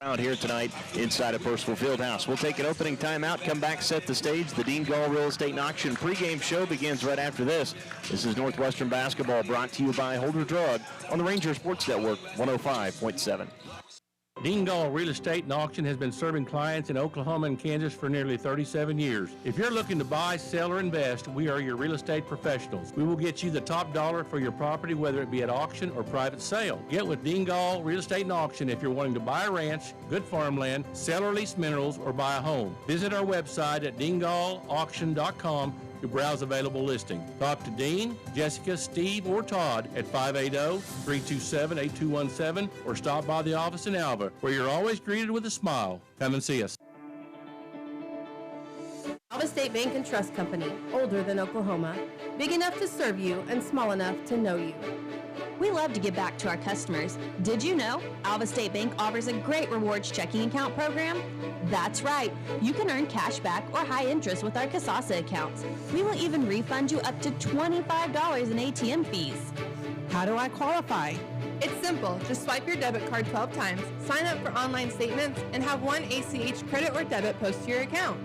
Out here tonight inside of Purcell Fieldhouse. We'll take an opening timeout, come back, set the stage. The Dean Gall Real Estate and Auction pregame show begins right after this. This is Northwestern basketball brought to you by Holder Drug on the Ranger Sports Network 105.7. Dean Gall Real Estate and Auction has been serving clients in Oklahoma and Kansas for nearly 37 years. If you're looking to buy, sell, or invest, we are your real estate professionals. We will get you the top dollar for your property, whether it be at auction or private sale. Get with Dean Gall Real Estate and Auction if you're wanting to buy a ranch, good farmland, sell or lease minerals, or buy a home. Visit our website at deangallauction.com to browse available listings. Talk to Dean, Jessica, Steve, or Todd at 580-327-8217 or stop by the office in Alva, where you're always greeted with a smile. Come and see us. Alva State Bank and Trust Company, older than Oklahoma, big enough to serve you and small enough to know you. We love to give back to our customers. Did you know Alva State Bank offers a great rewards checking account program? That's right. You can earn cash back or high interest with our Kasasa accounts. We will even refund you up to $25 in ATM fees. How do I qualify? It's simple. Just swipe your debit card 12 times, sign up for online statements, and have one ACH credit or debit post to your account.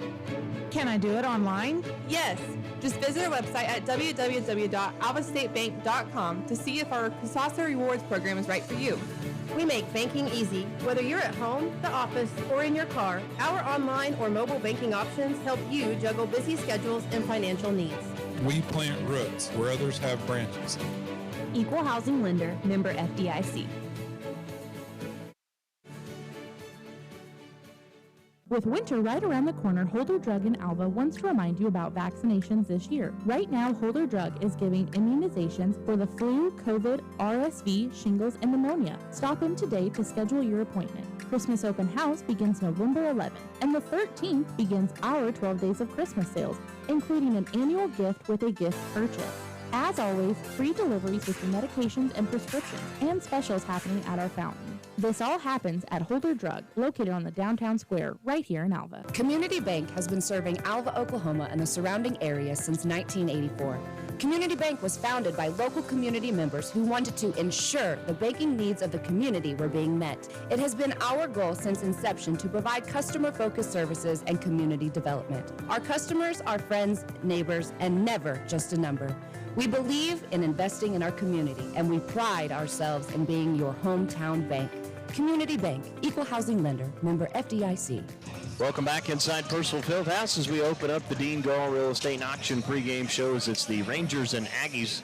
Can I do it online? Yes. Just visit our website at www.alvastatebank.com to see if our Kasasa Rewards program is right for you. We make banking easy. Whether you're at home, the office, or in your car, our online or mobile banking options help you juggle busy schedules and financial needs. We plant roots where others have branches. Equal housing lender, member FDIC. With winter right around the corner, Holder Drug in Alva wants to remind you about vaccinations this year. Right now, Holder Drug is giving immunizations for the flu, COVID, RSV, shingles, and pneumonia. Stop in today to schedule your appointment. Christmas Open House begins November 11th, and the 13th begins our 12 Days of Christmas sales, including an annual gift with a gift purchase. As always, free deliveries with your medications and prescriptions, and specials happening at our fountain. This all happens at Holder Drug, located on the downtown square right here in Alva. Community Bank has been serving Alva, Oklahoma and the surrounding area since 1984. Community Bank was founded by local community members who wanted to ensure the banking needs of the community were being met. It has been our goal since inception to provide customer-focused services and community development. Our customers are friends, neighbors, and never just a number. We believe in investing in our community, and we pride ourselves in being your hometown bank. Community Bank, equal housing lender, member FDIC. Welcome back inside Purcell Fieldhouse as we open up the Dean Gall Real Estate and Auction pregame shows. It's the Rangers and Aggies.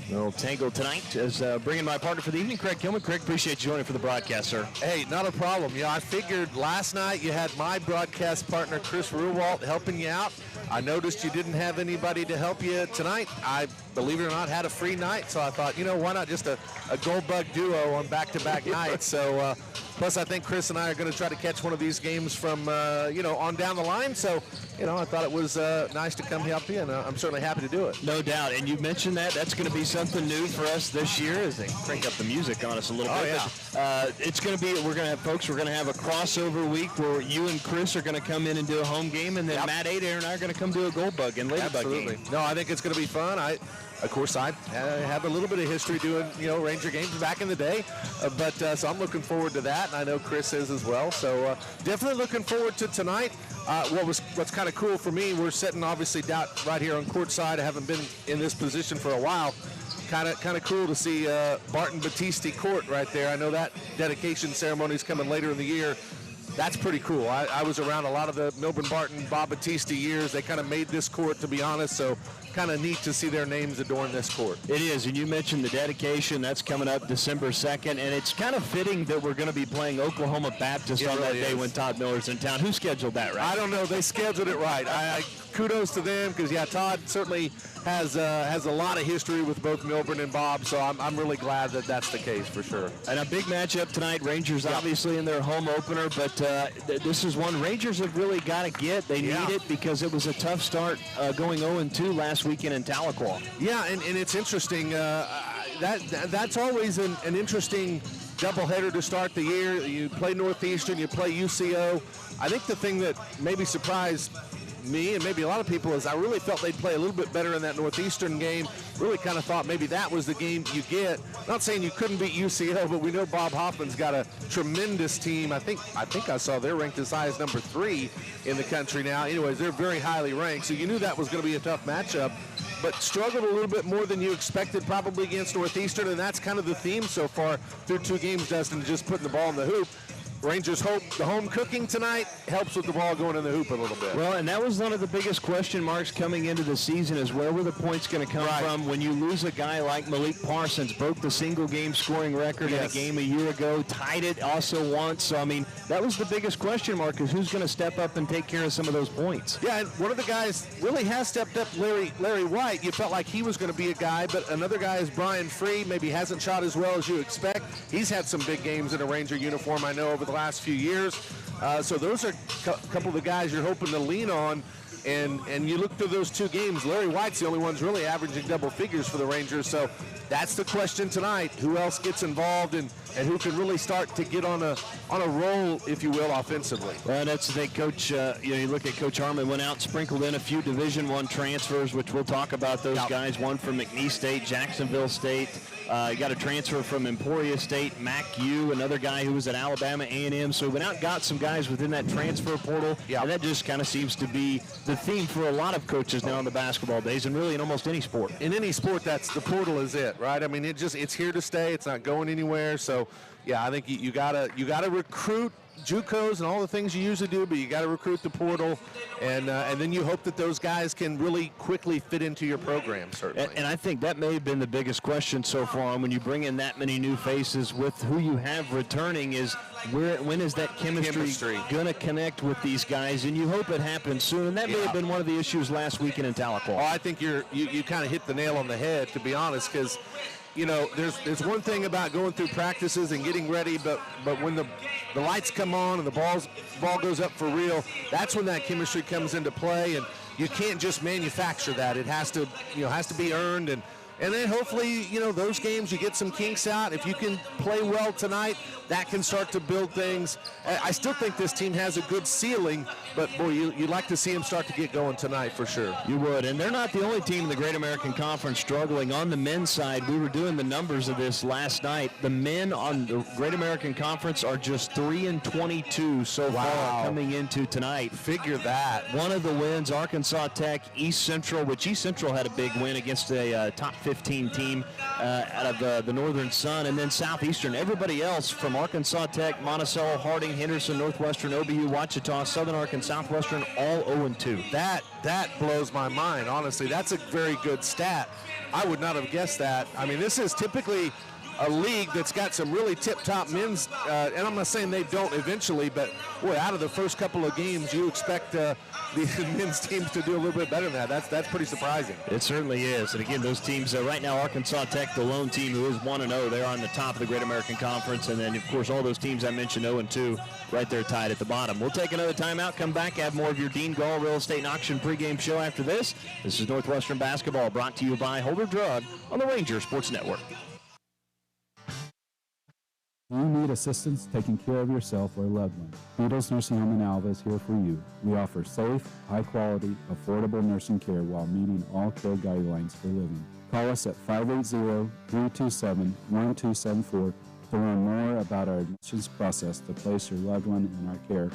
We'll tangle tonight as bringing my partner for the evening, Craig Kilman. Craig, appreciate you joining for the broadcast, sir. Hey, not a problem. I figured last night you had my broadcast partner, Chris Ruwalt, helping you out. I noticed you didn't have anybody to help you tonight. I, believe it or not, had a free night, so I thought, why not just a gold bug duo on back-to-back nights. So, plus I think Chris and I are going to try to catch one of these games from, on down the line. So, I thought it was nice to come help you, and I'm certainly happy to do it. No doubt. And you mentioned that's going to be something new for us this year as they crank up the music on us a little bit. Yeah. But, it's going to be, we're going to have a crossover week where you and Chris are going to come in and do a home game, and then Matt Adair and I are going to come do a gold bug and ladybug game. No, I think it's going to be fun. Of course, I have a little bit of history doing, Ranger games back in the day, but so I'm looking forward to that, and I know Chris is as well. So definitely looking forward to tonight. What's kind of cool for me, we're sitting obviously down right here on court side. I haven't been in this position for a while. Kind of cool to see Barton Battisti court right there. I know that dedication ceremony is coming later in the year. That's pretty cool. I was around a lot of the Milburn Barton, Bob Battisti years. They kind of made this court, to be honest, so kind of neat to see their names adorn this court. It is, and you mentioned the dedication. That's coming up December 2nd, and it's kind of fitting that we're going to be playing Oklahoma Baptist on that day when Todd Miller's in town. Who scheduled that, right? I don't know. They scheduled it right. Kudos to them because, Todd certainly has a lot of history with both Milburn and Bob, so I'm really glad that that's the case for sure. And a big matchup tonight. Rangers obviously in their home opener, but this is one Rangers have really got to get. They need it because it was a tough start going 0-2 last weekend in Tahlequah. Yeah, and it's interesting. That's always an interesting doubleheader to start the year. You play Northeastern, you play UCO. I think the thing that maybe surprised me and maybe a lot of people is I really felt they'd play a little bit better in that Northeastern game. Really kind of thought maybe that was the game you get. Not saying you couldn't beat UCO, but we know Bob Hoffman's got a tremendous team. I think I saw they're ranked as high as number 3 in the country now. Anyways, they're very highly ranked, so you knew that was going to be a tough matchup, but struggled a little bit more than you expected probably against Northeastern, and that's kind of the theme so far through 2 games, Dustin, just putting the ball in the hoop. Rangers hope the home cooking tonight helps with the ball going in the hoop a little bit. Well, and that was one of the biggest question marks coming into the season is where were the points going to come from when you lose a guy like Malik Parsons, broke the single-game scoring record in a game a year ago, tied it also once. So, I mean, that was the biggest question mark is who's going to step up and take care of some of those points. Yeah, and one of the guys really has stepped up, Larry White. You felt like he was going to be a guy, but another guy is Brian Free. Maybe hasn't shot as well as you expect. He's had some big games in a Ranger uniform, I know, over the last few years. So those are a couple of the guys you're hoping to lean on. And you look through those 2 games, Larry White's the only one really averaging double figures for the Rangers. So that's the question tonight. Who else gets involved and who can really start to get on a roll, if you will, offensively? Well, that's the thing, Coach. You look at Coach Harmon went out, sprinkled in a few Division I transfers, which we'll talk about those guys. One from McNeese State, Jacksonville State. You got a transfer from Emporia State, Mac U, another guy who was at Alabama A&M. So we went out and got some guys within that transfer portal, and that just kind of seems to be the theme for a lot of coaches now in the basketball days, and really in almost any sport. In any sport, that's the portal is it, right? I mean, it's here to stay. It's not going anywhere. So, yeah, I think you gotta recruit JUCOs and all the things you usually do, but you got to recruit the portal, and then you hope that those guys can really quickly fit into your program, certainly. And I think that may have been the biggest question so far when you bring in that many new faces with who you have returning is when is that chemistry going to connect with these guys, and you hope it happens soon, and that may have been one of the issues last weekend in Tahlequah. Oh, I think you kind of hit the nail on the head, to be honest, because you know, there's one thing about going through practices and getting ready, but when the lights come on and the ball goes up for real, that's when that chemistry comes into play, and you can't just manufacture that. It has to be earned, and then hopefully, those games you get some kinks out. If you can play well tonight, that can start to build things. I still think this team has a good ceiling, but boy, you'd like to see them start to get going tonight for sure. You would, and they're not the only team in the Great American Conference struggling. On the men's side, we were doing the numbers of this last night. The men on the Great American Conference are just 3-22 so far coming into tonight. Figure that. One of the wins, Arkansas Tech, East Central, which East Central had a big win against a top 15 team out of the Northern Sun, and then Southeastern. Everybody else from Arkansas Tech, Monticello, Harding, Henderson, Northwestern, OBU, Wichita, Southern Arkansas, Southwestern, all 0-2. That blows my mind, honestly. That's a very good stat. I would not have guessed that. I mean, this is typically a league that's got some really tip-top men's, and I'm not saying they don't eventually, but boy, out of the first couple of games, you expect the men's teams to do a little bit better than that. That's pretty surprising. It certainly is. And again, those teams, right now, Arkansas Tech, the lone team who is 1-0, they're on the top of the Great American Conference. And then, of course, all those teams I mentioned 0-2 right there tied at the bottom. We'll take another timeout, come back, have more of your Dean Gall Real Estate and Auction pregame show after this. This is Northwestern Basketball brought to you by Holder Drug on the Ranger Sports Network. Do you need assistance taking care of yourself or a loved one? Beatles Nursing Home in Alva is here for you. We offer safe, high-quality, affordable nursing care while meeting all care guidelines for living. Call us at 580-327-1274 to learn more about our admissions process to place your loved one in our care.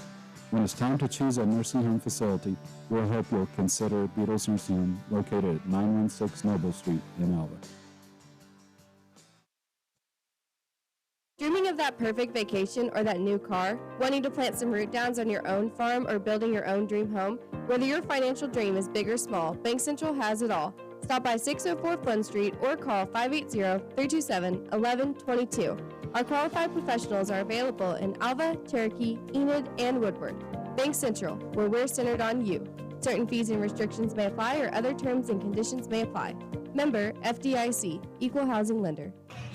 When it's time to choose a nursing home facility, we'll hope you'll consider Beatles Nursing Home located at 916 Noble Street in Alva. Dreaming of that perfect vacation or that new car? Wanting to plant some root downs on your own farm or building your own dream home? Whether your financial dream is big or small, Bank Central has it all. Stop by 604 Flynn Street or call 580-327-1122. Our qualified professionals are available in Alva, Cherokee, Enid, and Woodward. Bank Central, where we're centered on you. Certain fees and restrictions may apply or other terms and conditions may apply. Member FDIC, Equal Housing Lender.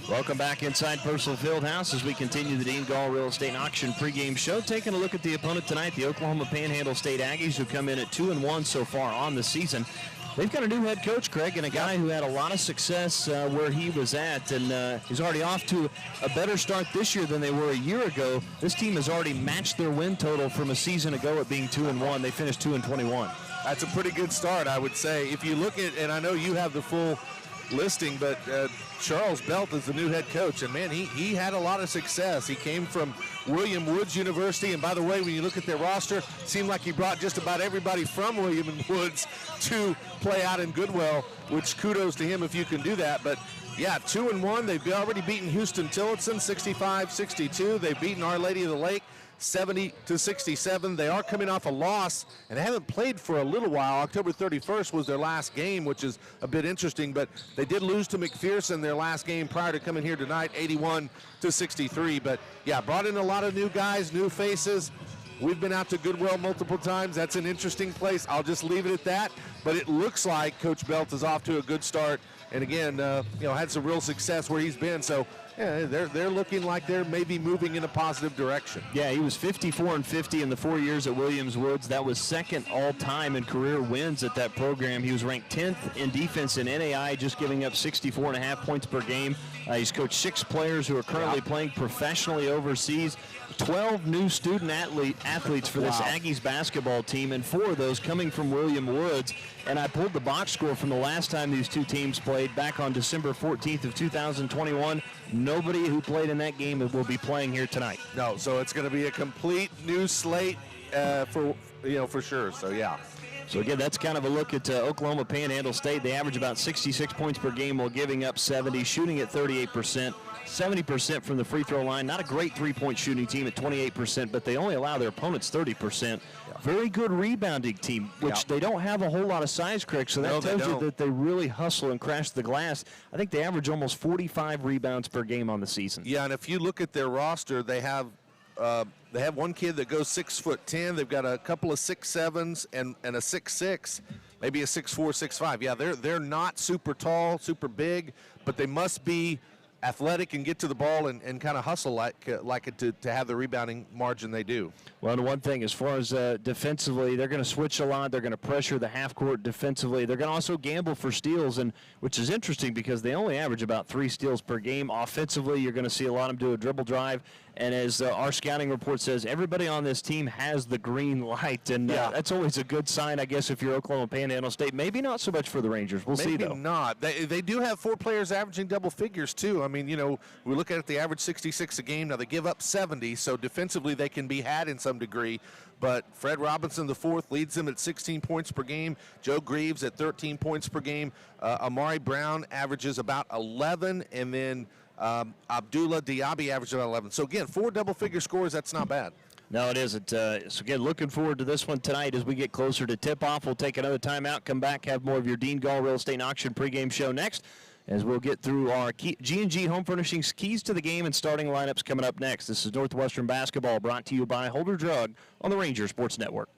Welcome back inside Purcell Fieldhouse as we continue the Dean Gall Real Estate and Auction pregame show. Taking a look at the opponent tonight, the Oklahoma Panhandle State Aggies, who come in at 2-1 so far on the season. They've got a new head coach, Craig, and a guy who had a lot of success where he was at, and he's already off to a better start this year than they were a year ago. This team has already matched their win total from a season ago at being 2-1. They finished 2-21. That's a pretty good start, I would say. If you look at, and I know you have the full listing, but Charles Belt is the new head coach, and man, he had a lot of success. He came from William Woods University, and by the way, when you look at their roster, it seemed like he brought just about everybody from William and Woods to play out in Goodwell, which kudos to him if you can do that. But yeah, 2-1. They've already beaten Houston Tillotson 65-62. They've beaten Our Lady of the Lake 70-67. They are coming off a loss, and they haven't played for a little while. October 31st was their last game, which is a bit interesting, but they did lose to McPherson their last game prior to coming here tonight, 81-63. But yeah, brought in a lot of new guys, new faces. We've been out to Goodwell multiple times. That's an interesting place. I'll just leave it at that. But it looks like Coach Belt is off to a good start, and again, had some real success where he's been. So yeah, they're looking like they're maybe moving in a positive direction. Yeah, he was 54-50 in the 4 years at Williams Woods. That was second all-time in career wins at that program. He was ranked 10th in defense in NAI, just giving up 64.5 points per game. He's coached 6 players who are currently playing professionally overseas. 12 new student athletes for this Aggies basketball team, and 4 of those coming from William Woods. And I pulled the box score from the last time these two teams played back on December 14th of 2021. Nobody who played in that game will be playing here tonight. No, so it's going to be a complete new slate for sure. So yeah. So again, that's kind of a look at Oklahoma Panhandle State. They average about 66 points per game while giving up 70, shooting at 38%. 70% from the free throw line. Not a great three-point shooting team at 28%, but they only allow their opponents 30%. Very good rebounding team, which they don't have a whole lot of size, Craig, so that tells you that they really hustle and crash the glass. I think they average almost 45 rebounds per game on the season. Yeah, and if you look at their roster, they have one kid that goes 6'10". They've got a couple of 6'7s and a 6'6", maybe a 6'4", 6'5". Yeah, they're not super tall, super big, but they must be athletic and get to the ball and kind of hustle like it to have the rebounding margin they do. Well, and one thing, as far as defensively, they're going to switch a lot. They're going to pressure the half court defensively. They're going to also gamble for steals, and which is interesting because they only average about 3 steals per game. Offensively, you're going to see a lot of them do a dribble drive. And as our scouting report says, everybody on this team has the green light, and that's always a good sign, I guess, if you're Oklahoma Panhandle State. Maybe not so much for the Rangers. We'll see, though. Maybe not. They do have 4 players averaging double figures, too. I mean, we look at it, they average 66 a game. Now, they give up 70, so defensively they can be had in some degree. But Fred Robinson, the 4th, leads them at 16 points per game. Joe Greaves at 13 points per game. Amari Brown averages about 11, and then Abdullah Diaby averaged about 11. So, again, 4 double-figure scores, that's not bad. No, it isn't. So, again, looking forward to this one tonight as we get closer to tip-off. We'll take another timeout, come back, have more of your Dean Gall Real Estate Auction pregame show next, as we'll get through our G&G Home Furnishings keys to the game and starting lineups coming up next. This is Northwestern Basketball brought to you by Holder Drug on the Ranger Sports Network.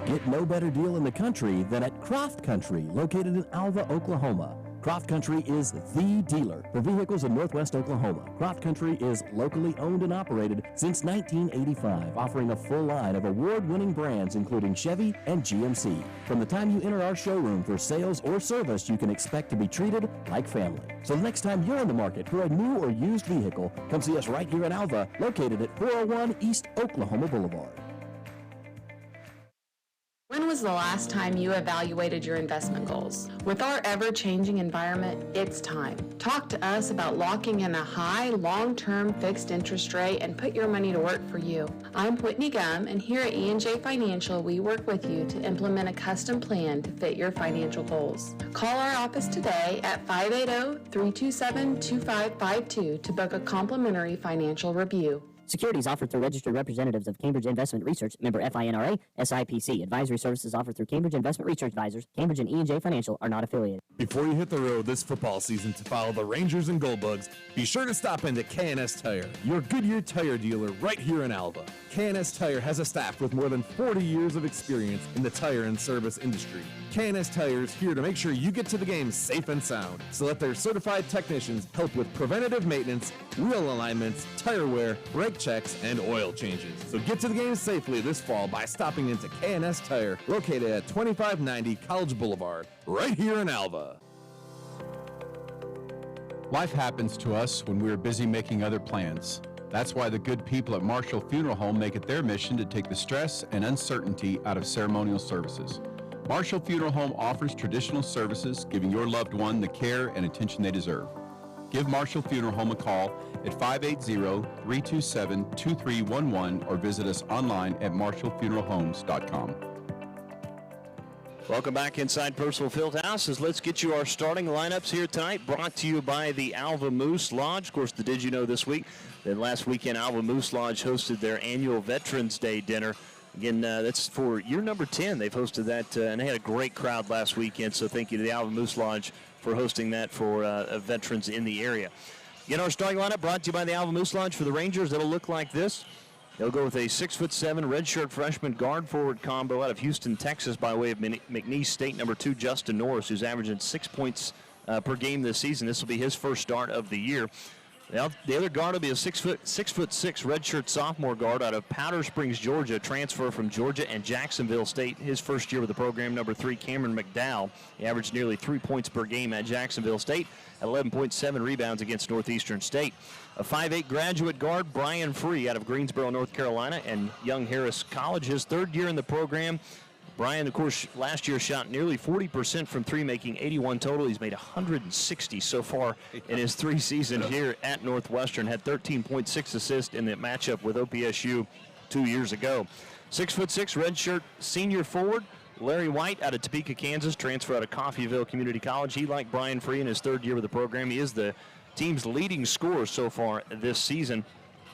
Get no better deal in the country than at Croft Country, located in Alva, Oklahoma. Croft Country is the dealer for vehicles in Northwest Oklahoma. Croft Country is locally owned and operated since 1985, offering a full line of award-winning brands including Chevy and GMC. From the time you enter our showroom for sales or service, you can expect to be treated like family. So the next time you're in the market for a new or used vehicle, come see us right here in Alva, located at 401 East Oklahoma Boulevard. When was the last time you evaluated your investment goals? With our ever-changing environment, it's time. Talk to us about locking in a high, long-term fixed interest rate and put your money to work for you. I'm Whitney Gum, and here at E&J Financial, we work with you to implement a custom plan to fit your financial goals. Call our office today at 580-327-2552 to book a complimentary financial review. Securities offered through registered representatives of Cambridge Investment Research, member FINRA, SIPC. Advisory services offered through Cambridge Investment Research Advisors. Cambridge and E&J Financial are not affiliated. Before you hit the road this football season to follow the Rangers and Goldbugs, be sure to stop into K&S Tire, your Goodyear tire dealer right here in Alva. K&S Tire has a staff with more than 40 years of experience in the tire and service industry. K&S Tire is here to make sure you get to the game safe and sound. So let their certified technicians help with preventative maintenance, wheel alignments, tire wear, brake checks, and oil changes. So get to the game safely this fall by stopping into K&S Tire, located at 2590 College Boulevard, right here in Alva. Life happens to us when we are busy making other plans. That's why the good people at Marshall Funeral Home make it their mission to take the stress and uncertainty out of ceremonial services. Marshall Funeral Home offers traditional services, giving your loved one the care and attention they deserve. Give Marshall Funeral Home a call at 580-327-2311 or visit us online at marshallfuneralhomes.com. Welcome back inside Percival Fieldhouse as let's get you our starting lineups here tonight, brought to you by the Alva Moose Lodge. Of course, did you know this week that last weekend Alva Moose Lodge hosted their annual Veterans Day dinner. Again, that's for year number 10. They've hosted that, and they had a great crowd last weekend, so thank you to the Alva Moose Lodge for hosting that for veterans in the area. Again, our starting lineup brought to you by the Alva Moose Lodge. For the Rangers, it'll look like this. They'll go with a 6'7" redshirt freshman guard-forward combo out of Houston, Texas, by way of McNeese State number 2, Justin Norris, who's averaging 6 points per game this season. This will be his first start of the year. The other guard will be a 6'6" redshirt sophomore guard out of Powder Springs, Georgia, transfer from Georgia and Jacksonville State. His first year with the program, number 3, Cameron McDowell. He averaged nearly 3 points per game at Jacksonville State, at 11.7 rebounds against Northeastern State. A 5'8" graduate guard, Brian Free, out of Greensboro, North Carolina, and Young Harris College. His third year in the program. Brian, of course, last year shot nearly 40% from three, making 81 total. He's made 160 so far in his 3 seasons here at Northwestern. Had 13.6 assists in the matchup with OPSU 2 years ago. 6'6" redshirt senior forward, Larry White out of Topeka, Kansas, transfer out of Coffeyville Community College. He, like Brian Free, in his third year with the program. He is the team's leading scorer so far this season.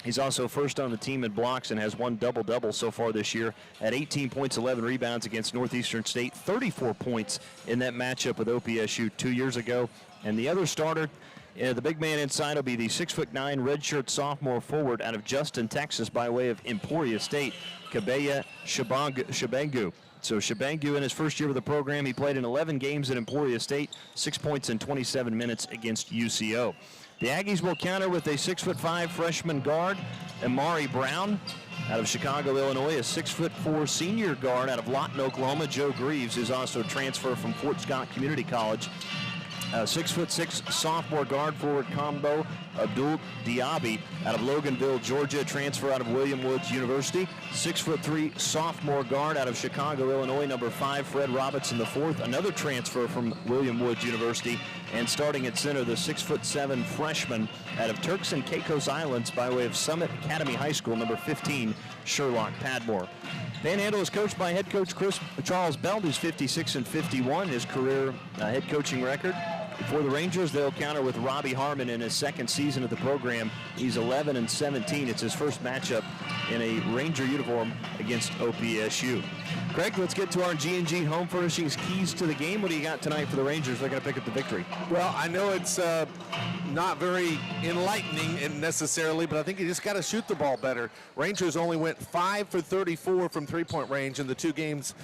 He's also first on the team in blocks and has 1 double-double so far this year at 18 points, 11 rebounds against Northeastern State, 34 points in that matchup with OPSU 2 years ago. And the other starter, the big man inside, will be the 6'9" redshirt sophomore forward out of Justin, Texas, by way of Emporia State, Kabeya Shabangu. So Shabangu, in his first year with the program, he played in 11 games at Emporia State, 6 points in 27 minutes against UCO. The Aggies will counter with a 6'5" freshman guard, Amari Brown, out of Chicago, Illinois. A 6'4" senior guard out of Lawton, Oklahoma, Joe Greaves, who's also a transfer from Fort Scott Community College. 6'6" sophomore guard forward combo, Abdul Diaby, out of Loganville, Georgia, transfer out of William Woods University. 6'3" sophomore guard out of Chicago, Illinois, number 5, Fred Robinson IV, another transfer from William Woods University. And starting at center, the 6'7" freshman out of Turks and Caicos Islands by way of Summit Academy High School, number 15, Sherlock Padmore. Panhandle is coached by head coach Charles Belt, who's 56-51, his career head coaching record. For the Rangers, they'll counter with Robbie Harmon in his second season of the program. He's 11-17. It's his first matchup in a Ranger uniform against OPSU. Craig, let's get to our G&G Home Furnishings keys to the game. What do you got tonight for the Rangers? They're going to pick up the victory. Well, I know it's not very enlightening necessarily, but I think you just got to shoot the ball better. Rangers only went 5 for 34 from three-point range in the 2 games,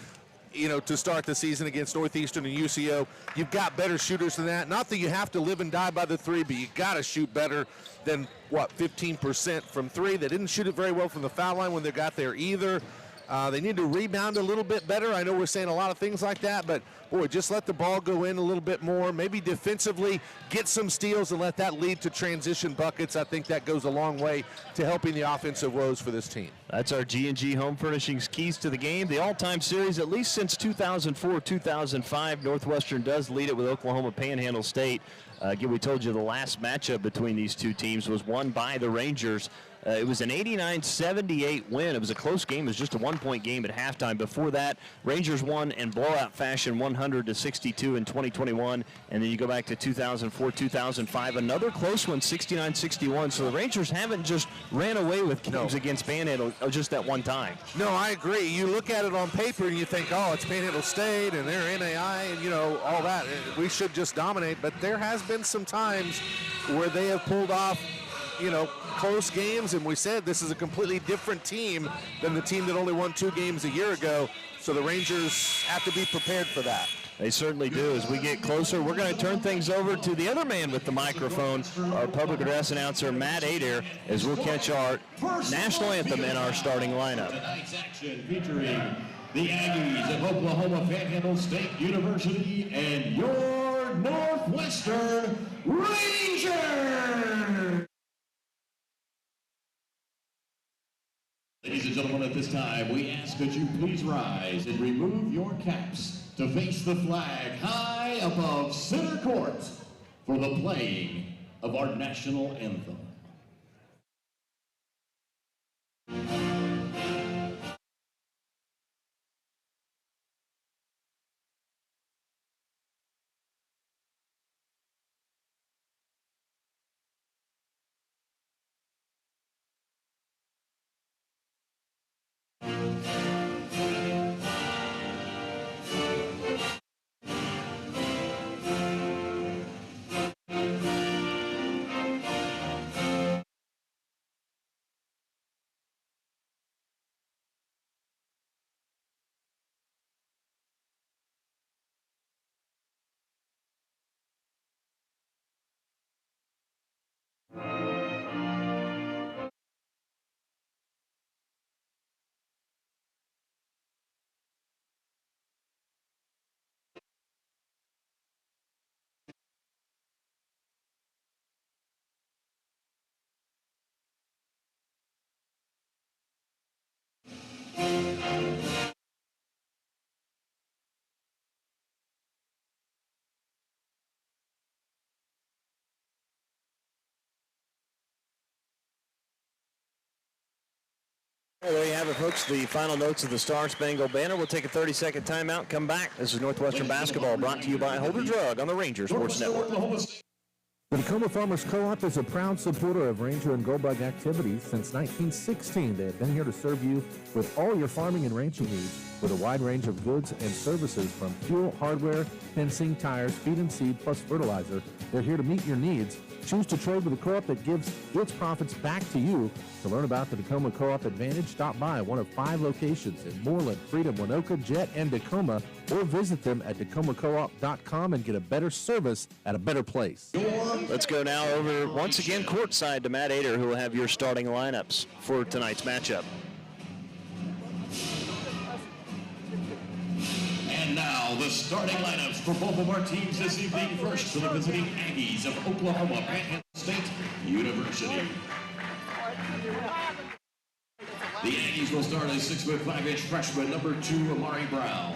to start the season against Northeastern and UCO. You've got better shooters than that. Not that you have to live and die by the 3, but you got to shoot better than, 15% from 3. They didn't shoot it very well from the foul line when they got there either. They need to rebound a little bit better. I know we're saying a lot of things like that, but, boy, just let the ball go in a little bit more. Maybe defensively get some steals and let that lead to transition buckets. I think that goes a long way to helping the offensive woes for this team. That's our G&G Home Furnishings keys to the game. The all-time series, at least since 2004-2005, Northwestern does lead it with Oklahoma Panhandle State. Again, we told you the last matchup between these two teams was won by the Rangers. It was an 89-78 win. It was a close game. It was just a 1-point game at halftime. Before that, Rangers won in blowout fashion, 100-62 in 2021. And then you go back to 2004-2005, another close one, 69-61. So the Rangers haven't just ran away with games against Panhandle just that one time. No, I agree. You look at it on paper and you think, oh, it's Panhandle State and they're NAI and, all that. We should just dominate. But there has been some times where they have pulled off, close games, and we said this is a completely different team than the team that only won 2 games a year ago, so the Rangers have to be prepared for that. They certainly do. As we get closer, we're going to turn things over to the other man with the microphone, our public address announcer, Matt Adair, as we'll catch our national anthem in our starting lineup. Tonight's action featuring the Aggies of Oklahoma Panhandle State University and your Northwestern Rangers. Ladies and gentlemen, at this time, we ask that you please rise and remove your caps to face the flag high above center court for the playing of our national anthem. Well, there you have it, folks. The final notes of the Star Spangled Banner. We'll take a 30-second timeout, come back. This is Northwestern Basketball, brought to you by Holder Drug on the Ranger Sports Network. The Tacoma Farmers Co-op is a proud supporter of Ranger and Goldbug activities since 1916. They have been here to serve you with all your farming and ranching needs with a wide range of goods and services from fuel, hardware, fencing, tires, feed and seed, plus fertilizer. They're here to meet your needs. Choose to trade with a co-op that gives its profits back to you. To learn about the Tacoma Co-op Advantage, stop by one of 5 locations in Moreland, Freedom, Winoka, Jet, and Tacoma, or visit them at tacomacoop.com and get a better service at a better place. Let's go now over once again courtside to Matt Adair, who will have your starting lineups for tonight's matchup. And now the starting lineups for both of our teams this evening. First for the visiting Aggies of Oklahoma Panhandle State University. The Aggies will start as 6'5" freshman number 2 Amari Brown.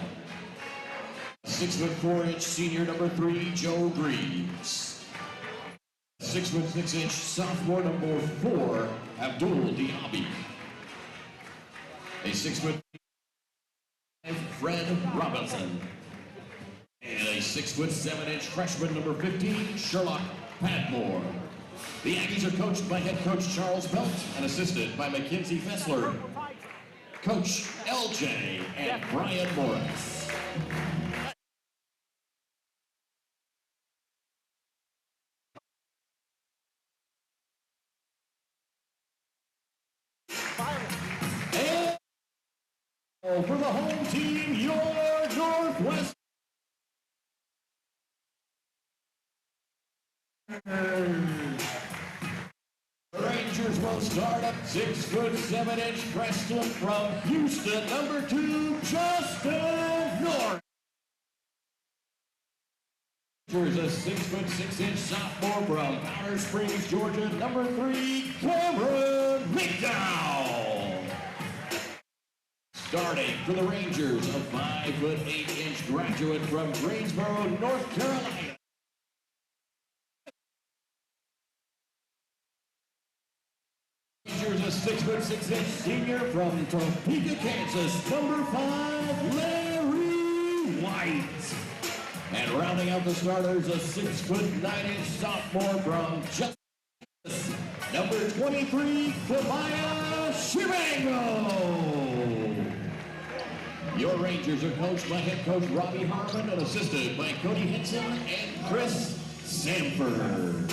6'4" senior number 3 Joe Greaves. 6'6" sophomore number 4 Abdul Diaby. A 6'5" Fred Robinson. And a 6'7" freshman number 15 Sherlock Padmore. The Aggies are coached by head coach Charles Belt and assisted by Mackenzie Fessler, Coach LJ, and Brian Morris. And for the home team, your Northwestern. Rangers will start at 6'7" freshman from Houston, number 2, Justin North. Rangers a 6'6" sophomore from Powder Springs, Georgia, number 3, Cameron McDowell. Starting for the Rangers, a 5'8" graduate from Greensboro, North Carolina. Rangers a 6'6" senior from Topeka, Kansas, number 5, Larry White. And rounding out the starters, a 6'9" sophomore from Justice, number 23, Kamaya Shivango. Your Rangers are coached by head coach Robbie Harmon and assisted by Cody Henson and Chris Sanford.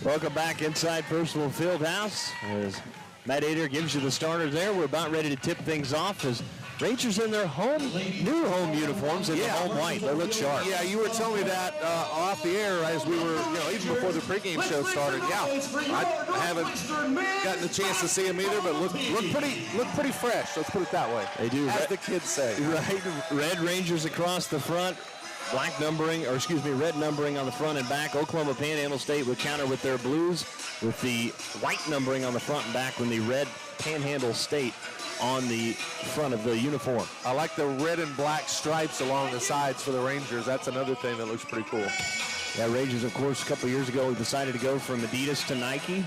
Welcome back inside Percival Fieldhouse. As Matt Adair gives you the starters there, we're about ready to tip things off as Rangers in their new home uniforms in the home white. They look sharp. Yeah, you were telling me that off the air as we were, even before the pregame show started. Yeah, I haven't gotten the chance to see them either, but look pretty fresh. Let's put it that way. They do, as the kids say. Right, red Rangers across the front, red numbering on the front and back. Oklahoma Panhandle State would counter with their blues, with the white numbering on the front and back, when the red Panhandle State on the front of the uniform. I like the red and black stripes along the sides for the Rangers. That's another thing that looks pretty cool. Yeah, Rangers, of course, a couple years ago decided to go from Adidas to Nike.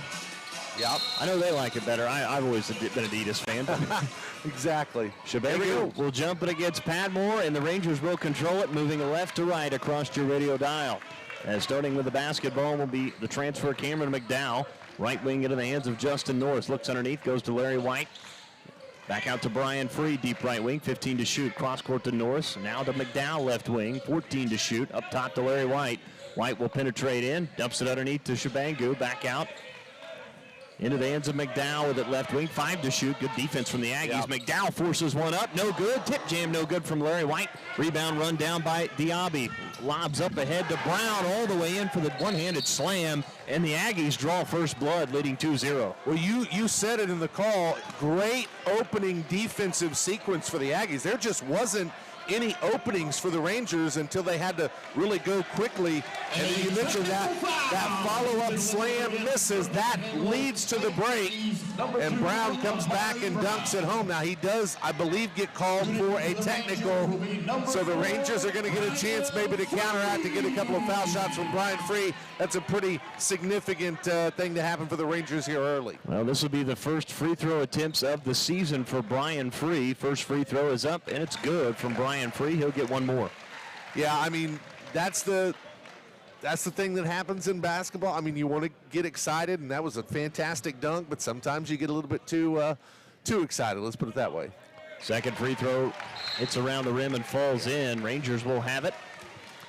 Yep. I know they like it better. I've always been an Adidas fan. Exactly. Shabangu will jump it against Padmore, and the Rangers will control it, moving left to right across your radio dial. As starting with the basketball will be the transfer Cameron McDowell. Right wing into the hands of Justin Norris. Looks underneath, goes to Larry White. Back out to Brian Free, deep right wing, 15 to shoot. Cross court to Norris. Now to McDowell, left wing, 14 to shoot. Up top to Larry White. White will penetrate in, dumps it underneath to Shabangu. Back out into the hands of McDowell with it left wing, 5 to shoot. Good defense from the Aggies. Yep. McDowell forces one up, no good. Tip jam, no good from Larry White. Rebound run down by Diaby. Lobs up ahead to Brown, all the way in for the one-handed slam, and the Aggies draw first blood, leading 2-0. Well, you said it in the call. Great opening defensive sequence for the Aggies. There just wasn't any openings for the Rangers until they had to really go quickly. And then you mentioned that follow-up slam misses. That leads to the break. And Brown comes back and dunks it home. Now he does, I believe, get called for a technical. So the Rangers are going to get a chance maybe to counteract, to get a couple of foul shots from Brian Free. That's a pretty significant thing to happen for the Rangers here early. Well, this will be the first free throw attempts of the season for Brian Free. First free throw is up, and it's good from Brian Free. He'll get one more. Yeah, I mean, that's the thing that happens in basketball. I mean, you want to get excited, and that was a fantastic dunk, but sometimes you get a little bit too excited. Let's put it that way. Second free throw, it's around the rim and falls in. Rangers will have it.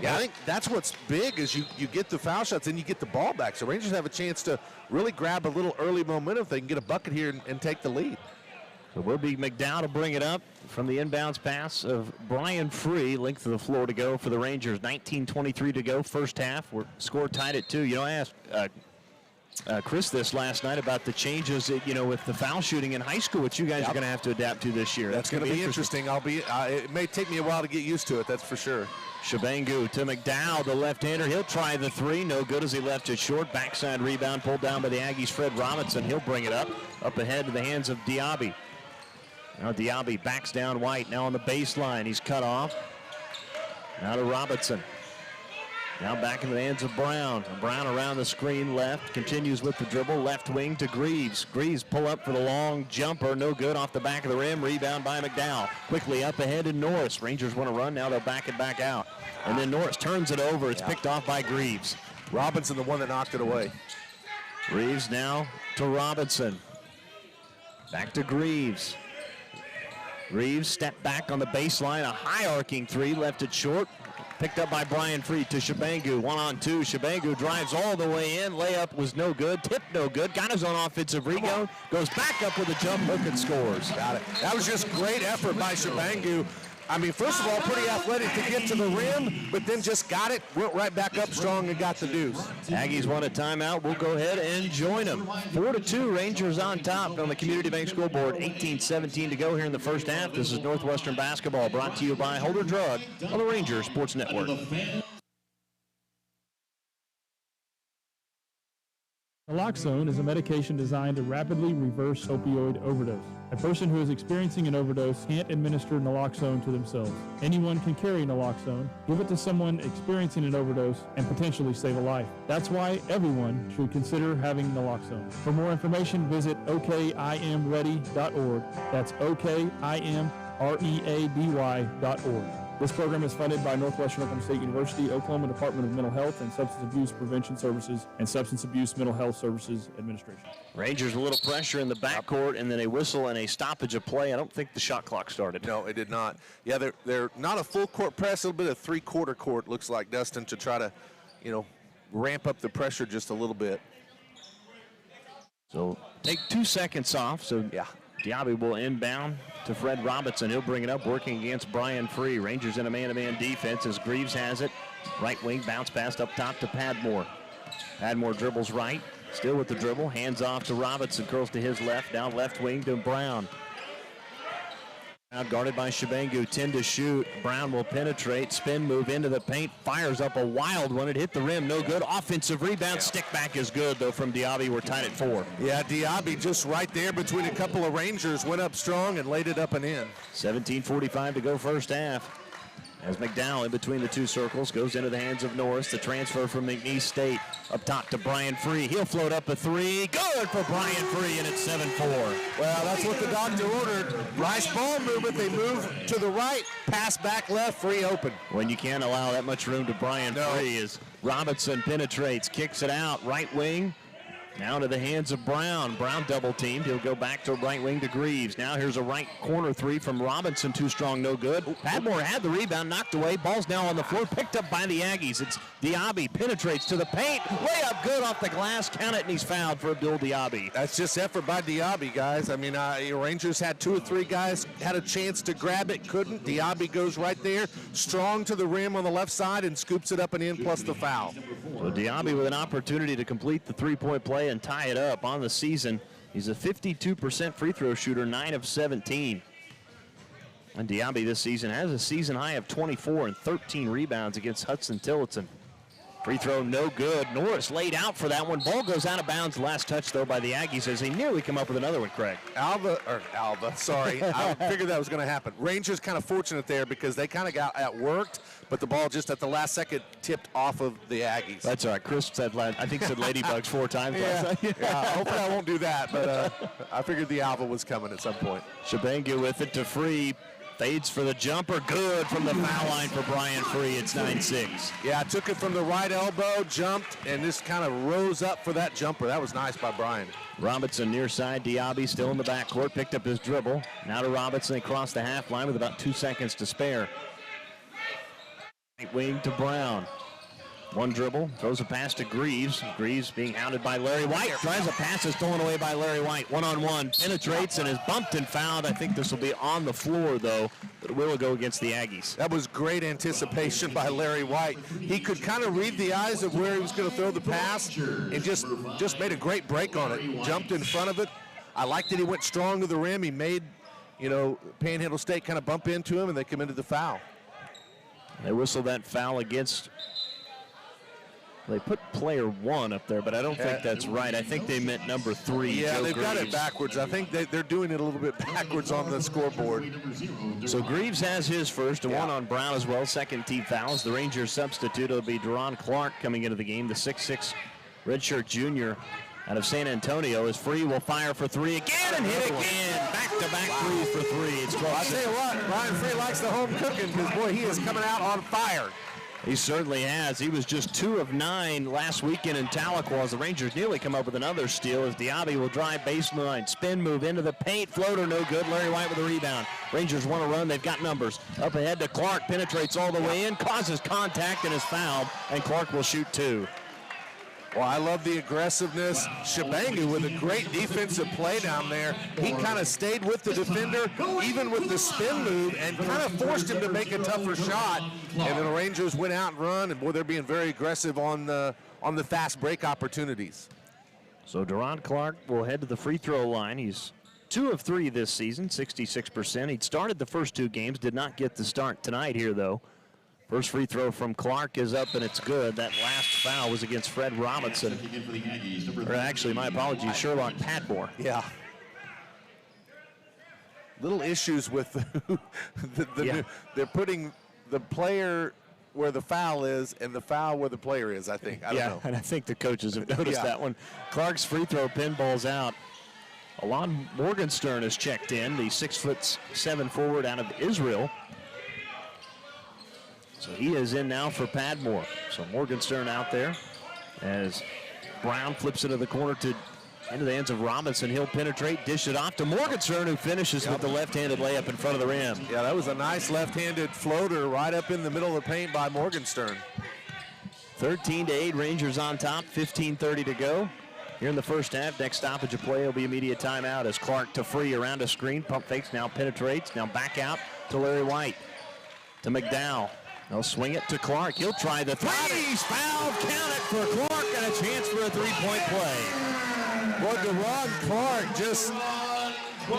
Yeah, I think that's what's big is you get the foul shots and you get the ball back. So Rangers have a chance to really grab a little early momentum if they can get a bucket here and take the lead. So it will be McDowell to bring it up from the inbounds pass of Brian Free. Length of the floor to go for the Rangers. 19:23 to go, first half. We're score tied at 2. I asked Chris this last night about the changes, with the foul shooting in high school, which you guys are going to have to adapt to this year. That's going to be interesting. It may take me a while to get used to it, that's for sure. Shabangu to McDowell, the left-hander. He'll try the three. No good as he left it short. Backside rebound pulled down by the Aggies' Fred Robinson. He'll bring it up ahead to the hands of Diaby. Now Diaby backs down White. Now on the baseline. He's cut off. Now to Robinson. Now back into the hands of Brown. Brown around the screen left. Continues with the dribble. Left wing to Greaves. Greaves pull up for the long jumper. No good off the back of the rim. Rebound by McDowell. Quickly up ahead to Norris. Rangers want to run. Now they'll back it back out. And then Norris turns it over. It's picked off by Greaves. Robinson, the one that knocked it away. Greaves now to Robinson. Back to Greaves. Greaves stepped back on the baseline. A high arcing three. Left it short. Picked up by Brian Free to Shabangu. 1-on-2. Shabangu drives all the way in. Layup was no good. Tip no good. Got his own offensive rebound. Goes back up with a jump hook and scores. Got it. That was just great effort by Shabangu. I mean, first of all, pretty athletic to get to the rim, but then just got it, went right back up strong and got the deuce. Aggies want a timeout. We'll go ahead and join them. 4-2, Rangers on top on the Community Bank scoreboard. 18-17 to go here in the first half. This is Northwestern basketball brought to you by Holder Drug on the Rangers Sports Network. Naloxone is a medication designed to rapidly reverse opioid overdose. A person who is experiencing an overdose can't administer naloxone to themselves. Anyone can carry naloxone, give it to someone experiencing an overdose, and potentially save a life. That's why everyone should consider having naloxone. For more information, visit okimready.org. That's okimready.org. This program is funded by Northwestern Oklahoma State University, Oklahoma Department of Mental Health and Substance Abuse Prevention Services, and Substance Abuse Mental Health Services Administration. Rangers a little pressure in the backcourt, and then a whistle and a stoppage of play. I don't think the shot clock started. No, it did not. Yeah, they're not a full court press, a little bit of three-quarter court, looks like, Dustin, to try to, ramp up the pressure just a little bit. So take 2 seconds off. So yeah. Diaby will inbound to Fred Robinson. He'll bring it up, working against Brian Free. Rangers in a man-to-man defense as Greaves has it. Right wing, bounce pass up top to Padmore. Padmore dribbles right, still with the dribble. Hands off to Robinson, curls to his left. Down left wing to Brown. Now guarded by Shabangu, 10 to shoot. Brown will penetrate, spin move into the paint, fires up a wild one. It hit the rim, no good. Offensive rebound, stick back is good though from Diaby. We're tied at 4. Yeah, Diaby just right there between a couple of Rangers, went up strong and laid it up and in. 17:45 to go first half. As McDowell in between the two circles goes into the hands of Norris. The transfer from McNeese State up top to Brian Free. He'll float up a 3. Good for Brian Free, and it's 7-4. Well, that's what the doctor ordered. Nice ball movement. They move to the right, pass back left, Free open. When you can't allow that much room to Brian Free as Robinson penetrates, kicks it out, right wing. Now to the hands of Brown. Brown double teamed. He'll go back to right wing to Greaves. Now here's a right corner 3 from Robinson. Too strong, no good. Padmore had the rebound, knocked away. Ball's now on the floor, picked up by the Aggies. It's Diaby, penetrates to the paint. Way up good off the glass. Count it, and he's fouled for Abdul Diaby. That's just effort by Diaby, guys. I mean, Rangers had 2 or 3 guys, had a chance to grab it, couldn't. Diaby goes right there, strong to the rim on the left side, and scoops it up and in, plus the foul. So Diaby with an opportunity to complete the three-point play and tie it up on the season. He's a 52% free throw shooter, 9 of 17. And Diaby this season has a season high of 24 and 13 rebounds against Hudson Tillotson. Free throw no good. Norris laid out for that one. Ball goes out of bounds. Last touch, though, by the Aggies as they nearly come up with another one, Craig. Alva, sorry. I figured that was going to happen. Rangers kind of fortunate there because they kind of got outworked, but the ball just at the last second tipped off of the Aggies. That's all right. Chris said, I think said ladybugs 4 times. Yeah, hopefully I won't do that, but I figured the Alva was coming at some point. Shabangu with it to Free. Fades for the jumper, good from the foul line for Brian Free. It's 9-6. Yeah, took it from the right elbow, jumped, and just kind of rose up for that jumper. That was nice by Brian. Robinson near side, Diaby still in the backcourt, picked up his dribble. Now to Robinson, they cross the half line with about 2 seconds to spare. Right wing to Brown. One dribble, throws a pass to Greaves. Greaves being hounded by Larry White. Tries a pass, is stolen away by Larry White. One-on-one, penetrates and is bumped and fouled. I think this will be on the floor, though, but it will go against the Aggies. That was great anticipation by Larry White. He could kind of read the eyes of where he was going to throw the pass and just made a great break on it. Jumped in front of it. I liked that he went strong to the rim. He made, Panhandle State kind of bump into him, and they committed the foul. They whistle that foul against... They put player 1 up there, but I don't think that's right. I think they meant number 3. Yeah, Joe they've Greaves. got it backwards. I think they're doing it a little bit backwards on the scoreboard. So Greaves has his first, and one on Brown as well. Second team fouls. The Rangers substitute will be Deron Clark coming into the game, the 6'6" redshirt junior out of San Antonio. As Free will fire for 3 again and hit again. Back-to-back threes for 3. It's 12-6. I tell you what, Brian Free likes the home cooking because, boy, he is coming out on fire. He certainly has. He was just 2 of 9 last weekend in Tahlequah as the Rangers nearly come up with another steal as Diaby will drive baseline. Spin move into the paint. Floater no good. Larry White with a rebound. Rangers want to run. They've got numbers. Up ahead to Clark. Penetrates all the way in. Causes contact and is fouled. And Clark will shoot 2. Well, I love the aggressiveness. Shabangu with a great defensive play down there. He kind of stayed with the defender, even with the spin move, and kind of forced him to make a tougher shot. And then the Rangers went out and run, and boy, they're being very aggressive on the fast break opportunities. So Deron Clark will head to the free throw line. He's 2 of 3 this season, 66%. He'd started the first 2 games, did not get the start tonight here, though. First free throw from Clark is up, and it's good. That last foul was against Fred Robinson. Or actually, my apologies, Sherlock Padmore. Yeah. Little issues with they're putting the player where the foul is and the foul where the player is, I think. I don't know. And I think the coaches have noticed that one. Clark's free throw pinball's out. Alon Morgenstern has checked in, the 6'7" forward out of Israel. So he is in now for Padmore. So Morgenstern out there as Brown flips into the corner into the hands of Robinson. He'll penetrate, dish it off to Morgenstern, who finishes with the left-handed layup in front of the rim. Yeah, that was a nice left-handed floater right up in the middle of the paint by Morgenstern. 13-8, Rangers on top, 15:30 to go. here in the first half. Next stoppage of play will be immediate timeout as Clark to Free around a screen. Pump fakes, now penetrates, now back out to Larry White. To McDowell. They'll swing it to Clark. He'll try the three. He's fouled. Count it for Clark, and a chance for a three-point play. Well, DeRon Clark, just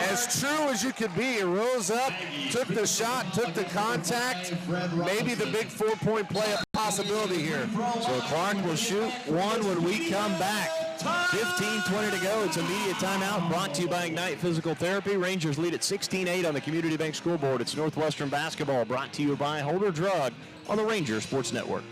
as true as you could be, he rose up, took the shot, took the contact. Maybe the big 4-point play a possibility here. So Clark will shoot one when we come back. 15-20 to go. It's immediate timeout brought to you by Ignite Physical Therapy. Rangers lead at 16-8 on the Community Bank scoreboard. It's Northwestern basketball brought to you by Holder Drug on the Rangers Sports Network.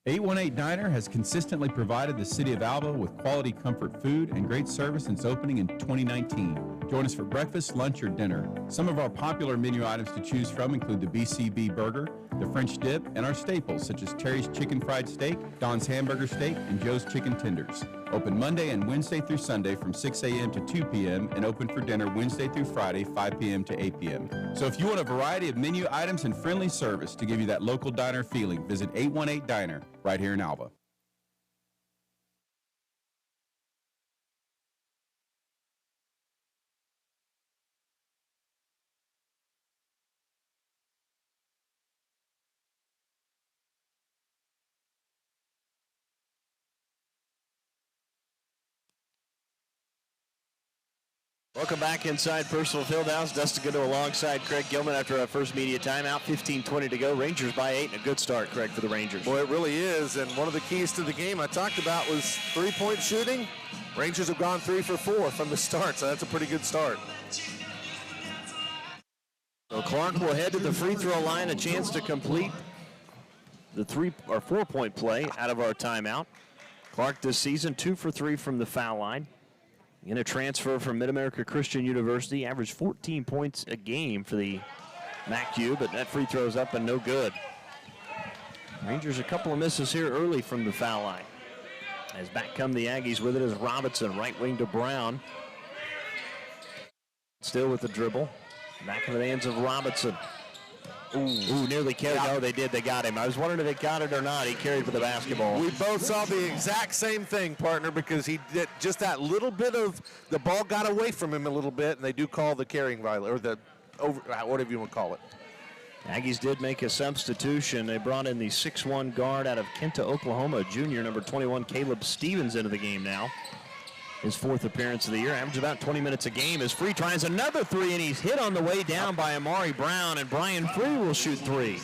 818 Diner has consistently provided the city of Alva with quality comfort food and great service since opening in 2019. Join us for breakfast, lunch, or dinner. Some of our popular menu items to choose from include the BCB burger, the French dip, and our staples such as Terry's chicken fried steak, Don's hamburger steak, and Joe's chicken tenders. Open Monday and Wednesday through Sunday from 6 a.m. to 2 p.m. and open for dinner Wednesday through Friday, 5 p.m. to 8 p.m. So if you want a variety of menu items and friendly service to give you that local diner feeling, visit 818 Diner right here in Alva. Welcome back inside Personal Fieldhouse. Dustin Goodo alongside Craig Gilman after our first media timeout. 15-20 to go. Rangers by 8 and a good start, Craig, for the Rangers. Boy, it really is, and one of the keys to the game I talked about was three-point shooting. Rangers have gone 3 for 4 from the start, so that's a pretty good start. So Clark will head to the free throw line, a chance to complete the 3 or 4-point play out of our timeout. Clark this season 2 for 3 from the foul line. In a transfer from Mid-America Christian University, averaged 14 points a game for the MACU, but that free throw's up and no good. Rangers a couple of misses here early from the foul line. As back come the Aggies with it is Robinson, right wing to Brown. Still with the dribble. Back in the hands of Robinson. Ooh, nearly carried. Yeah. Oh, they did. They got him. I was wondering if they got it or not. He carried for the basketball. We both saw the exact same thing, partner, because he did just that little bit of the ball got away from him a little bit, and they do call the carrying violation, or the over, whatever you want to call it. Aggies did make a substitution. They brought in the 6'1 guard out of Kenta, Oklahoma, junior, number 21, Caleb Stevens, into the game now. His 4th appearance of the year, averaged about 20 minutes a game. As Free tries another 3, and he's hit on the way down by Amari Brown, and Brian Free will shoot 3.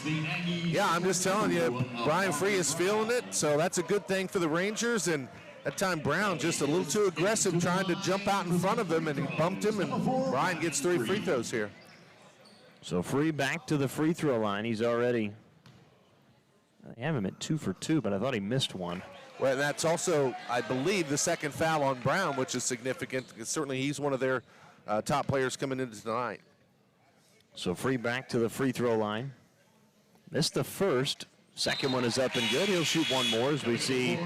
Yeah, I'm just telling you, Brian Free is feeling it, so that's a good thing for the Rangers. And that time Brown just a little too aggressive trying to jump out in front of him, and he bumped him, and Brian gets 3 free throws here. So Free back to the free throw line. He's already, I have him at 2 for 2, but I thought he missed one. Well, and that's also, I believe, the second foul on Brown, which is significant. Certainly he's one of their top players coming into tonight. So Free back to the free throw line. Missed the first. Second one is up and good. He'll shoot one more as we see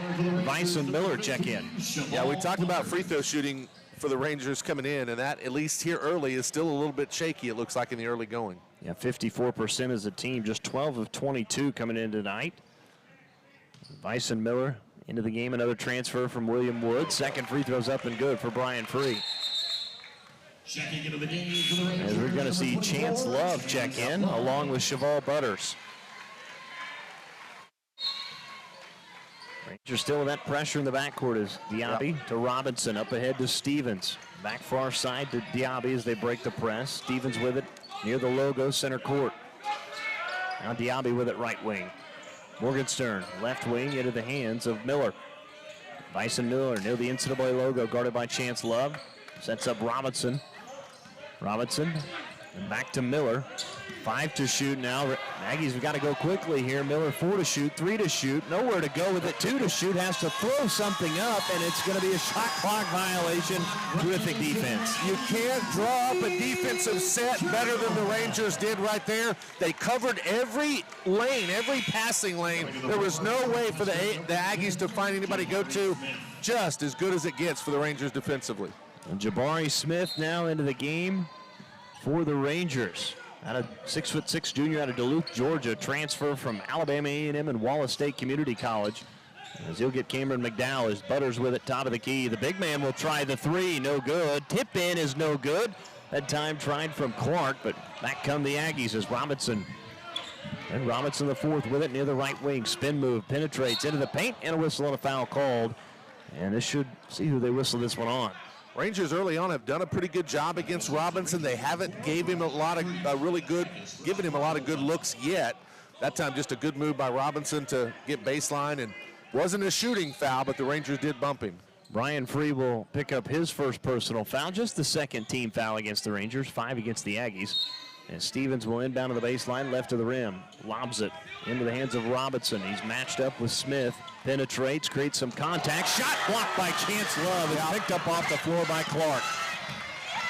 Bison Miller check in. Yeah, we talked about free throw shooting for the Rangers coming in, and that, at least here early, is still a little bit shaky, it looks like, in the early going. Yeah, 54% as a team, just 12 of 22 coming in tonight. Bison Miller into the game, another transfer from William Wood. Second free throw's up and good for Brian Free. Checking into the game for the Rangers. As we're going to see Chance Love check in along with Cheval Butters. Rangers still with that pressure in the backcourt as Diaby to Robinson, up ahead to Stevens. Back far side to Diaby as they break the press. Stevens with it near the logo, center court. Now Diaby with it right wing. Morgenstern, left wing into the hands of Miller. Bison Miller near the NCAA logo, guarded by Chance Love. Sets up Robinson. Robinson, and back to Miller. 5 to shoot now. Aggies have got to go quickly here. Miller 4 to shoot, 3 to shoot. Nowhere to go with it. 2 to shoot. Has to throw something up, and it's going to be a shot clock violation. Terrific defense. You can't draw up a defensive set better than the Rangers did right there. They covered every lane, every passing lane. There was no way for the Aggies to find anybody to go to. Just as good as it gets for the Rangers defensively. And Jabari Smith now into the game for the Rangers. Out of 6'6" junior out of Duluth, Georgia, transfer from Alabama A&M and Wallace State Community College. As he'll get Cameron McDowell as Butters with it, top of the key. The big man will try the three, no good. Tip in is no good. That time tried from Clark, but back come the Aggies as Robinson. And Robinson the fourth with it near the right wing. Spin move, penetrates into the paint, and a whistle on a foul called. And this should see who they whistle this one on. Rangers early on have done a pretty good job against Robinson. They haven't given him a lot of good looks yet. That time just a good move by Robinson to get baseline, and wasn't a shooting foul, but the Rangers did bump him. Brian Free will pick up his first personal foul, just the second team foul against the Rangers, 5 against the Aggies. And Stevens will inbound to the baseline, left of the rim, lobs it into the hands of Robinson. He's matched up with Smith, penetrates, creates some contact. Shot blocked by Chance Love and picked up off the floor by Clark.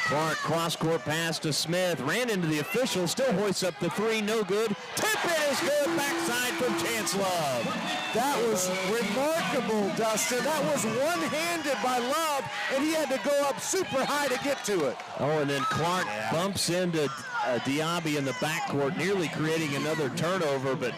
Clark cross-court pass to Smith, ran into the official, still hoists up the three, no good. Tip in is good, backside from Chance Love. That was remarkable, Dustin. That was one-handed by Love, and he had to go up super high to get to it. Oh, and then Clark bumps into Diaby in the backcourt, nearly creating another turnover, but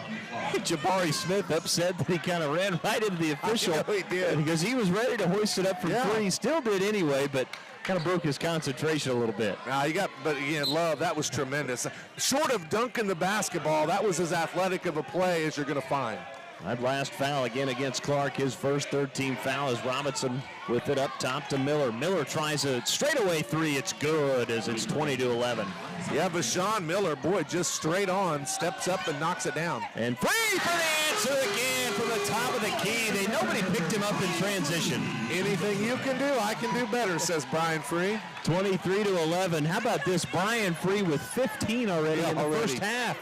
Jabari Smith upset that he kind of ran right into the official. I know he did. Because he was ready to hoist it up from three. Still did anyway, but kind of broke his concentration a little bit. But again, Love, that was tremendous. Short of dunking the basketball, that was as athletic of a play as you're going to find. That last foul again against Clark, his first third-team foul, as Robinson with it up top to Miller. Miller tries a straightaway three. It's good as it's 20-11. Yeah, Vashawn Miller, boy, just straight on, steps up and knocks it down. And Free for the answer again from the top of the key. Nobody picked him up in transition. Anything you can do, I can do better, says Brian Free. 23-11. How about this? Brian Free with 15 already in the first half.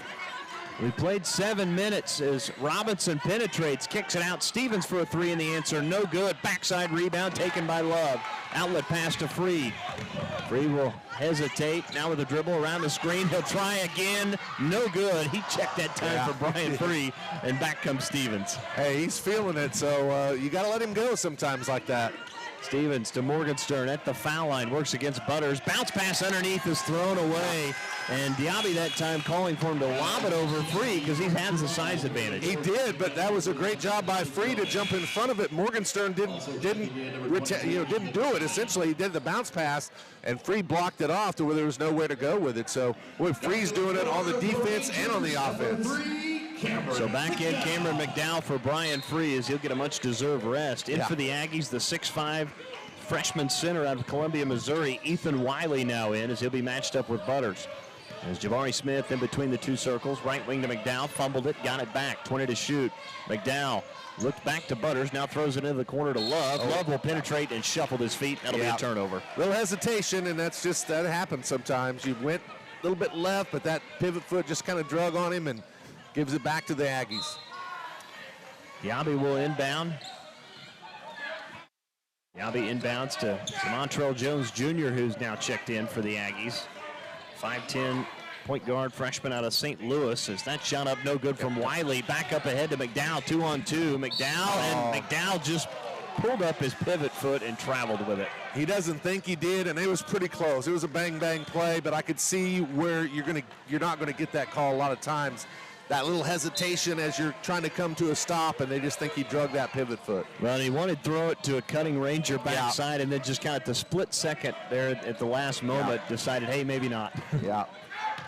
We played 7 minutes as Robinson penetrates, kicks it out. Stevens for a three, and the answer no good. Backside rebound taken by Love. Outlet pass to Free. Free will hesitate. Now with a dribble around the screen. He'll try again. No good. He checked that time for Brian Free, and back comes Stevens. Hey, he's feeling it, so you got to let him go sometimes like that. Stevens to Morgenstern at the foul line, works against Butters. Bounce pass underneath is thrown away. And Diaby that time calling for him to lob it over Free because he has the size advantage. He did, but that was a great job by Free to jump in front of it. Morgenstern didn't do it. Essentially, he did the bounce pass, and Free blocked it off to where there was nowhere to go with it. So, Free's doing it on the defense and on the offense. So back in Cameron McDowell for Brian Free as he'll get a much-deserved rest. In for the Aggies, the 6'5" freshman center out of Columbia, Missouri, Ethan Wiley now in as he'll be matched up with Butters. As Jabari Smith in between the two circles, right wing to McDowell, fumbled it, got it back, 20 to shoot. McDowell looked back to Butters, now throws it into the corner to Love. Love will penetrate and shuffled his feet. That'll be a turnover. Little hesitation, and that happens sometimes. You went a little bit left, but that pivot foot just kind of drug on him and gives it back to the Aggies. Diaby will inbound. Diaby inbounds to Montrell Jones Jr., who's now checked in for the Aggies. 5'10" point guard freshman out of St. Louis. As that shot up no good from Wiley. Back up ahead to McDowell, 2-on-2. McDowell just pulled up his pivot foot and traveled with it. He doesn't think he did, and it was pretty close. It was a bang-bang play, but I could see where you're not going to get that call a lot of times. That little hesitation as you're trying to come to a stop, and they just think he drug that pivot foot. Well, he wanted to throw it to a cutting Ranger backside, and then just kind of the split second there at the last moment decided, hey, maybe not. Yeah.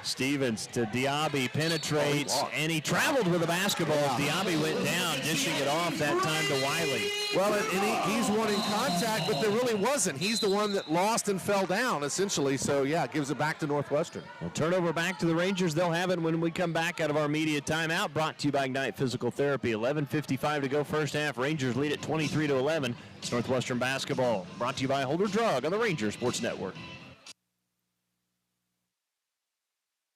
Stevens to Diaby, penetrates, and he traveled with the basketball. Diaby went down, dishing it off that time to Wiley. Well, and he's wanting contact, but there really wasn't. He's the one that lost and fell down, essentially. So, gives it back to Northwestern. Well, turnover back to the Rangers. They'll have it when we come back out of our media timeout. Brought to you by Ignite Physical Therapy. 11:55 to go first half. Rangers lead at 23-11. It's Northwestern basketball. Brought to you by Holder Drug on the Rangers Sports Network.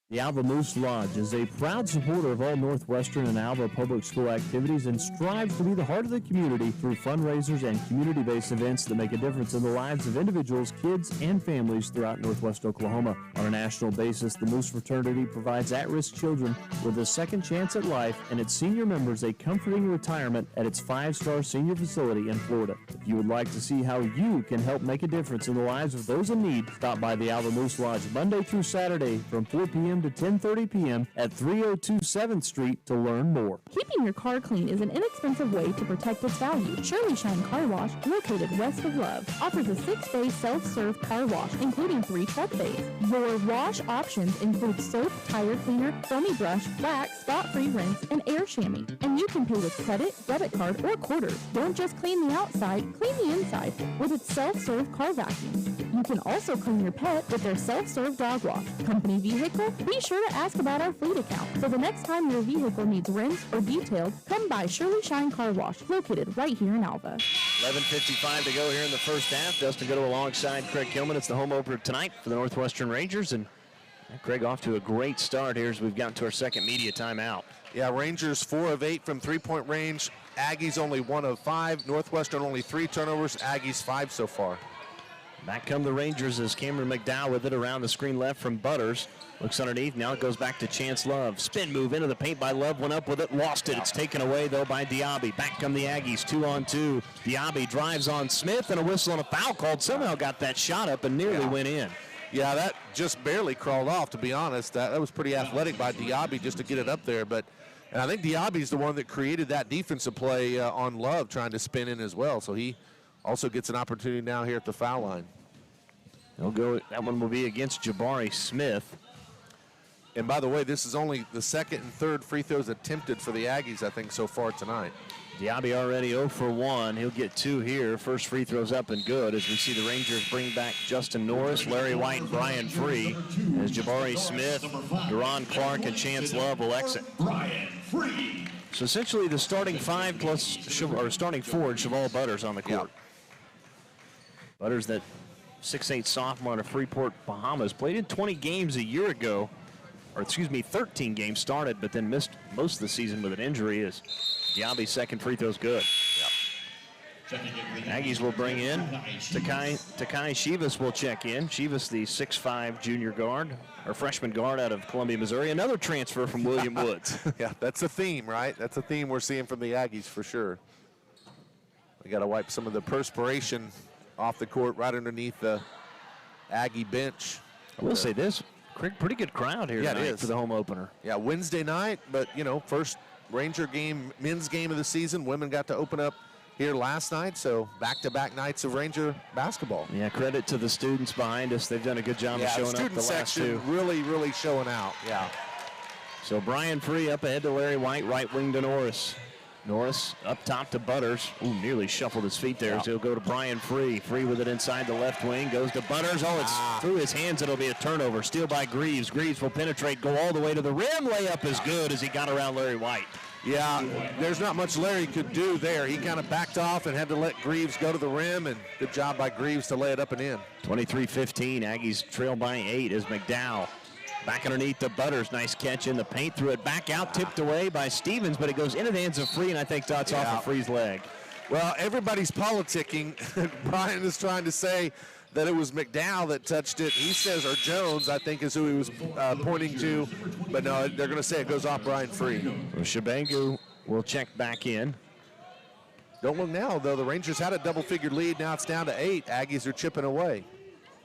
The Alva Moose Lodge is a proud supporter of all Northwestern and Alva public school activities and strives to be the heart of the community through fundraisers and community-based events that make a difference in the lives of individuals, kids, and families throughout Northwest Oklahoma. On a national basis, the Moose Fraternity provides at-risk children with a second chance at life and its senior members a comforting retirement at its 5-star senior facility in Florida. If you would like to see how you can help make a difference in the lives of those in need, stop by the Alva Moose Lodge Monday through Saturday from 4 p.m. to 10:30 p.m. at 302 7th Street to learn more. Keeping your car clean is an inexpensive way to protect its value. Shirley Shine Car Wash, located west of Love, offers a 6-bay self-serve car wash, including 3 truck bays. Your wash options include soap, tire cleaner, foamy brush, wax, spot-free rinse, and air chamois. And you can pay with credit, debit card, or quarters. Don't just clean the outside, clean the inside with its self-serve car vacuum. You can also clean your pet with their self-serve dog wash. Company vehicle? Be sure to ask about our fleet account. So the next time your vehicle needs rinsed or detailed, come by Shirley Shine Car Wash, located right here in Alva. 11:55 to go here in the first half. Dustin Goodall alongside Craig Hillman. It's the home opener tonight for the Northwestern Rangers, and Craig off to a great start here as we've gotten to our second media timeout. Yeah, Rangers 4 of 8 from three-point range. Aggies only 1 of 5. Northwestern only 3 turnovers. Aggies 5 so far. Back come the Rangers as Cameron McDowell with it around the screen left from Butters. Looks underneath. Now it goes back to Chance Love. Spin move into the paint by Love. Went up with it. Lost it. It's taken away, though, by Diaby. Back come the Aggies. 2-on-2. Diaby drives on Smith, and a whistle and a foul called. Somehow got that shot up and nearly went in. Yeah, that just barely crawled off, to be honest. That was pretty athletic by Diaby just to get it up there. And I think Diaby's the one that created that defensive play on Love, trying to spin in as well. So he also gets an opportunity now here at the foul line. They'll go. That one will be against Jabari Smith. And by the way, this is only the second and third free throws attempted for the Aggies, I think, so far tonight. Diaby already 0 for 1. He'll get 2 here. First free throw's up and good as we see the Rangers bring back Justin Norris, Larry White, and Brian Free as Jabari Smith, Deron Clark, and Chance Love will exit. Brian Free. So essentially the starting 5 plus starting forward, Cheval Butters on the court. Butters, that 6'8" sophomore out of Freeport, Bahamas, played in 20 games a year ago, or 13 games started, but then missed most of the season with an injury as Diaby's second free throw's good. Aggies will bring in Takai Shivas will check in. Shivas, the 6'5" junior guard, or freshman guard out of Columbia, Missouri. Another transfer from William Woods. Yeah, that's a theme, right? That's a theme we're seeing from the Aggies for sure. We got to wipe some of the perspiration off the court right underneath the Aggie bench. I will say this, Craig, pretty good crowd here tonight for the home opener. Yeah, Wednesday night, but, first Ranger game, men's game of the season. Women got to open up here last night, so back-to-back nights of Ranger basketball. Yeah, credit to the students behind us. They've done a good job of showing up the last 2. Really, really showing out, yeah. So Brian Free up ahead to Larry White, right wing to Norris. Norris up top to Butters. Ooh, nearly shuffled his feet there. So he'll go to Brian Free. Free with it inside the left wing. Goes to Butters. Oh, it's through his hands. It'll be a turnover. Steal by Greaves. Greaves will penetrate, go all the way to the rim. Layup is good as he got around Larry White. Yeah, there's not much Larry could do there. He kind of backed off and had to let Greaves go to the rim, and good job by Greaves to lay it up and in. 23-15. Aggies trail by 8 as McDowell back underneath the Butters. Nice catch in the paint. Threw it back out, tipped away by Stevens, but it goes into the hands of Free, and I think dots off of Free's leg. Well, everybody's politicking. Brian is trying to say that it was McDowell that touched it. He says, or Jones, I think is who he was pointing to. But no, they're going to say it goes off Brian Free. Well, Shabangu will check back in. Don't look now, though. The Rangers had a double-figure lead. Now it's down to 8. Aggies are chipping away.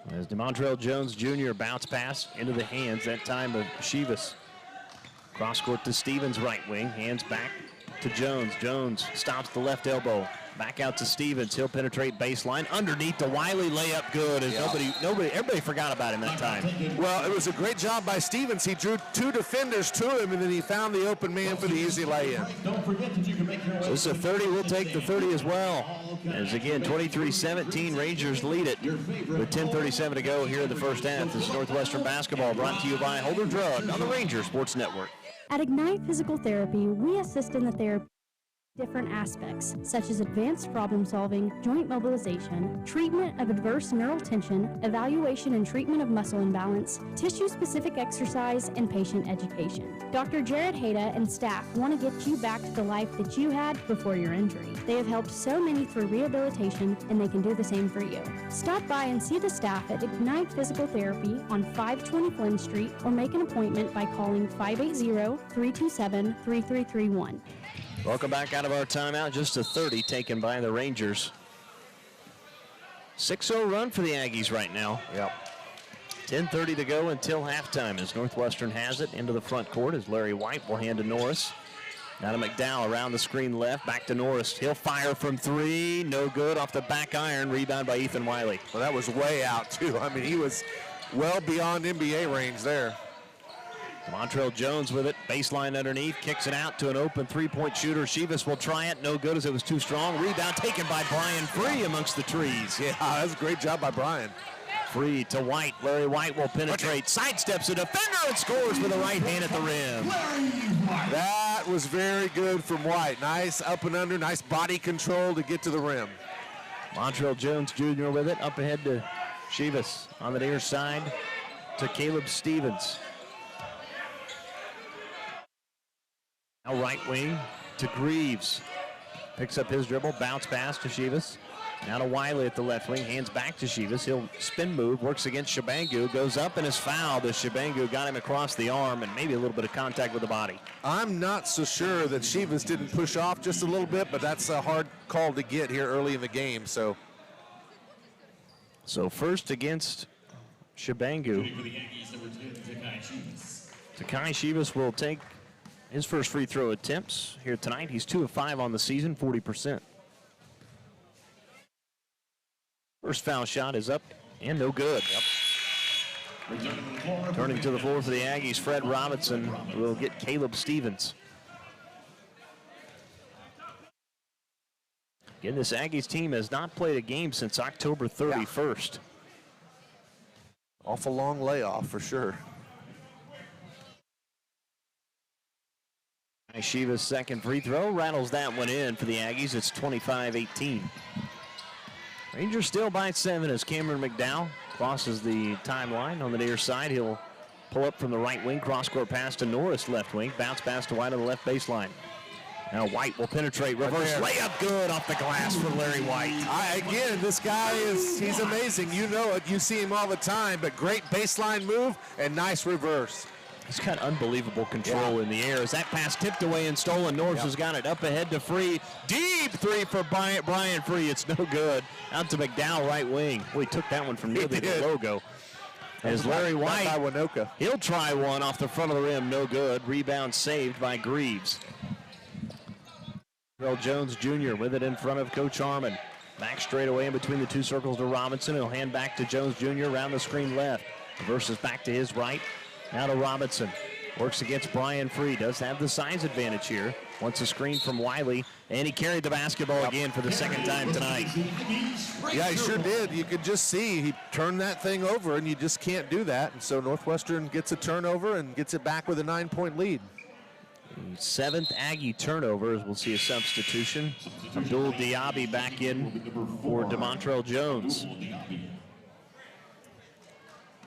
As DeMontrell Jones Jr. bounce pass into the hands, that time of Shivas. Cross court to Stevens, right wing. Hands back to Jones. Jones stops the left elbow. Back out to Stevens. He'll penetrate baseline. Underneath the Wiley layup good. As everybody forgot about him that time. Well, it was a great job by Stevens. He drew 2 defenders to him, and then he found the open man for the easy lay-in. So this is a 30. We'll take the 30 as well. As again, 23-17, Rangers lead it with 10:37 to go here in the first half. This is Northwestern basketball brought to you by Holder Drug on the Ranger Sports Network. At Ignite Physical Therapy, we assist in the therapy different aspects, such as advanced problem solving, joint mobilization, treatment of adverse neural tension, evaluation and treatment of muscle imbalance, tissue-specific exercise, and patient education. Dr. Jared Hayda and staff want to get you back to the life that you had before your injury. They have helped so many through rehabilitation, and they can do the same for you. Stop by and see the staff at Ignite Physical Therapy on 520 Flynn Street, or make an appointment by calling 580-327-3331. Welcome back out of our timeout. Just a 30 taken by the Rangers. 6-0 run for the Aggies right now. Yep. 10:30 to go until halftime as Northwestern has it into the front court as Larry White will hand to Norris. Now to McDowell around the screen left, back to Norris. He'll fire from three, no good off the back iron, rebound by Ethan Wiley. Well, that was way out too. I mean, he was well beyond NBA range there. Montrell Jones with it, baseline underneath, kicks it out to an open three-point shooter. Shivas will try it, no good as it was too strong. Rebound taken by Brian Free amongst the trees. Yeah, that's a great job by Brian. Free to White. Larry White will penetrate, sidesteps a defender and scores with a right hand at the rim. That was very good from White. Nice up and under, nice body control to get to the rim. Montrell Jones Jr. with it, up ahead to Shivas on the near side to Caleb Stevens. Now right wing to Greaves. Picks up his dribble, bounce pass to Shivas. Now to Wiley at the left wing, hands back to Shivas. He'll spin move, works against Shabangu, goes up and is fouled as Shabangu got him across the arm and maybe a little bit of contact with the body. I'm not so sure that Shivas didn't push off just a little bit, but that's a hard call to get here early in the game. So first against Shabangu. Takai Shivas will take his first free throw attempts here tonight. He's 2 of 5 on the season, 40%. First foul shot is up and no good. Yep. Turning to the floor for the Aggies, Fred Robinson will get Caleb Stevens. Again, this Aggies team has not played a game since October 31st. Awful long layoff for sure. Shiva's second free throw rattles that one in for the Aggies. It's 25-18. Rangers still by 7 as Cameron McDowell crosses the timeline on the near side. He'll pull up from the right wing, cross-court pass to Norris left wing, bounce pass to White on the left baseline. Now White will penetrate, reverse layup good off the glass for Larry White. Again, this guy he's amazing. You know it, you see him all the time, but great baseline move and nice reverse. He's got unbelievable control in the air. As that pass tipped away and stolen, Norris has got it up ahead to Free. Deep three for Brian Free. It's no good. Out to McDowell, right wing. Well, he took that one from nearly the logo. As Larry White, he'll try one off the front of the rim. No good. Rebound saved by Greaves. Earl Jones Jr. with it in front of Coach Harmon. Back straight away in between the two circles to Robinson. He'll hand back to Jones Jr. around the screen left. Reverses back to his right. Now to Robinson. Works against Brian Free. Does have the size advantage here. Wants a screen from Wiley. And he carried the basketball again for the second time tonight. Yeah, he sure did. You could just see he turned that thing over, and you just can't do that. And so Northwestern gets a turnover and gets it back with a 9-point lead. The 7th Aggie turnover as we'll see a substitution. Abdul Diaby back in for DeMontrell Jones.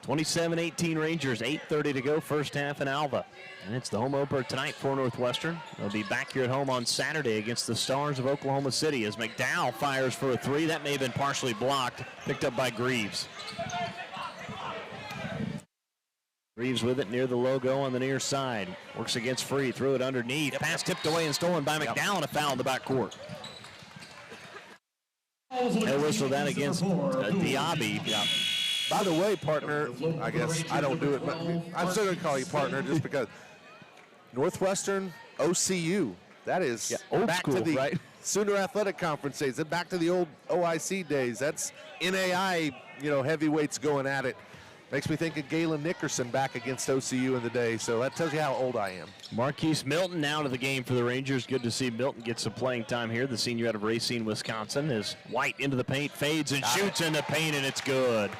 27-18 Rangers, 8:30 to go, first half in Alva. And it's the home opener tonight for Northwestern. They'll be back here at home on Saturday against the Stars of Oklahoma City as McDowell fires for a three. That may have been partially blocked, picked up by Greaves. Greaves with it near the logo on the near side. Works against Free, threw it underneath. Pass tipped away and stolen by McDowell and a foul in the backcourt. They'll whistle that against Diaby. Yeah. By the way, partner, I guess I don't do it, but I'm still going to call you partner just because Northwestern OCU. That is old back school, to the right? Sooner Athletic Conference days. And back to the old OIC days. That's NAI, heavyweights going at it. Makes me think of Galen Nickerson back against OCU in the day. So that tells you how old I am. Marquise Milton now to the game for the Rangers. Good to see Milton get some playing time here. The senior out of Racine, Wisconsin, is White into the paint, fades and shoots in the paint, and it's good.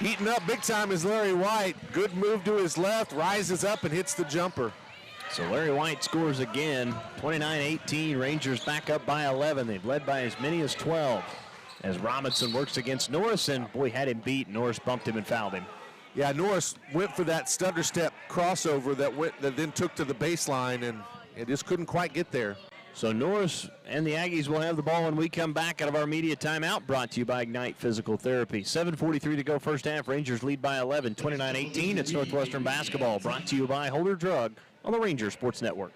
Heating up big time is Larry White. Good move to his left, rises up and hits the jumper. So Larry White scores again. 29-18, Rangers back up by 11. They've led by as many as 12. As Robinson works against Norris, and boy, had him beat. Norris bumped him and fouled him. Yeah, Norris went for that stutter step crossover that then took to the baseline, and it just couldn't quite get there. So Norris and the Aggies will have the ball when we come back out of our media timeout, brought to you by Ignite Physical Therapy. 7:43 to go first half. Rangers lead by 11, 29-18. It's Northwestern basketball, brought to you by Holder Drug on the Ranger Sports Network.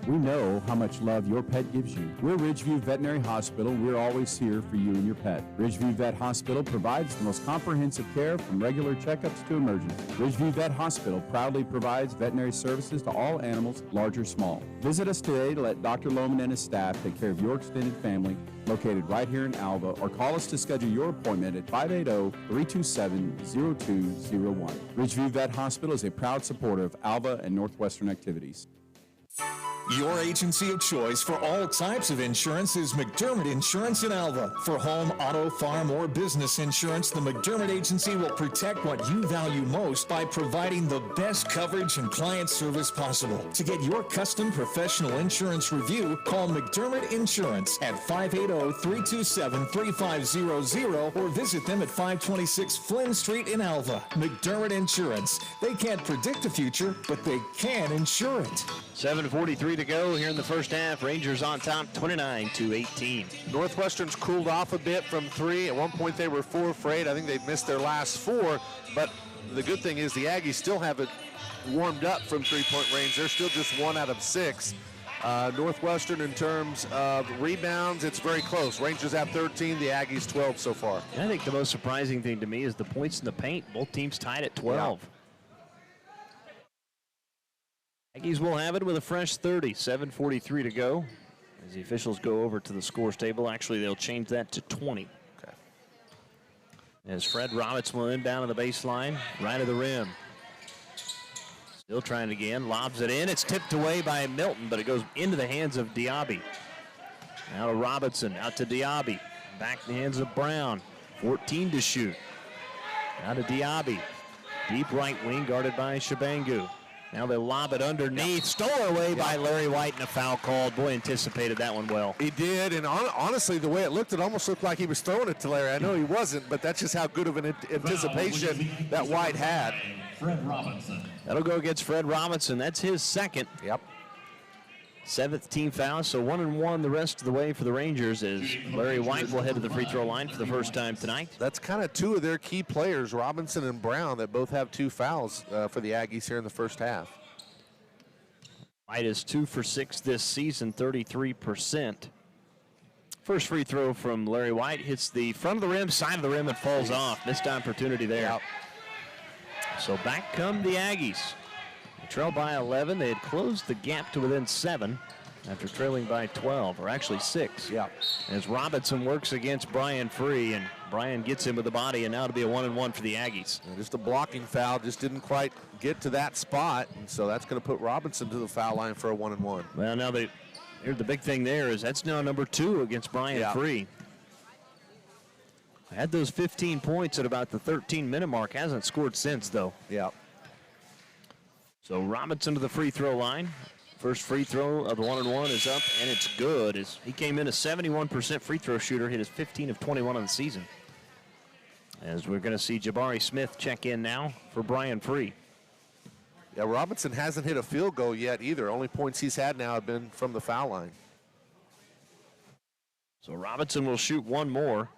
We know how much love your pet gives you. We're Ridgeview Veterinary Hospital. We're always here for you and your pet. Ridgeview Vet Hospital provides the most comprehensive care from regular checkups to emergency. Ridgeview Vet Hospital proudly provides veterinary services to all animals, large or small. Visit us today to let Dr. Lohman and his staff take care of your extended family, located right here in Alva, or call us to schedule your appointment at 580-327-0201. Ridgeview Vet Hospital is a proud supporter of Alva and Northwestern activities. Your agency of choice for all types of insurance is McDermott Insurance in Alva. For home, auto, farm, or business insurance, the McDermott Agency will protect what you value most by providing the best coverage and client service possible. To get your custom professional insurance review, call McDermott Insurance at 580-327-3500 or visit them at 526 Flynn Street in Alva. McDermott Insurance. They can't predict the future, but they can insure it. 7:43 to go here in the first half. Rangers on top 29-18. Northwestern's cooled off a bit from three. At one point they were 4 for 8. I think they've missed their last 4, but the good thing is the Aggies still haven't warmed up from three-point range. They're still just 1 out of 6. Northwestern, in terms of rebounds, it's very close. Rangers have 13, the Aggies 12 so far. And I think the most surprising thing to me is the points in the paint. Both teams tied at 12. Yeah. Aggies will have it with a fresh 30, 7:43 to go. As the officials go over to the scores table, actually they'll change that to 20. Okay. As Fred Roberts will inbound on the baseline, right of the rim. Still trying again, lobs it in. It's tipped away by Milton, but it goes into the hands of Diaby. Now to Robinson, out to Diaby. Back in the hands of Brown. 14 to shoot. Now to Diaby. Deep right wing guarded by Shabangu. Now they lob it underneath. Stolen away by Larry White, and a foul called. Boy, anticipated that one well. He did, and honestly, the way it looked, it almost looked like he was throwing it to Larry. I know he wasn't, but that's just how good of an anticipation that White had. Fred Robinson. That'll go against Fred Robinson. That's his second. Yep. 7th team foul, so 1-1 the rest of the way for the Rangers as Larry White will head to the free throw line for the first time tonight. That's kind of 2 of their key players, Robinson and Brown, that both have 2 fouls for the Aggies here in the first half. White is 2 for 6 this season, 33%. First free throw from Larry White hits the front of the rim, side of the rim, and falls off. Missed opportunity there. Yep. So back come the Aggies. They trail by 11. They had closed the gap to within 7 after trailing by 12, or actually 6. Yeah. As Robinson works against Brian Free, and Brian gets him with the body, and now it'll be a 1-1 for the Aggies. And just a blocking foul, just didn't quite get to that spot, and so that's going to put Robinson to the foul line for a 1-1. Well, now the big thing there is that's now number 2 against Brian Free. Had those 15 points at about the 13-minute mark. Hasn't scored since, though. Yeah. So Robinson to the free throw line. First free throw of the 1-1 is up, and it's good. As he came in a 71% free throw shooter, hit his 15 of 21 on the season. As we're going to see Jabari Smith check in now for Brian Free. Yeah, Robinson hasn't hit a field goal yet either. Only points he's had now have been from the foul line. So Robinson will shoot one more.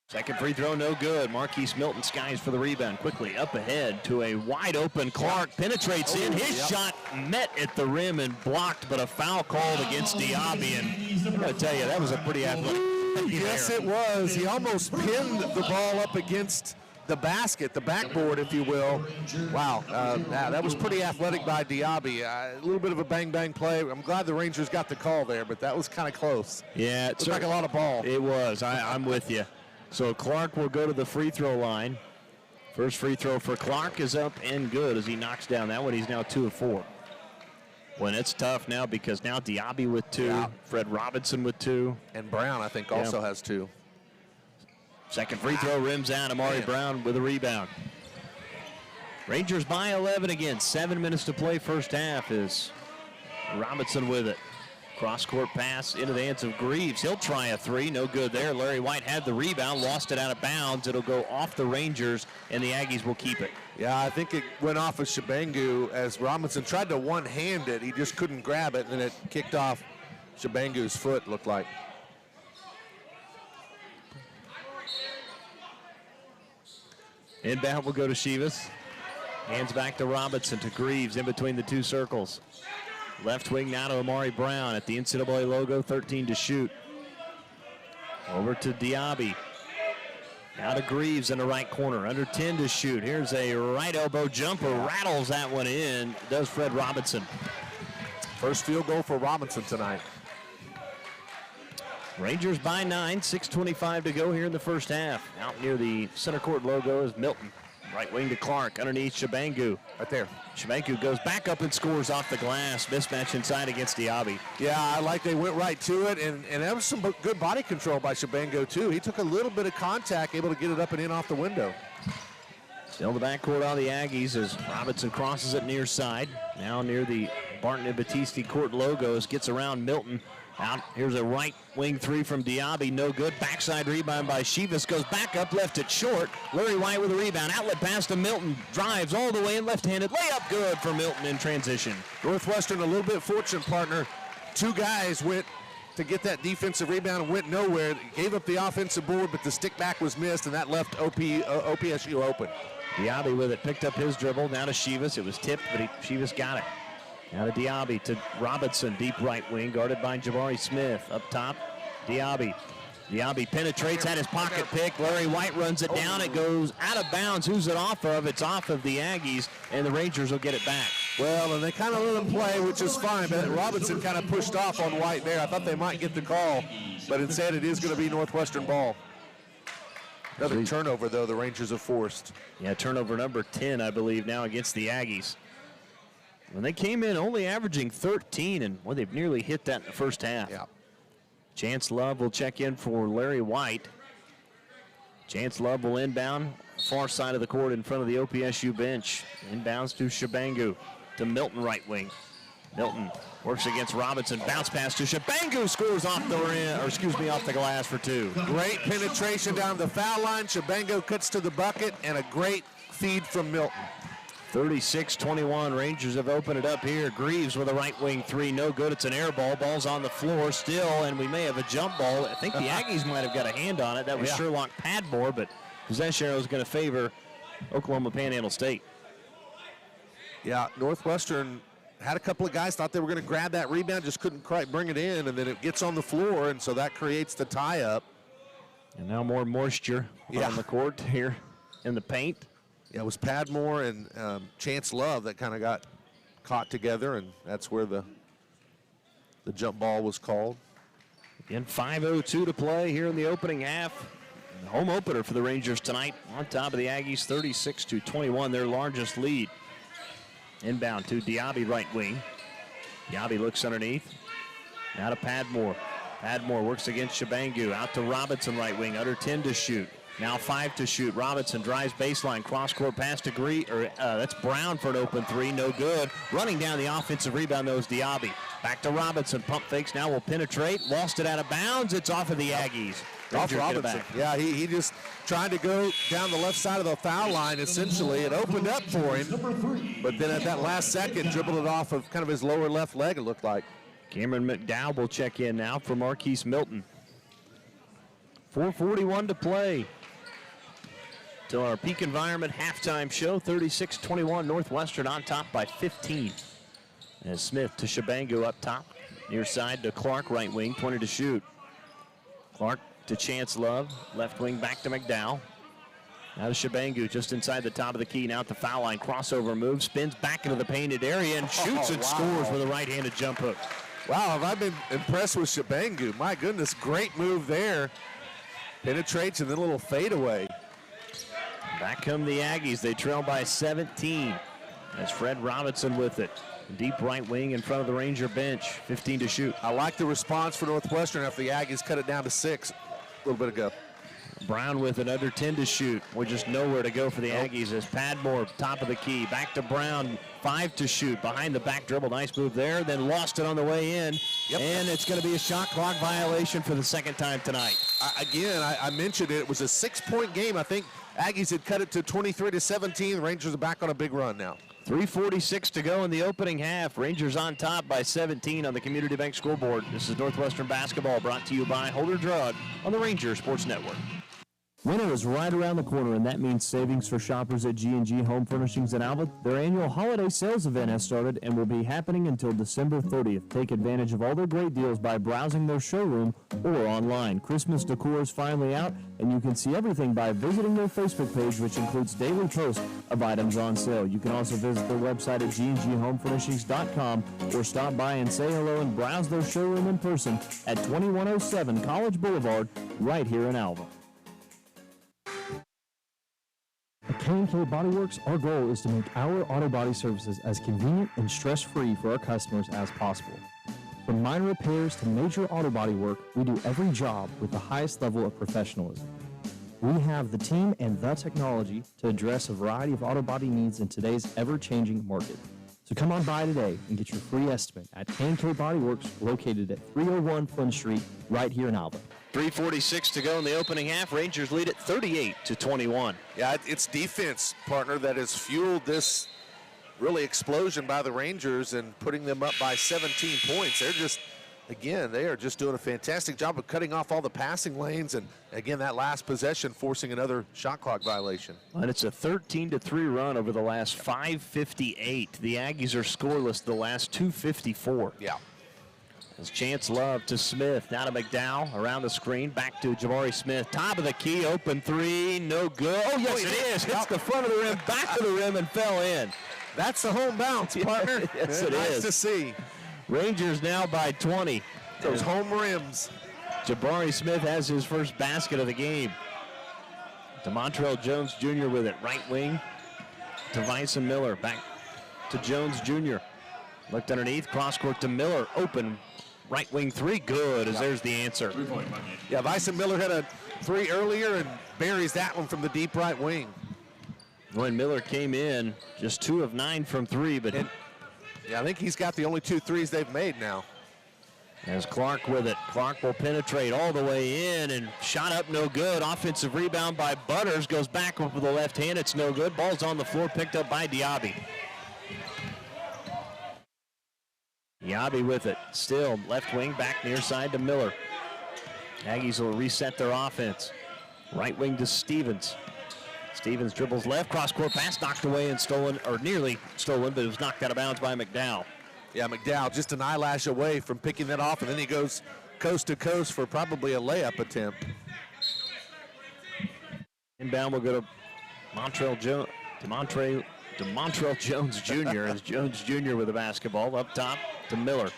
Second free throw, no good. Marquise Milton skies for the rebound. Quickly up ahead to a wide open Clark. Penetrates in. His shot met at the rim and blocked, but a foul called against Diaby. And I'm going to tell you, that was a pretty athletic. Yes, it was. He almost pinned the ball up against the basket, the backboard, if you will. Wow, that was pretty athletic by Diaby. A little bit of a bang-bang play. I'm glad the Rangers got the call there, but that was kind of close. Yeah, it looked like a lot of ball. It was. I'm with you. So Clark will go to the free throw line. First free throw for Clark is up and good as he knocks down that one. He's now 2 of 4. Well, it's tough now because now Diaby with 2, Fred Robinson with 2. And Brown, I think, also has 2. Second free throw rims out. Amari Brown with a rebound. Rangers by 11 again. 7 minutes to play first half is Robinson with it. Cross-court pass into the hands of Greaves. He'll try a 3. No good there. Larry White had the rebound, lost it out of bounds. It'll go off the Rangers, and the Aggies will keep it. Yeah, I think it went off of Shabangu as Robinson tried to one-hand it. He just couldn't grab it, and then it kicked off Shabangu's foot, looked like. Inbound will go to Shivas. Hands back to Robinson, to Greaves in between the two circles. Left wing now to Amari Brown at the NCAA logo, 13 to shoot. Over to Diaby. Now to Greaves in the right corner, under 10 to shoot. Here's a right elbow jumper, rattles that one in, does Fred Robinson. First field goal for Robinson tonight. Rangers by 9, 6:25 to go here in the first half. Out near the center court logo is Milton. Right wing to Clark, underneath Shabangu. Right there. Shabangu goes back up and scores off the glass. Mismatch inside against Diaby. Yeah, I like they went right to it, and that was some good body control by Shabangu, too. He took a little bit of contact, able to get it up and in off the window. Still the backcourt on the Aggies as Robinson crosses it near side. Now near the Barton and Battisti court logos, gets around Milton. Out, here's a right wing three from Diaby, no good. Backside rebound by Shivas, goes back up, left it short. Larry White with a rebound, outlet pass to Milton, drives all the way in left-handed, layup good for Milton in transition. Northwestern a little bit fortunate, partner. Two guys went to get that defensive rebound and went nowhere. Gave up the offensive board, but the stick back was missed, and that left OPSU open. Diaby with it, picked up his dribble, now to Shivas. It was tipped, but Shivas got it. Now to Diaby, to Robinson, deep right wing, guarded by Jabari Smith. Up top, Diaby. Diaby penetrates, had his pocket pick. Larry White runs it down. It goes out of bounds. Who's it off of? It's off of the Aggies, and the Rangers will get it back. Well, and they kind of let him play, which is fine, but Robinson kind of pushed off on White there. I thought they might get the call, but instead it is going to be Northwestern ball. Another turnover, though, the Rangers have forced. Yeah, turnover number 10, I believe, now against the Aggies. When they came in only averaging 13, and well, they've nearly hit that in the first half. Yeah. Chance Love will check in for Larry White. Chance Love will inbound, far side of the court in front of the OPSU bench. Inbounds to Shabangu, to Milton right wing. Milton works against Robinson, bounce pass to Shabangu, scores off the rim, or excuse me, off the glass for two. Great penetration down the foul line. Shabangu cuts to the bucket, and a great feed from Milton. 36-21, Rangers have opened it up here. Greaves with a right wing three, no good. It's an air ball. Ball's on the floor still, and we may have a jump ball. I think the Aggies might have got a hand on it. That was Sherlock Padmore, but possession arrow is going to favor Oklahoma Panhandle State. Yeah, Northwestern had a couple of guys, thought they were going to grab that rebound, just couldn't quite bring it in, and then it gets on the floor, and so that creates the tie-up. And now more moisture on the court here in the paint. Yeah, it was Padmore and Chance Love that kind of got caught together, and that's where the jump ball was called. Again, 5:02 to play here in the opening half. The home opener for the Rangers tonight, on top of the Aggies, 36-21, their largest lead. Inbound to Diaby, right wing. Diaby looks underneath. Now to Padmore. Padmore works against Shabangu. Out to Robinson, right wing, under 10 to shoot. Now 5 to shoot. Robinson drives baseline, cross-court pass to that's Brown for an open three, no good. Running down the offensive rebound, though, is Diaby. Back to Robinson, pump fakes, now will penetrate. Lost it out of bounds, it's off of the Aggies. Off Robinson. Yeah, he just tried to go down the left side of the foul line, essentially. It opened up for him, but then at that last second, dribbled it off of kind of his lower left leg, it looked like. Cameron McDowell will check in now for Marquise Milton. 4:41 to play. To our peak environment halftime show, 36-21, Northwestern on top by 15. As Smith to Shabangu up top, near side to Clark, right wing, 20 to shoot. Clark to Chance Love, left wing back to McDowell. Now to Shabangu, just inside the top of the key, now at the foul line, crossover move, spins back into the painted area and shoots and scores with a right-handed jump hook. Wow, have I been impressed with Shabangu. My goodness, great move there. Penetrates and then a little fadeaway. Back come the Aggies. They trail by 17. That's Fred Robinson with it. Deep right wing in front of the Ranger bench. 15 to shoot. I like the response for Northwestern after the Aggies cut it down to 6 a little bit ago. Brown with it, under 10 to shoot. We're just nowhere to go for the Aggies as Padmore, top of the key. Back to Brown, 5 to shoot. Behind the back dribble, nice move there. Then lost it on the way in. And it's going to be a shot clock violation for the second time tonight. I mentioned it. It was a 6-point game. I think Aggies had cut it to 23-17. The Rangers are back on a big run now. 3:46 to go in the opening half. Rangers on top by 17 on the Community Bank scoreboard. This is Northwestern basketball brought to you by Holder Drug on the Ranger Sports Network. Winter is right around the corner, and that means savings for shoppers at G&G Home Furnishings in Alva. Their annual holiday sales event has started and will be happening until December 30th. Take advantage of all their great deals by browsing their showroom or online. Christmas decor is finally out, and you can see everything by visiting their Facebook page, which includes daily posts of items on sale. You can also visit their website at gnghomefurnishings.com or stop by and say hello and browse their showroom in person at 2107 College Boulevard right here in Alva. At K&K Body Works, our goal is to make our auto body services as convenient and stress-free for our customers as possible. From minor repairs to major auto body work, we do every job with the highest level of professionalism. We have the team and the technology to address a variety of auto body needs in today's ever-changing market. So come on by today and get your free estimate at K&K Body Works, located at 301 Flynn Street, right here in Alva. 3:46 to go in the opening half. Rangers lead it 38-21. Yeah, it's defense, partner, that has fueled this really explosion by the Rangers and putting them up by 17 points. They're just, again, they are just doing a fantastic job of cutting off all the passing lanes, and again, that last possession forcing another shot clock violation. And it's a 13-3 run over the last 5:58. The Aggies are scoreless the last 2:54. Yeah. As Chance Love to Smith, now to McDowell, around the screen, back to Jabari Smith, top of the key, open three, no good. Oh, yes, it is. Hits the front of the rim, back to the rim, and fell in. That's the home bounce, partner. Yes, it is. Nice to see. Rangers now by 20. Those home rims. Jabari Smith has his first basket of the game. DeMontrell Jones Jr. with it, right wing to Vyson Miller, back to Jones Jr. Looked underneath, cross court to Miller, open. Right wing three, good, as there's the answer. Yeah, Vyson Miller had a three earlier and buries that one from the deep right wing. When Miller came in, just 2 of 9 from three, but yeah, I think he's got the only 2 threes they've made now. As Clark with it. Clark will penetrate all the way in and shot up, no good. Offensive rebound by Butters, goes back with the left hand, it's no good. Ball's on the floor, picked up by Diaby. Diaby with it, still left wing, back near side to Miller. Aggies will reset their offense. Right wing to Stevens. Stevens dribbles left, cross-court pass knocked away and stolen, or nearly stolen, but it was knocked out of bounds by McDowell. Yeah, McDowell just an eyelash away from picking that off, and then he goes coast to coast for probably a layup attempt. Inbound will go to DeMontrell Jones Jr. as Jones Jr. with the basketball up top to Miller.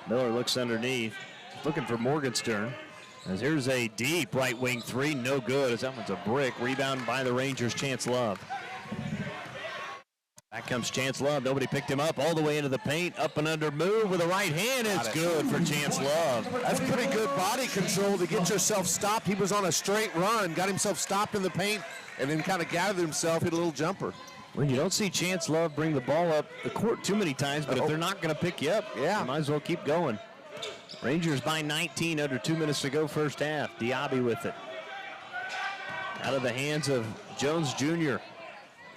Miller looks underneath, looking for Morgenstern. As here's a deep right wing three, no good, as that one's a brick. Rebound by the Rangers, Chance Love. Back comes Chance Love. Nobody picked him up all the way into the paint. Up and under move with a right hand. It's good for Chance Love. That's pretty good body control to get yourself stopped. He was on a straight run, got himself stopped in the paint, and then kind of gathered himself, hit a little jumper. When you don't see Chance Love bring the ball up the court too many times, but if they're not going to pick you up, you might as well keep going. Rangers by 19, under 2 minutes to go first half. Diaby with it. Out of the hands of Jones Jr.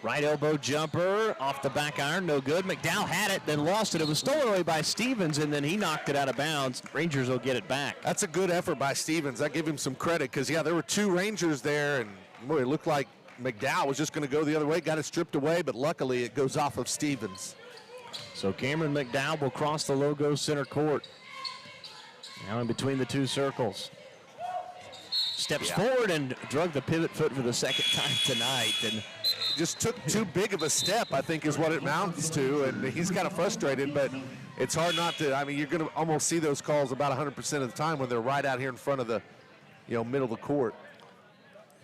Right elbow jumper, off the back iron, no good. McDowell had it, then lost it. It was stolen away by Stevens, and then he knocked it out of bounds. Rangers will get it back. That's a good effort by Stevens. I give him some credit because, there were 2 Rangers there, and boy, it looked like McDowell was just going to go the other way, got it stripped away, but luckily it goes off of Stevens. So Cameron McDowell will cross the logo center court. Now in between the 2 circles. Steps forward and drug the pivot foot for the second time tonight. And just took too big of a step, I think is what it amounts to, and he's kind of frustrated, but it's hard not to. I mean, you're going to almost see those calls about 100% of the time when they're right out here in front of the, middle of the court.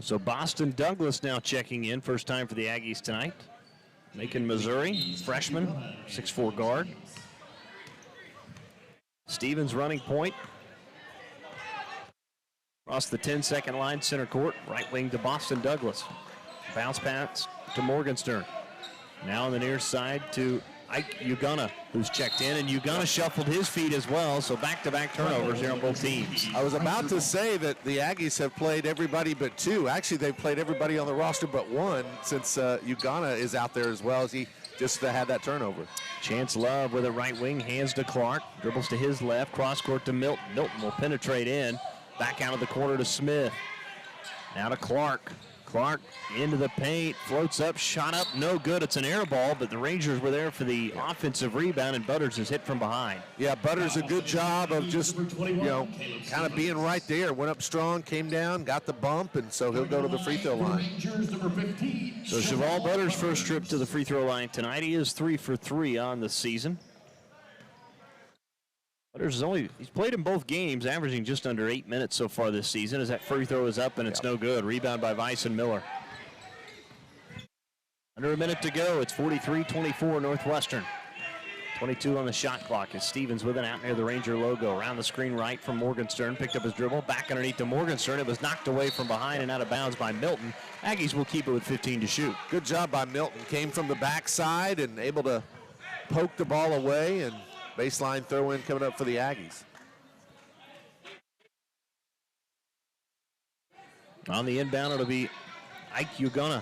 So Boston Douglas now checking in, first time for the Aggies tonight. Macon, Missouri, freshman, 6'4" guard. Stevens running point. Across the 10-second line, center court, right wing to Boston Douglas. Bounce pass to Morgenstern. Now on the near side to Ike Ugonna, who's checked in, and Ugonna shuffled his feet as well, so back-to-back turnovers here on both teams. I was about to say that the Aggies have played everybody but 2. Actually, they've played everybody on the roster but 1 since Ugonna is out there as well, as he just had that turnover. Chance Love with a right wing, hands to Clark, dribbles to his left, cross court to Milton. Milton will penetrate in, back out of the corner to Smith. Now to Clark. Clark into the paint, floats up, shot up, no good. It's an air ball, but the Rangers were there for the offensive rebound, and Butters is hit from behind. Yeah, Butters a good job of just, kind of being right there. Went up strong, came down, got the bump, and so he'll go to the free throw line. So Cheval Butters' first trip to the free throw line tonight. He is 3 for 3 on the season. Butters he's played in both games, averaging just under 8 minutes so far this season as that free throw is up and it's no good. Rebound by Vyson Miller. Under a minute to go. It's 43-24 Northwestern. 22 on the shot clock as Stevens with it out near the Ranger logo. Around the screen right from Morgenstern. Picked up his dribble. Back underneath to Morgenstern. It was knocked away from behind and out of bounds by Milton. Aggies will keep it with 15 to shoot. Good job by Milton. Came from the backside and able to poke the ball away, and baseline throw in coming up for the Aggies. On the inbound, it'll be Ike Ugonna.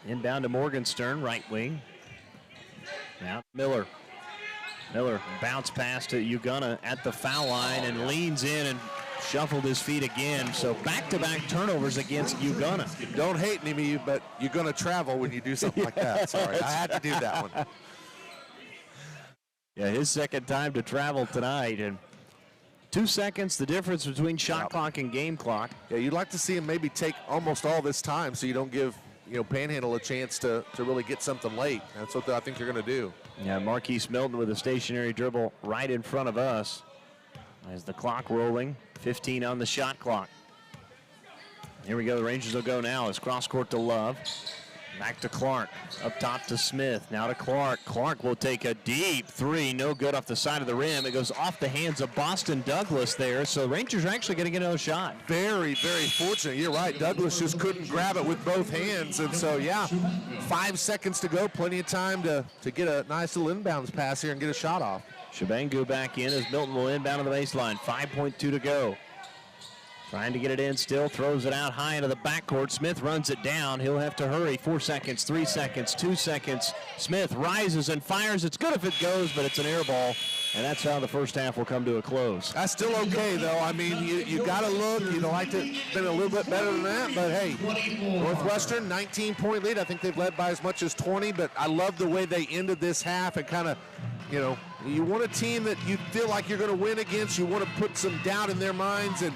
Inbound to Morgenstern, right wing. Now Miller. Miller bounce pass to Ugonna at the foul line and leans in and shuffled his feet again. So back-to-back turnovers against Ugonna. Don't hate me, but you're going to travel when you do something like that. Sorry, I had to do that one. Yeah, his second time to travel tonight. And 2 seconds, the difference between shot clock and game clock. Yeah, you'd like to see him maybe take almost all this time so you don't give Panhandle a chance to really get something late. That's what I think they're going to do. Yeah, Marquise Milton with a stationary dribble right in front of us. As the clock rolling, 15 on the shot clock. Here we go, the Rangers will go now as cross court to Love. Back to Clark, up top to Smith, now to Clark. Clark will take a deep three, no good off the side of the rim. It goes off the hands of Boston Douglas there, so Rangers are actually going to get another shot. Very, very fortunate. You're right, Douglas just couldn't grab it with both hands, and so, 5 seconds to go, plenty of time to get a nice little inbounds pass here and get a shot off. Shabangu back in as Milton will inbound on the baseline, 5.2 to go. Trying to get it in still, throws it out high into the backcourt. Smith runs it down. He'll have to hurry. 4 seconds, 3 seconds, 2 seconds. Smith rises and fires. It's good if it goes, but it's an air ball. And that's how the first half will come to a close. That's still okay, though. I mean, you got to look. You'd like to have been a little bit better than that. But, hey, Northwestern, 19-point lead. I think they've led by as much as 20. But I love the way they ended this half and kind of, you want a team that you feel like you're going to win against. You want to put some doubt in their minds, and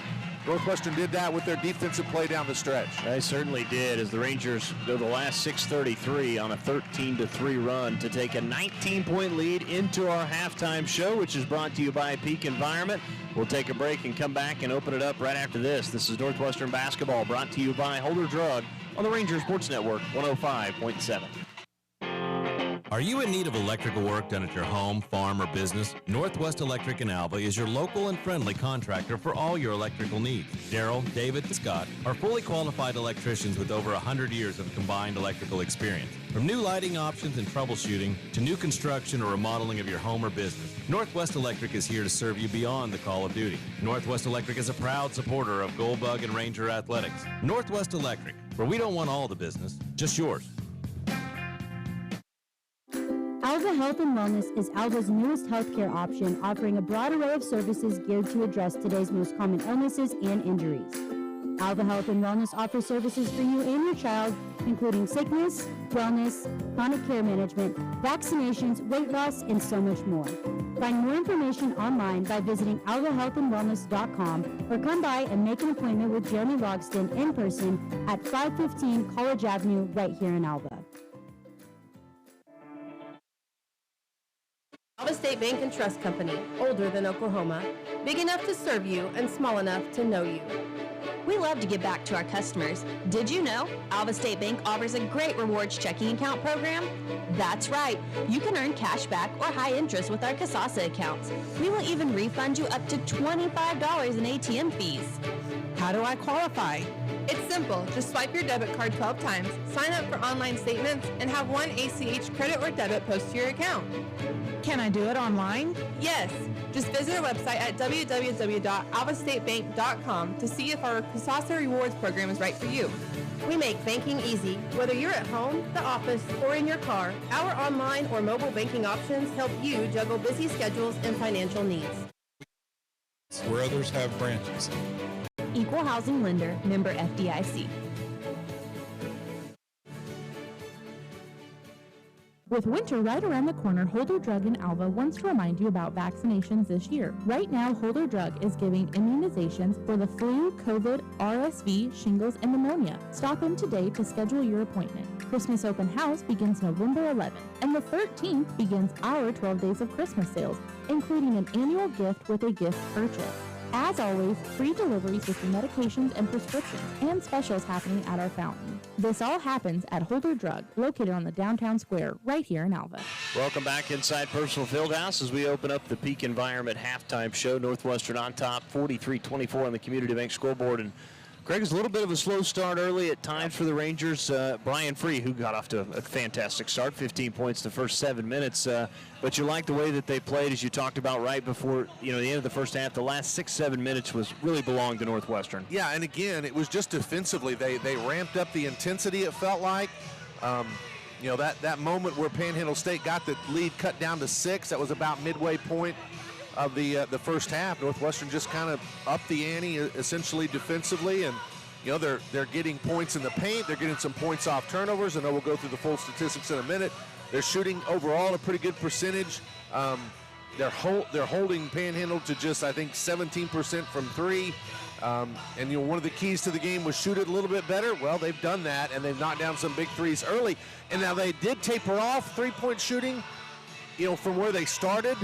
Northwestern did that with their defensive play down the stretch. They certainly did, as the Rangers go the last 6:33 on a 13-3 run to take a 19-point lead into our halftime show, which is brought to you by Peak Environment. We'll take a break and come back and open it up right after this. This is Northwestern basketball brought to you by Holder Drug on the Ranger Sports Network 105.7. Are you in need of electrical work done at your home, farm, or business? Northwest Electric in Alva is your local and friendly contractor for all your electrical needs. Daryl, David, and Scott are fully qualified electricians with over 100 years of combined electrical experience. From new lighting options and troubleshooting to new construction or remodeling of your home or business, Northwest Electric is here to serve you beyond the call of duty. Northwest Electric is a proud supporter of Goldbug and Ranger Athletics. Northwest Electric, where we don't want all the business, just yours. Alva Health and Wellness is Alva's newest healthcare option, offering a broad array of services geared to address today's most common illnesses and injuries. Alva Health and Wellness offers services for you and your child, including sickness, wellness, chronic care management, vaccinations, weight loss, and so much more. Find more information online by visiting alvahealthandwellness.com or come by and make an appointment with Jeremy Logston in person at 515 College Avenue right here in Alva. Alva State Bank and Trust Company, older than Oklahoma, big enough to serve you and small enough to know you. We love to give back to our customers. Did you know Alva State Bank offers a great rewards checking account program? That's right. You can earn cash back or high interest with our Casasa accounts. We will even refund you up to $25 in ATM fees. How do I qualify? It's simple. Just swipe your debit card 12 times, sign up for online statements, and have one ACH credit or debit post to your account. Can I do it online? Yes. Just visit our website at www.alvastatebank.com to see if our Casasa Rewards program is right for you. We make banking easy. Whether you're at home, the office, or in your car, our online or mobile banking options help you juggle busy schedules and financial needs. Where others have branches. Equal housing lender, member FDIC. With winter right around the corner, Holder Drug in Alva wants to remind you about vaccinations this year. Right now, Holder Drug is giving immunizations for the flu, COVID, RSV, shingles, and pneumonia. Stop in today to schedule your appointment. Christmas Open House begins November 11th, and the 13th begins our 12 Days of Christmas sales, including an annual gift with a gift purchase. As always, free deliveries with your medications and prescriptions, and specials happening at our fountain. This all happens at Holder Drug, located on the downtown square, right here in Alva. Welcome back inside Personal Fieldhouse as we open up the Peak Environment halftime show. Northwestern on top, 43-24 on the Community Bank scoreboard. And Craig, is a little bit of a slow start early at times for the Rangers. Brian Free, who got off to a fantastic start, 15 points the first 7 minutes. But you like the way that they played, as you talked about right before the end of the first half. The last 6-7 minutes really belonged to Northwestern. Yeah, and again, it was just defensively. They ramped up the intensity, it felt like. That moment where Panhandle State got the lead cut down to 6, that was about midway point of the first half. Northwestern just kind of upped the ante essentially defensively, and they're getting points in the paint. They're getting some points off turnovers. I know we'll go through the full statistics in a minute. They're shooting overall a pretty good percentage. They're holding Panhandle to just, I think, 17% from 3. And one of the keys to the game was shoot it a little bit better. Well, they've done that, and they've knocked down some big threes early. And now they did taper off three-point shooting, from where they started.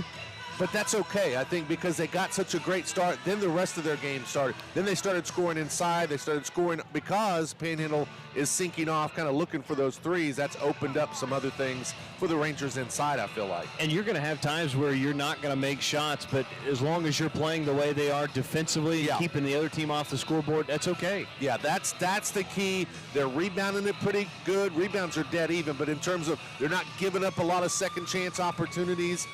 But that's okay, I think, because they got such a great start. Then the rest of their game started. Then they started scoring inside. They started scoring because Panhandle is sinking off, kind of looking for those threes. That's opened up some other things for the Rangers inside, I feel like. And you're going to have times where you're not going to make shots, but as long as you're playing the way they are defensively and keeping the other team off the scoreboard, that's okay. Yeah, that's the key. They're rebounding it pretty good. Rebounds are dead even, but in terms of they're not giving up a lot of second chance opportunities.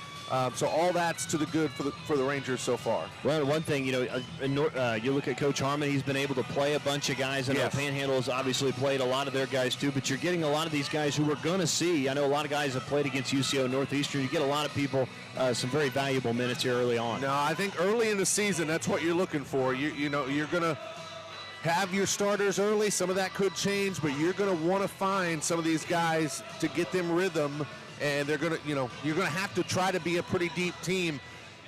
So all that's to the good for the Rangers so far. Well, one thing, you look at Coach Harmon, he's been able to play a bunch of guys. I know Panhandle has obviously played a lot of their guys too, but you're getting a lot of these guys who we're going to see. I know a lot of guys have played against UCO Northeastern. You get a lot of people, some very valuable minutes here early on. No, I think early in the season, that's what you're looking for. You're going to have your starters early. Some of that could change, but you're going to want to find some of these guys to get them rhythm. And they're going to, you're going to have to try to be a pretty deep team.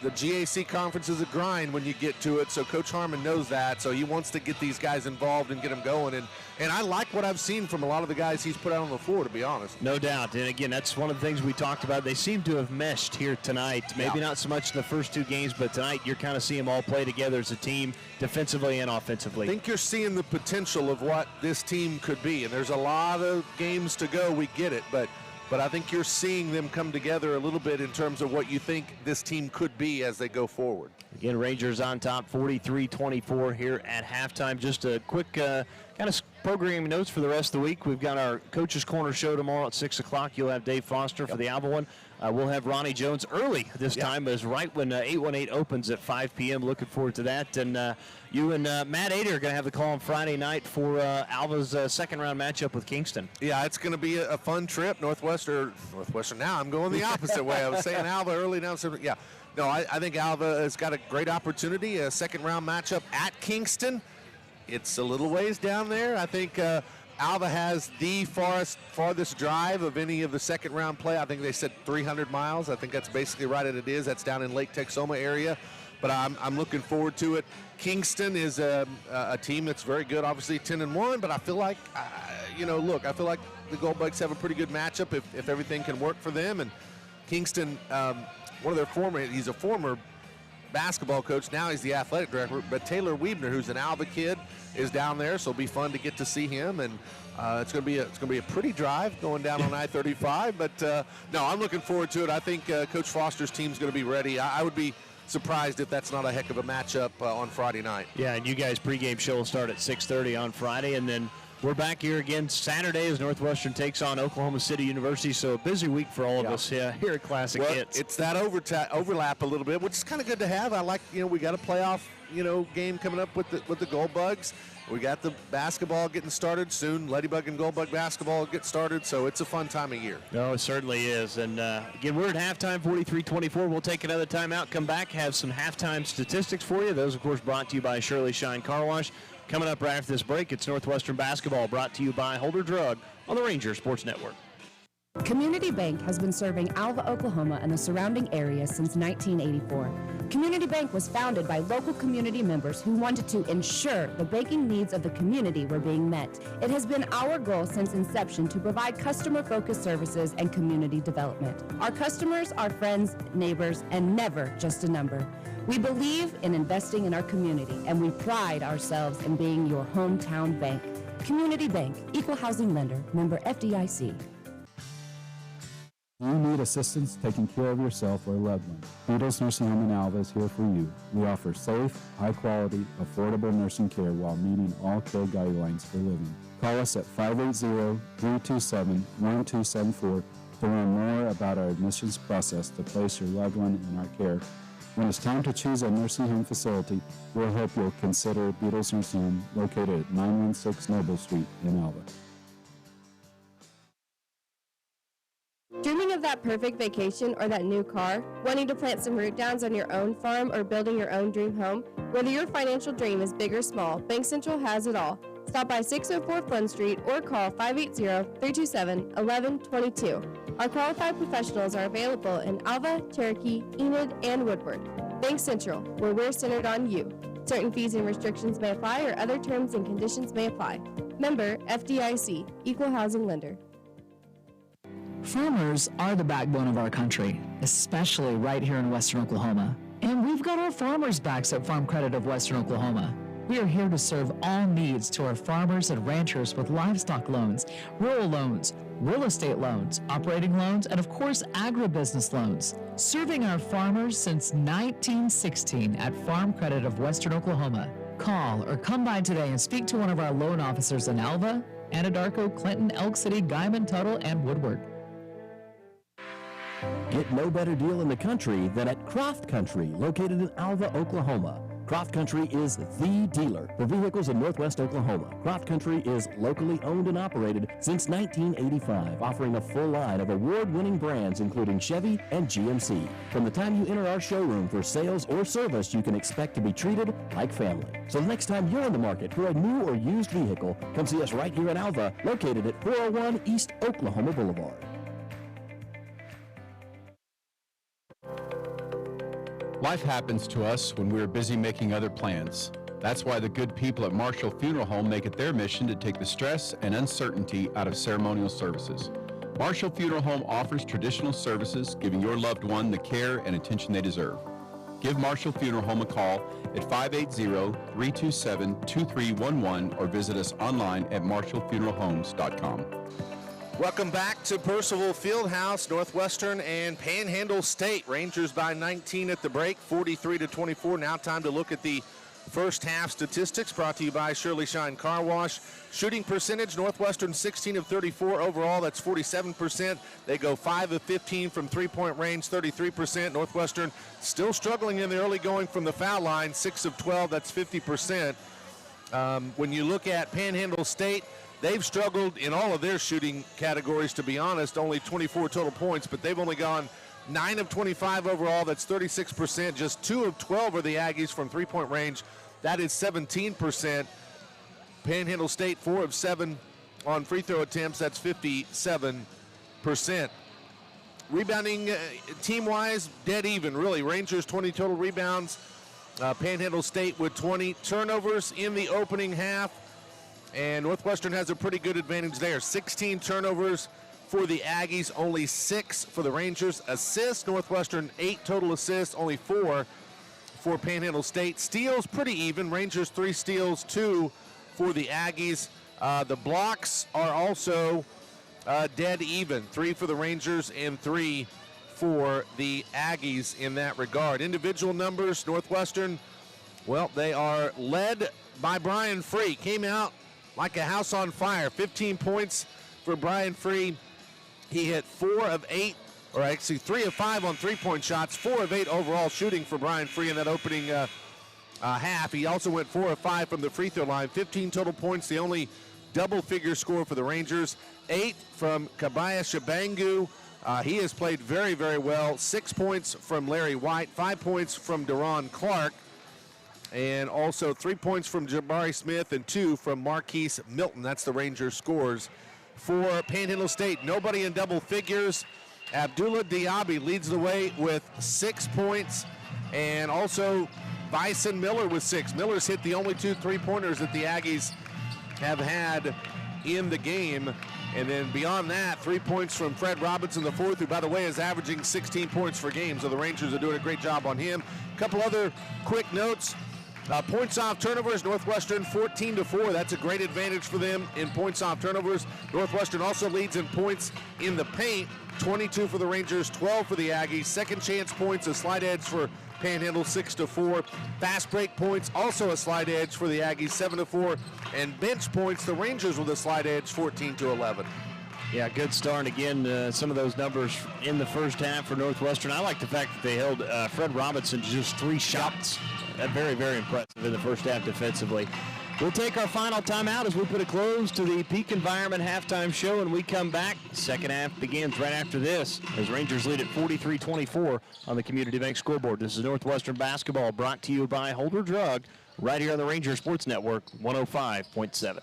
The GAC conference is a grind when you get to it, so Coach Harmon knows that. So he wants to get these guys involved and get them going. And I like what I've seen from a lot of the guys he's put out on the floor, to be honest. No doubt. And again, that's one of the things we talked about. They seem to have meshed here tonight. Maybe not so much in the first 2 games, but tonight you're kind of seeing them all play together as a team, defensively and offensively. I think you're seeing the potential of what this team could be. And there's a lot of games to go. We get it, but I think you're seeing them come together a little bit in terms of what you think this team could be as they go forward. Again, Rangers on top, 43-24 here at halftime. Just a quick kind of programming notes for the rest of the week. We've got our Coach's Corner show tomorrow at 6 o'clock. You'll have Dave Foster for the Alva one. We'll have Ronnie Jones early this time, as right when 818 opens at 5 p.m. Looking forward to that. And you and Matt Ader are going to have the call on Friday night for Alva's second-round matchup with Kingston. Yeah, it's going to be a fun trip. Northwestern. Now I'm going the opposite way. I was saying Alva early, now. Yeah. No, I think Alva has got a great opportunity, a second-round matchup at Kingston. It's a little ways down there. I think Alva has the farthest drive of any of the second-round play. I think they said 300 miles. I think that's basically right as it is. That's down in Lake Texoma area. But I'm looking forward to it. Kingston is a team that's very good, obviously 10-1. But I feel like, I feel like the Goldbugs have a pretty good matchup if everything can work for them. And Kingston, he's a former basketball coach. Now he's the athletic director. But Taylor Weebner, who's an Alva kid, is down there, so it'll be fun to get to see him. And it's going to be a pretty drive going down on I-35. But no, I'm looking forward to it. I think Coach Foster's team's going to be ready. I would be surprised if that's not a heck of a matchup on Friday night. Yeah, and you guys' pregame show will start at 6:30 on Friday, and then we're back here again Saturday as Northwestern takes on Oklahoma City University. So a busy week for all of us here at Classic Hits. It's that overlap a little bit, which is kind of good to have. I like, we got a playoff, game coming up with the Goldbugs. We got the basketball getting started soon. Ladybug and Goldbug basketball get started, so it's a fun time of year. No, it certainly is. And again, we're at halftime, 43-24. We'll take another timeout, come back, have some halftime statistics for you. Those, of course, brought to you by Shirley Shine Car Wash. Coming up right after this break, it's Northwestern basketball, brought to you by Holder Drug on the Ranger Sports Network. Community Bank has been serving Alva, Oklahoma and the surrounding area since 1984. Community Bank was founded by local community members who wanted to ensure the banking needs of the community were being met. It has been our goal since inception to provide customer-focused services and community development. Our customers are friends, neighbors, and never just a number. We believe in investing in our community, and we pride ourselves in being your hometown bank. Community Bank, Equal Housing Lender, member FDIC. Do you need assistance taking care of yourself or a loved one? Beatles Nursing Home in Alva is here for you. We offer safe, high-quality, affordable nursing care while meeting all care guidelines for living. Call us at 580-327-1274 to learn more about our admissions process to place your loved one in our care. When it's time to choose a nursing home facility, we'll hope you'll consider Beatles Nursing Home located at 916 Noble Street in Alva. Dreaming of that perfect vacation or that new car? Wanting to plant some root downs on your own farm or building your own dream home? Whether your financial dream is big or small, Bank Central has it all. Stop by 604 Flynn Street or call 580-327-1122. Our qualified professionals are available in Alva, Cherokee, Enid, and Woodward. Bank Central, where we're centered on you. Certain fees and restrictions may apply or other terms and conditions may apply. Member FDIC, Equal Housing Lender. Farmers are the backbone of our country, especially right here in Western Oklahoma. And we've got our farmers' backs at Farm Credit of Western Oklahoma. We are here to serve all needs to our farmers and ranchers with livestock loans, rural loans, real estate loans, operating loans, and of course, agribusiness loans. Serving our farmers since 1916 at Farm Credit of Western Oklahoma. Call or come by today and speak to one of our loan officers in Alva, Anadarko, Clinton, Elk City, Guyman, Tuttle, and Woodward. Get no better deal in the country than at Croft Country, located in Alva, Oklahoma. Croft Country is the dealer for vehicles in Northwest Oklahoma. Croft Country is locally owned and operated since 1985, offering a full line of award-winning brands including Chevy and GMC. From the time you enter our showroom for sales or service, you can expect to be treated like family. So the next time you're in the market for a new or used vehicle, come see us right here in Alva, located at 401 East Oklahoma Boulevard. Life happens to us when we're busy making other plans. That's why the good people at Marshall Funeral Home make it their mission to take the stress and uncertainty out of ceremonial services. Marshall Funeral Home offers traditional services, giving your loved one the care and attention they deserve. Give Marshall Funeral Home a call at 580-327-2311 or visit us online at marshallfuneralhomes.com. Welcome back to Percival Fieldhouse, Northwestern and Panhandle State. Rangers by 19 at the break, 43-24. Now time to look at the first half statistics brought to you by Shirley Shine Car Wash. Shooting percentage, Northwestern 16 of 34 overall, that's 47%. They go 5 of 15 from three-point range, 33%. Northwestern still struggling in the early going from the foul line, 6 of 12, that's 50%. When you look at Panhandle State, they've struggled in all of their shooting categories, to be honest, only 24 total points, but they've only gone 9 of 25 overall, that's 36%. Just 2 of 12 are the Aggies from three-point range, that is 17%. Panhandle State 4 of 7 on free throw attempts, that's 57%. Rebounding team-wise, dead even, really. Rangers 20 total rebounds, Panhandle State with 20 turnovers in the opening half. And Northwestern has a pretty good advantage there. 16 turnovers for the Aggies, only 6 for the Rangers. Assists, Northwestern 8 total assists, only 4 for Panhandle State. Steals, pretty even. Rangers 3 steals, 2 for the Aggies. The blocks are also dead even. 3 for the Rangers and 3 for the Aggies in that regard. Individual numbers, Northwestern, well, they are led by Brian Free. Came out like a house on fire. 15 points for Brian Free. He hit 4 of 8, or actually 3 of 5 on three-point shots, 4 of 8 overall shooting for Brian Free in that opening half. He also went 4 of 5 from the free throw line. 15 total points, the only double-figure score for the Rangers. 8 from Kabaya Shabangu. He has played very, very well. 6 points from Larry White, 5 points from Deron Clark, and also 3 points from Jabari Smith and 2 from Marquise Milton. That's the Rangers scores for Panhandle State. Nobody in double figures. Abdullah Diaby leads the way with 6 points, and also Bison Miller with 6. Miller's hit the only 2 3-pointers that the Aggies have had in the game. And then beyond that, 3 points from Fred Robinson, the fourth, who, by the way, is averaging 16 points per game. So the Rangers are doing a great job on him. A couple other quick notes. Points off turnovers, Northwestern 14-4. That's a great advantage for them in points off turnovers. Northwestern also leads in points in the paint. 22 for the Rangers, 12 for the Aggies. Second chance points, a slight edge for Panhandle, 6-4. Fast break points, also a slight edge for the Aggies, 7-4. And bench points, the Rangers with a slight edge, 14-11. Yeah, good start. Again, some of those numbers in the first half for Northwestern. I like the fact that they held Fred Robinson to just 3 shots. Very, very impressive in the first half defensively. We'll take our final timeout as we put a close to the Peak Environment halftime show, and we come back. Second half begins right after this as Rangers lead at 43-24 on the Community Bank scoreboard. This is Northwestern basketball brought to you by Holder Drug right here on the Ranger Sports Network 105.7.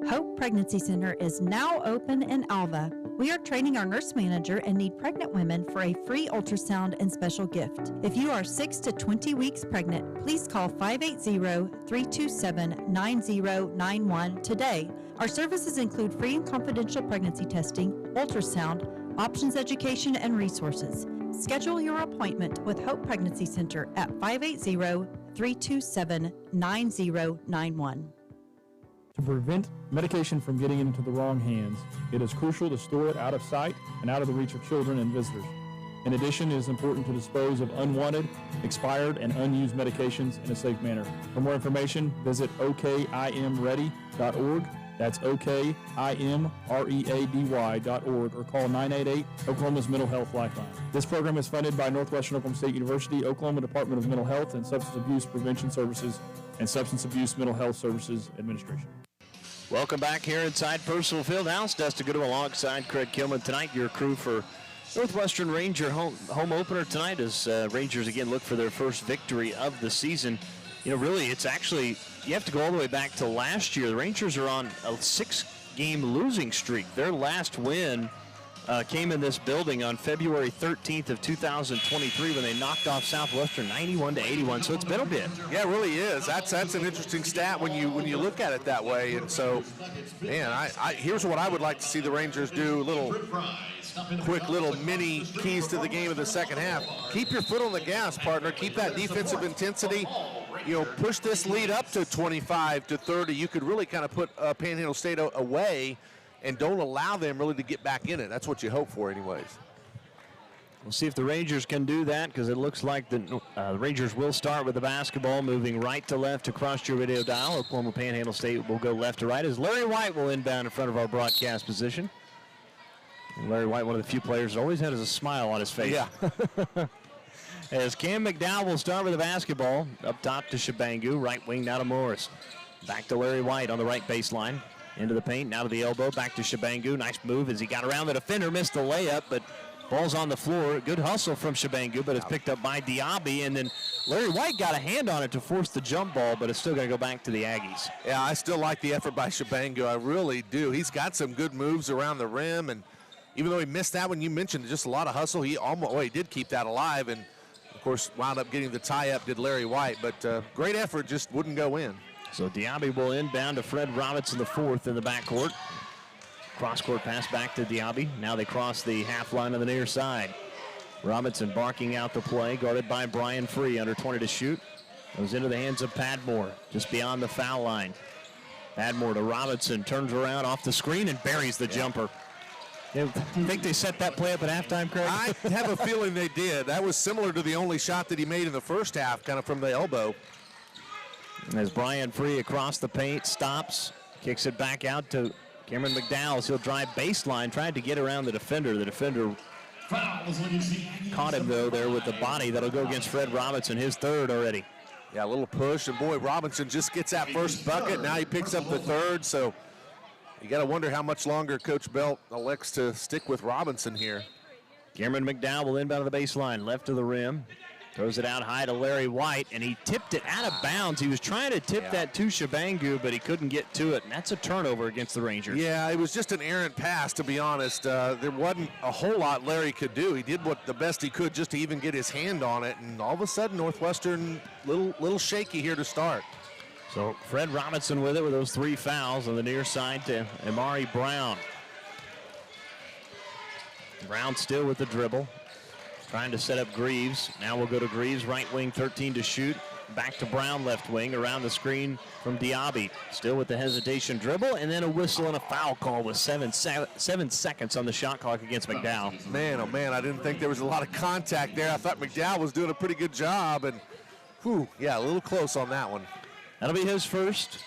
Hope Pregnancy Center is now open in Alva. We are training our nurse manager and need pregnant women for a free ultrasound and special gift. If you are 6 to 20 weeks pregnant, please call 580-327-9091 today. Our services include free and confidential pregnancy testing, ultrasound, options education, and resources. Schedule your appointment with Hope Pregnancy Center at 580-327-9091. To prevent medication from getting into the wrong hands, it is crucial to store it out of sight and out of the reach of children and visitors. In addition, it is important to dispose of unwanted, expired, and unused medications in a safe manner. For more information, visit okimready.org. That's okimready.org, or call 988 Oklahoma's Mental Health Lifeline. This program is funded by Northwestern Oklahoma State University, Oklahoma Department of Mental Health and Substance Abuse Prevention Services, and Substance Abuse Mental Health Services Administration. Welcome back here inside Percival Fieldhouse. Dustin Goodham alongside Craig Kilman tonight. Your crew for Northwestern Ranger home opener tonight as Rangers again look for their first victory of the season. You know, really, it's actually, you have to go all the way back to last year. The Rangers are on a 6-game losing streak. Their last win came in this building on February 13th of 2023 when they knocked off Southwestern 91-81. So it's been a bit. Yeah, it really is. That's an interesting stat when you look at it that way. And so, man, here's what I would like to see the Rangers do. Quick little mini keys to the game of the second half. Keep your foot on the gas, partner. Keep that defensive intensity. You know, push this lead up to 25-30. You could really kind of put Panhandle State away and don't allow them really to get back in it. That's what you hope for anyways. We'll see if the Rangers can do that, because it looks like the Rangers will start with the basketball, moving right to left across your radio dial. Oklahoma Panhandle State will go left to right as Larry White will inbound in front of our broadcast position. And Larry White, one of the few players that always has a smile on his face. Yeah. As Cam McDowell will start with the basketball. Up top to Shabangu, right wing now to Morris. Back to Larry White on the right baseline. Into the paint, now to the elbow, back to Shabangu. Nice move as he got around the defender, missed the layup, but ball's on the floor. Good hustle from Shabangu, but it's picked up by Diaby, and then Larry White got a hand on it to force the jump ball, but it's still going to go back to the Aggies. Yeah, I still like the effort by Shabangu. I really do. He's got some good moves around the rim, and even though he missed that one, you mentioned just a lot of hustle. He did keep that alive, and of course wound up getting the tie-up, did Larry White, but great effort, just wouldn't go in. So Diaby will inbound to Fred Robinson, the fourth in the backcourt. Cross-court pass back to Diaby. Now they cross the half line on the near side. Robinson barking out the play, guarded by Brian Free, under 20 to shoot. Goes into the hands of Padmore, just beyond the foul line. Padmore to Robinson, turns around off the screen and buries the jumper. You think they set that play up at halftime, Craig? I have a feeling they did. That was similar to the only shot that he made in the first half, kind of from the elbow. As Brian Free across the paint, stops, kicks it back out to Cameron McDowell. He'll drive baseline, tried to get around the defender. The defender caught him, though, there with the body. That'll go against Fred Robinson, his third already. Yeah, a little push, and boy, Robinson just gets that first bucket. Now he picks up the third, so you got to wonder how much longer Coach Belt elects to stick with Robinson here. Cameron McDowell will inbound to the baseline, left to the rim. Throws it out high to Larry White, and he tipped it out of bounds. He was trying to tip that to Shabangu, but he couldn't get to it, and that's a turnover against the Rangers. Yeah, it was just an errant pass, to be honest. There wasn't a whole lot Larry could do. He did the best he could just to even get his hand on it, and all of a sudden Northwestern little shaky here to start. So Fred Robinson with it with those 3 fouls on the near side to Amari Brown. Brown still with the dribble. Trying to set up Greaves. Now we'll go to Greaves, right wing, 13 to shoot. Back to Brown, left wing, around the screen from Diaby. Still with the hesitation dribble, and then a whistle and a foul call with 7 seconds on the shot clock against McDowell. Man, oh man, I didn't think there was a lot of contact there. I thought McDowell was doing a pretty good job, and a little close on that one. That'll be his first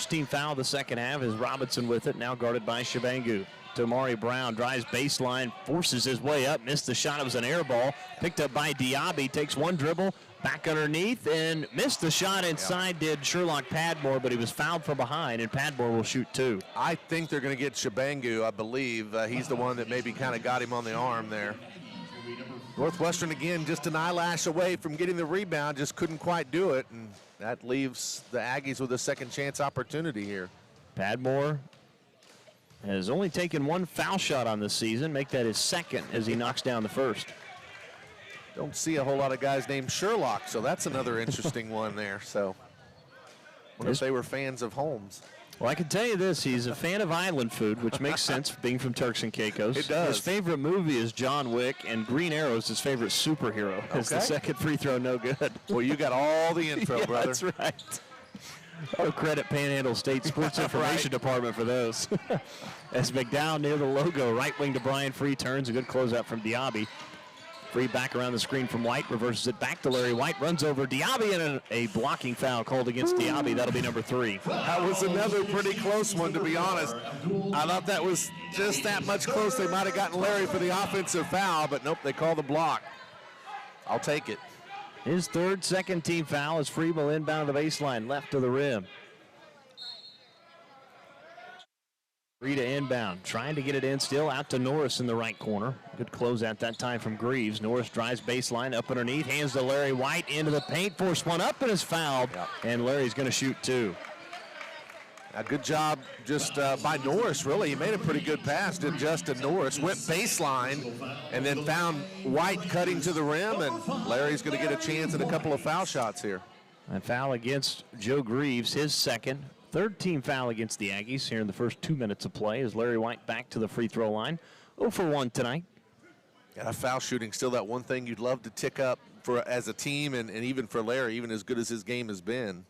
team foul of the second half. Is Robinson with it, now guarded by Shabangu. To Amari Brown, drives baseline, forces his way up, missed the shot. It was an air ball, picked up by Diaby, takes one dribble, back underneath, and missed the shot inside. Did Sherlock Padmore, but he was fouled from behind, and Padmore will shoot 2. I think they're going to get Shabangu, I believe. He's the one that maybe kind of got him on the arm there. Northwestern, again, just an eyelash away from getting the rebound, just couldn't quite do it, and that leaves the Aggies with a second chance opportunity here. Padmore has only taken 1 foul shot on this season. Make that his second as he knocks down the first. Don't see a whole lot of guys named Sherlock, so that's another interesting one there. So, wonder if they were fans of Holmes. Well, I can tell you this. He's a fan of island food, which makes sense being from Turks and Caicos. It does. His favorite movie is John Wick, and Green Arrow is his favorite superhero. It's the second free throw, no good. Well, you got all the info, yeah, brother. That's right. Oh, credit Panhandle State Sports Information Department for those. As McDowell near the logo, right wing to Brian Free, turns a good closeout from Diaby. Free back around the screen from White, reverses it back to Larry White, runs over Diaby, and a blocking foul called against Diaby. That'll be number 3. That was another pretty close one, to be honest. I thought that was just that much close. They might have gotten Larry for the offensive foul, but nope, they called the block. I'll take it. His third second team foul as Free will inbound the baseline, left to the rim. Free to inbound, trying to get it in still, out to Norris in the right corner. Good close at that time from Greaves. Norris drives baseline, up underneath, hands to Larry White, into the paint, forced one up and is fouled, and Larry's going to shoot 2. A good job just by Norris, really. He made a pretty good pass to Justin Norris. Went baseline and then found White cutting to the rim, and Larry's going to get a chance at a couple of foul shots here. A foul against Joe Greaves, his second. Third team foul against the Aggies here in the first 2 minutes of play as Larry White back to the free throw line. 0 for 1 tonight. Yeah, foul shooting, still that one thing you'd love to tick up for as a team and even for Larry, even as good as his game has been.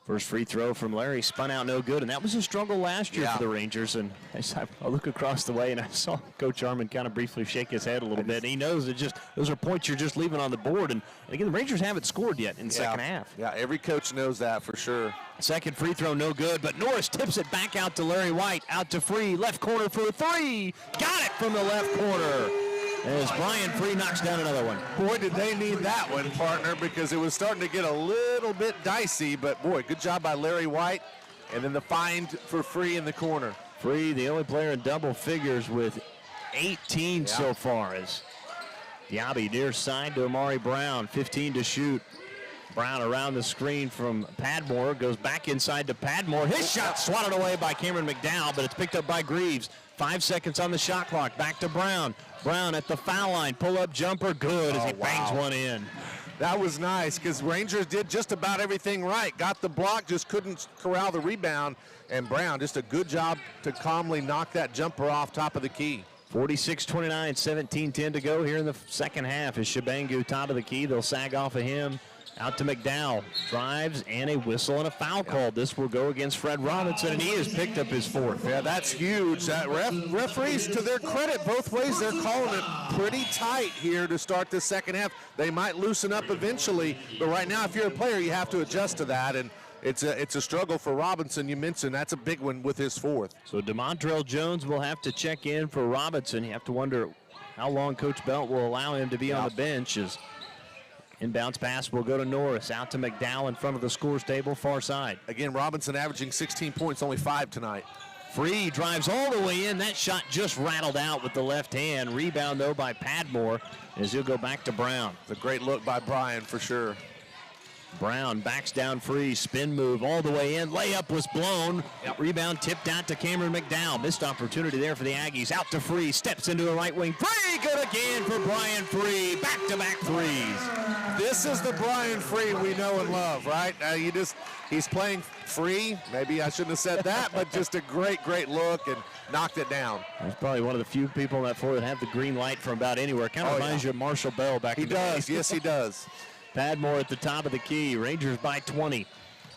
First free throw from Larry, spun out no good, and that was a struggle last year for the Rangers. And I look across the way, and I saw Coach Arman kind of briefly shake his head a little bit. And he knows that those are points you're just leaving on the board. And again, the Rangers haven't scored yet in the second half. Yeah, every coach knows that for sure. Second free throw, no good, but Norris tips it back out to Larry White, out to Free, left corner for a 3. Got it from the left corner. As Brian Free knocks down another one. Boy, did they need that one, partner, because it was starting to get a little bit dicey. But, boy, good job by Larry White. And then the find for Free in the corner. Free, the only player in double figures with 18 so far. As Diaby near side to Amari Brown, 15 to shoot. Brown around the screen from Padmore, goes back inside to Padmore. His shot swatted away by Cameron McDowell, but it's picked up by Greaves. 5 seconds on the shot clock. Back to Brown. Brown at the foul line. Pull-up jumper, good as he bangs one in. That was nice because Rangers did just about everything right. Got the block, just couldn't corral the rebound. And Brown, just a good job to calmly knock that jumper off top of the key. 46-29, 17-10 to go here in the second half. Is Shabangu top of the key. They'll sag off of him. Out to McDowell, drives, and a whistle and a foul call. This will go against Fred Robinson, and he has picked up his 4th. Yeah, that's huge. That referees, to their credit, both ways, they're calling it pretty tight here to start the second half. They might loosen up eventually, but right now, if you're a player, you have to adjust to that, and it's a struggle for Robinson. You mentioned that's a big one with his 4th. So DeMontrell Jones will have to check in for Robinson. You have to wonder how long Coach Belt will allow him to be on the bench. As inbounds pass will go to Norris, out to McDowell in front of the scores table, far side. Again, Robinson averaging 16 points, only 5 tonight. Free drives all the way in. That shot just rattled out with the left hand. Rebound, though, by Padmore as he'll go back to Brown. It's a great look by Brian for sure. Brown backs down Free. Spin move all the way in. Layup was blown. Rebound tipped out to Cameron McDowell. Missed opportunity there for the Aggies. Out to Free. Steps into a right wing. Free! Good again for Brian Free. Back-to-back threes. This is the Brian Free we know and love, right? He's playing free. Maybe I shouldn't have said that, but just a great, great look and knocked it down. He's probably one of the few people on that floor that have the green light from about anywhere. Kind of reminds you of Marshall Bell back in the day. He does. Yes, he does. Padmore at the top of the key. Rangers by 20.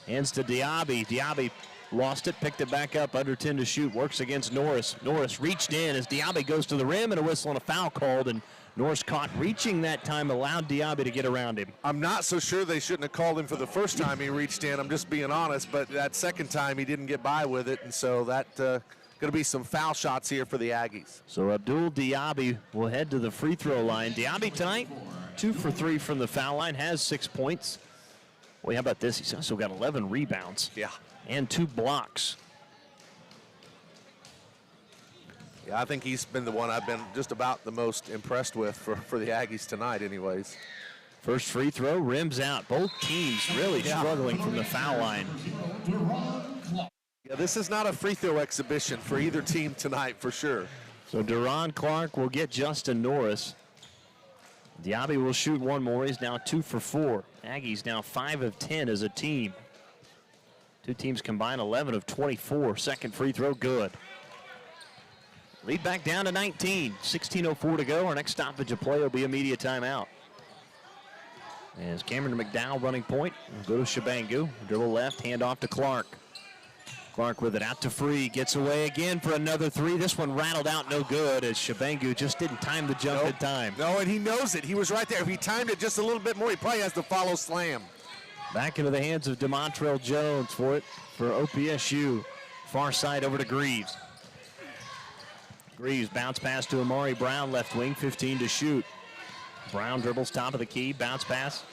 Hands to Diaby. Diaby lost it, picked it back up, under 10 to shoot. Works against Norris. Norris reached in as Diaby goes to the rim, and a whistle and a foul called, and Norris caught reaching that time, allowed Diaby to get around him. I'm not so sure they shouldn't have called him for the first time he reached in. I'm just being honest, but that second time he didn't get by with it, and so that going to be some foul shots here for the Aggies. So Abdul Diaby will head to the free throw line. Diaby tonight, 2 for 3 from the foul line, has 6 points. Boy, how about this? He's also got 11 rebounds. Yeah. And 2 blocks. Yeah, I think he's been the one I've been just about the most impressed with for the Aggies tonight anyways. First free throw, rims out. Both teams really struggling from the foul line. Yeah, this is not a free throw exhibition for either team tonight for sure. So Deron Clark will get Justin Norris. Diaby will shoot one more. He's now 2 for 4. Aggies now 5 of 10 as a team. Two teams combined 11 of 24. Second free throw, good. Lead back down to 19. 16:04 to go. Our next stoppage of play will be a media timeout. As Cameron McDowell running point, we'll go to Shabangu. Dribble left, hand off to Clark. Clark with it out to Free, gets away again for another 3. This one rattled out, no good, as Shabangu just didn't time the jump in time. No, and he knows it. He was right there. If he timed it just a little bit more, he probably has to follow slam. Back into the hands of DeMontrell Jones for OPSU. Far side over to Greaves. Greaves bounce pass to Amari Brown, left wing, 15 to shoot. Brown dribbles top of the key, bounce pass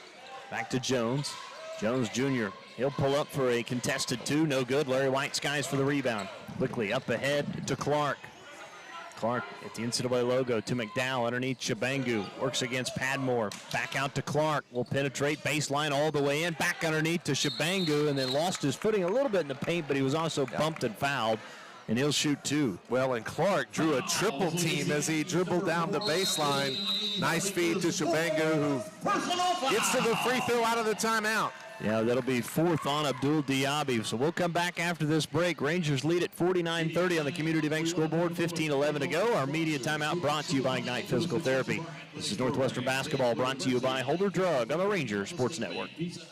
back to Jones. Jones Jr. He'll pull up for a contested 2, no good. Larry White skies for the rebound. Quickly up ahead to Clark. Clark at the NCAA logo to McDowell underneath Shabangu. Works against Padmore. Back out to Clark. Will penetrate baseline all the way in. Back underneath to Shabangu, and then lost his footing a little bit in the paint, but he was also bumped and fouled. And he'll shoot 2. Well, and Clark drew a triple team as he dribbled down the baseline. Nice feed to Shabangu, who gets to the free throw out of the timeout. Yeah, that'll be 4th on Abdul Diaby. So we'll come back after this break. Rangers lead at 49-30 on the Community Bank scoreboard. 15-11 to go. Our media timeout brought to you by Ignite Physical Therapy. This is Northwestern Basketball brought to you by Holder Drug on the Ranger Sports Network.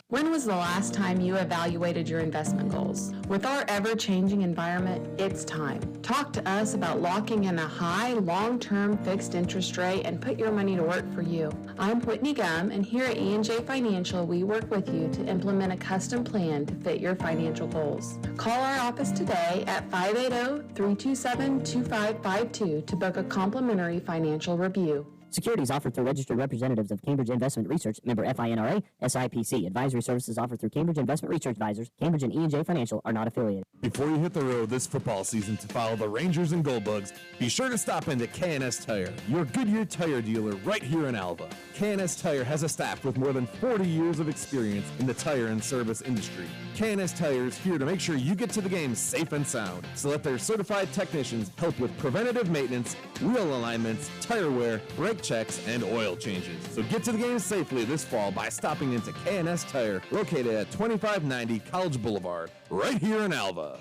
When was the last time you evaluated your investment goals? With our ever-changing environment, it's time. Talk to us about locking in a high, long-term fixed interest rate and put your money to work for you. I'm Whitney Gum, and here at E&J Financial, we work with you to implement a custom plan to fit your financial goals. Call our office today at 580-327-2552 to book a complimentary financial review. Securities offered through registered representatives of Cambridge Investment Research, member FINRA, SIPC. Advisory services offered through Cambridge Investment Research Advisors. Cambridge and E&J Financial are not affiliated. Before you hit the road this football season to follow the Rangers and Goldbugs, be sure to stop into K&S Tire, your Goodyear tire dealer right here in Alva. K&S Tire has a staff with more than 40 years of experience in the tire and service industry. K&S Tire is here to make sure you get to the game safe and sound, so let their certified technicians help with preventative maintenance, wheel alignments, tire wear, brake checks, and oil changes. So get to the game safely this fall by stopping into K&S Tire, located at 2590 College Boulevard, right here in Alva.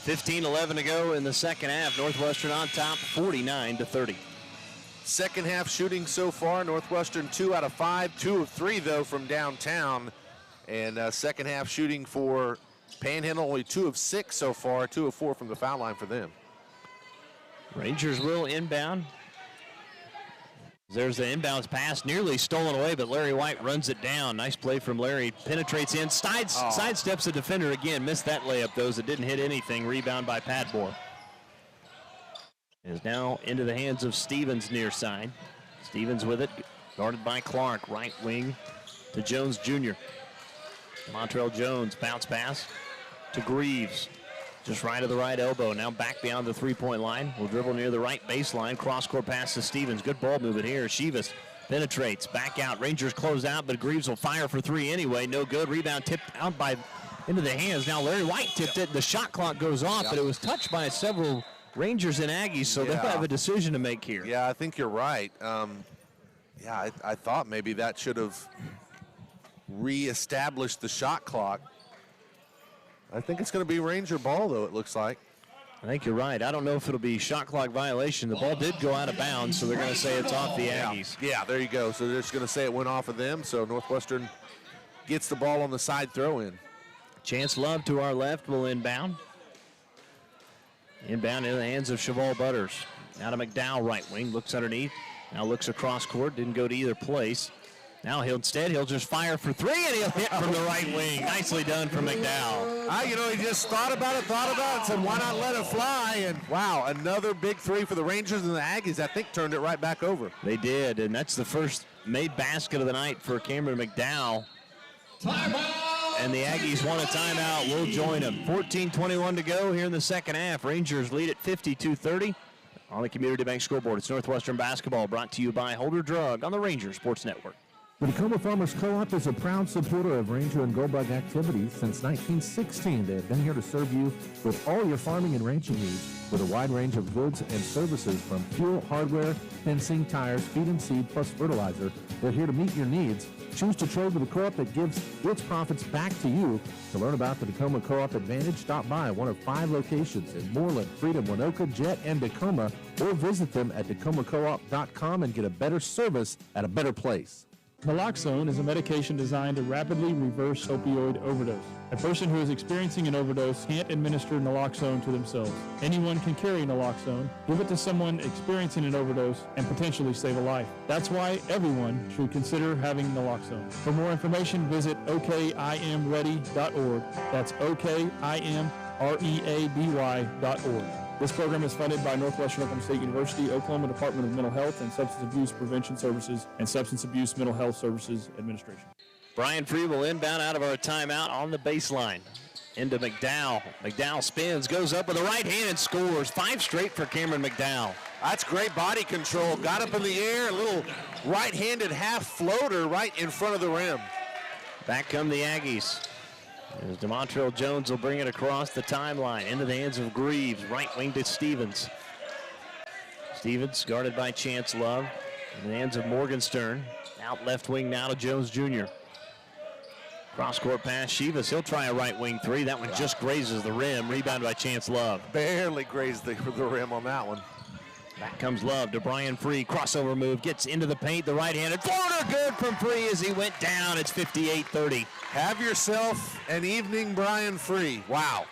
15-11 to go in the second half. Northwestern on top, 49-30. Second half shooting so far, Northwestern 2 out of 5, 2 of 3 though from downtown. And second half shooting for Panhandle, only 2 of 6 so far, 2 of 4 from the foul line for them. Rangers will inbound. There's the inbounds pass, nearly stolen away, but Larry White runs it down. Nice play from Larry, penetrates in, sidesteps the defender again. Missed that layup, though, as it didn't hit anything. Rebound by Padmore. Is now into the hands of Stevens near side. Stevens with it, guarded by Clark, right wing to Jones Jr. Montrell Jones, bounce pass to Greaves. Just right of the right elbow. Now back beyond the three-point line. Will dribble near the right baseline. Cross-court pass to Stevens. Good ball movement here. Shivas penetrates. Back out. Rangers close out, but Greaves will fire for three anyway. No good. Rebound tipped out into the hands. Now Larry White tipped it. The shot clock goes off, but it was touched by several Rangers and Aggies, so they'll have a decision to make here. Yeah, I think you're right. I thought maybe that should have reestablished the shot clock. I think it's going to be Ranger ball, though, it looks like. I think you're right. I don't know if it'll be shot clock violation. The ball did go out of bounds, so they're going to say it's off the Aggies. Yeah, there you go. So they're just going to say it went off of them, so Northwestern gets the ball on the side throw-in. Chance Love to our left will inbound. Inbound in the hands of Cheval Butters. Now to McDowell, right wing, looks underneath. Now looks across court, didn't go to either place. Now he'll just fire for three, and he'll hit from the right wing. Nicely done from McDowell. He just thought about it, said, why not let it fly? And wow, another big three for the Rangers, and the Aggies, I think, turned it right back over. They did, and that's the first made basket of the night for Cameron McDowell. And the Aggies want a timeout. We'll join them. 14:21 to go here in the second half. Rangers lead at 52-30 on the Community Bank scoreboard. It's Northwestern basketball, brought to you by Holder Drug on the Ranger Sports Network. The Tacoma Farmers Co-op is a proud supporter of Ranger and Goldbug activities. Since 1916, they have been here to serve you with all your farming and ranching needs with a wide range of goods and services from fuel, hardware, fencing, tires, feed and seed, plus fertilizer. They're here to meet your needs. Choose to trade with a co-op that gives its profits back to you. To learn about the Tacoma Co-op Advantage, stop by one of 5 locations in Moreland, Freedom, Winoka, Jet, and Tacoma, or visit them at tacomacoop.com and get a better service at a better place. Naloxone is a medication designed to rapidly reverse opioid overdose. A person who is experiencing an overdose can't administer naloxone to themselves. Anyone can carry naloxone, give it to someone experiencing an overdose, and potentially save a life. That's why everyone should consider having naloxone. For more information, visit okimready.org. That's okimready.org. This program is funded by Northwestern Oklahoma State University, Oklahoma Department of Mental Health and Substance Abuse Prevention Services, and Substance Abuse Mental Health Services Administration. Brian Free will inbound out of our timeout on the baseline. Into McDowell. McDowell spins, goes up with a right hand and scores. 5 straight for Cameron McDowell. That's great body control. Got up in the air, a little right-handed half floater right in front of the rim. Back come the Aggies. As DeMontrell Jones will bring it across the timeline into the hands of Greaves. Right wing to Stevens. Stevens guarded by Chance Love. In the hands of Morgenstern. Out left wing now to Jones Jr. Cross-court pass, Shivas. He'll try a right wing three. That one just grazes the rim. Rebound by Chance Love. Barely grazed the rim on that one. Back comes Love to Brian Free. Crossover move, gets into the paint. The right-handed floater good from Free as he went down. It's 58-30. Have yourself an evening, Brian Free. Wow.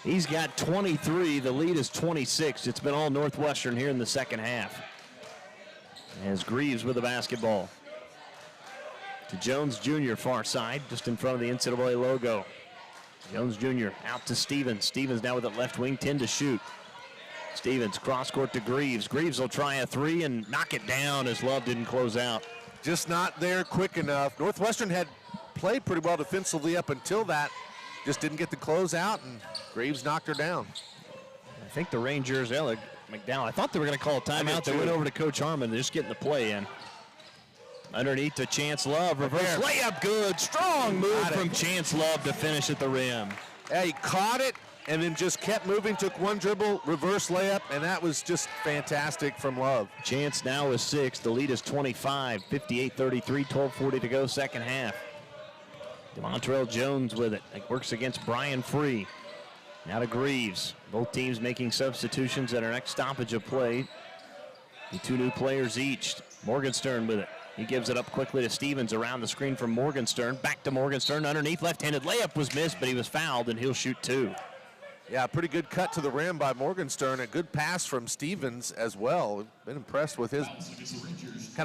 He's got 23. The lead is 26. It's been all Northwestern here in the second half. As Greaves with the basketball. To Jones Jr. far side, just in front of the NCAA logo. Jones Jr. out to Stevens. Stevens now with it left wing, 10 to shoot. Stevens cross court to Greaves. Greaves will try a three and knock it down as Love didn't close out. Just not there quick enough. Northwestern had played pretty well defensively up until that. Just didn't get the close out, and Greaves knocked her down. I think the Rangers, McDowell, I thought they were going to call a timeout. They went over to Coach Harmon. They're just getting the play in. Underneath to Chance Love. Reverse layup good. Strong move from Chance Love to finish at the rim. Yeah, he caught it and then just kept moving, took one dribble, reverse layup, and that was just fantastic from Love. Chance now is 6. The lead is 25, 58-33, 12:40 to go, second half. DeMontrell Jones with it. It works against Brian Free. Now to Greaves. Both teams making substitutions at our next stoppage of play. The 2 new players each. Morgenstern with it. He gives it up quickly to Stevens around the screen from Morgenstern. Back to Morgenstern underneath. Left-handed layup was missed, but he was fouled, and he'll shoot 2. Yeah, pretty good cut to the rim by Morgenstern. A good pass from Stevens as well. Been impressed with his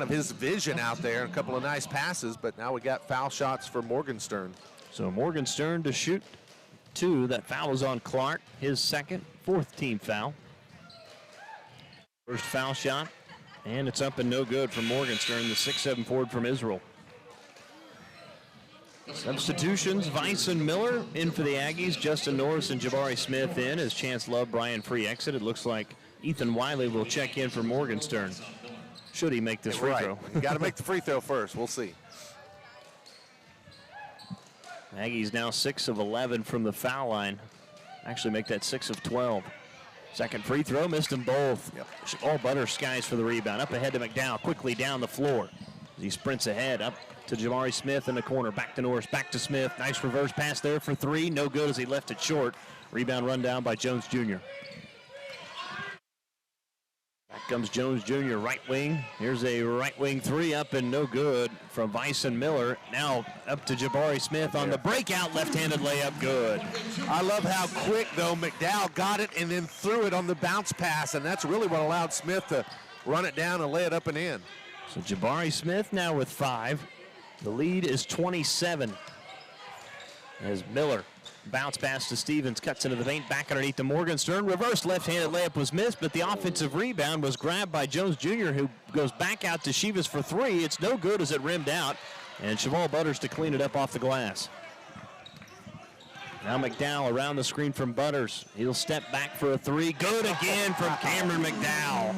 his vision out there. A couple of nice passes, but now we got foul shots for Morgenstern. So Morgenstern to shoot 2. That foul was on Clark. His second, 4th team foul. First foul shot, and it's up and no good from Morgenstern, the 6'7" forward from Israel. Substitutions, Weiss and Miller in for the Aggies. Justin Norris and Jabari Smith in as Chance Love, Brian Free exit. It looks like Ethan Wiley will check in for Morgenstern. Should he make this free throw? You got to make the free throw first. We'll see. Aggies now 6 of 11 from the foul line. Actually make that 6 of 12. Second free throw, missed them both. All Butter skies for the rebound. Up ahead to McDowell, quickly down the floor. As he sprints ahead, up to Jabari Smith in the corner. Back to Norris, back to Smith. Nice reverse pass there for 3. No good as he left it short. Rebound run down by Jones Jr. Back comes Jones Jr., right wing. Here's a right wing 3 up and no good from Weiss and Miller. Now up to Jabari Smith on the breakout, left-handed layup, good. I love how quick, though, McDowell got it and then threw it on the bounce pass, and that's really what allowed Smith to run it down and lay it up and in. So Jabari Smith now with 5. The lead is 27. As Miller bounce pass to Stevens, cuts into the paint, back underneath to Morgenstern. Reverse left-handed layup was missed, but the offensive rebound was grabbed by Jones Jr., who goes back out to Shivas for 3. It's no good as it rimmed out, and Cheval Butters to clean it up off the glass. Now McDowell around the screen from Butters. He'll step back for a 3. Good again from Cameron McDowell.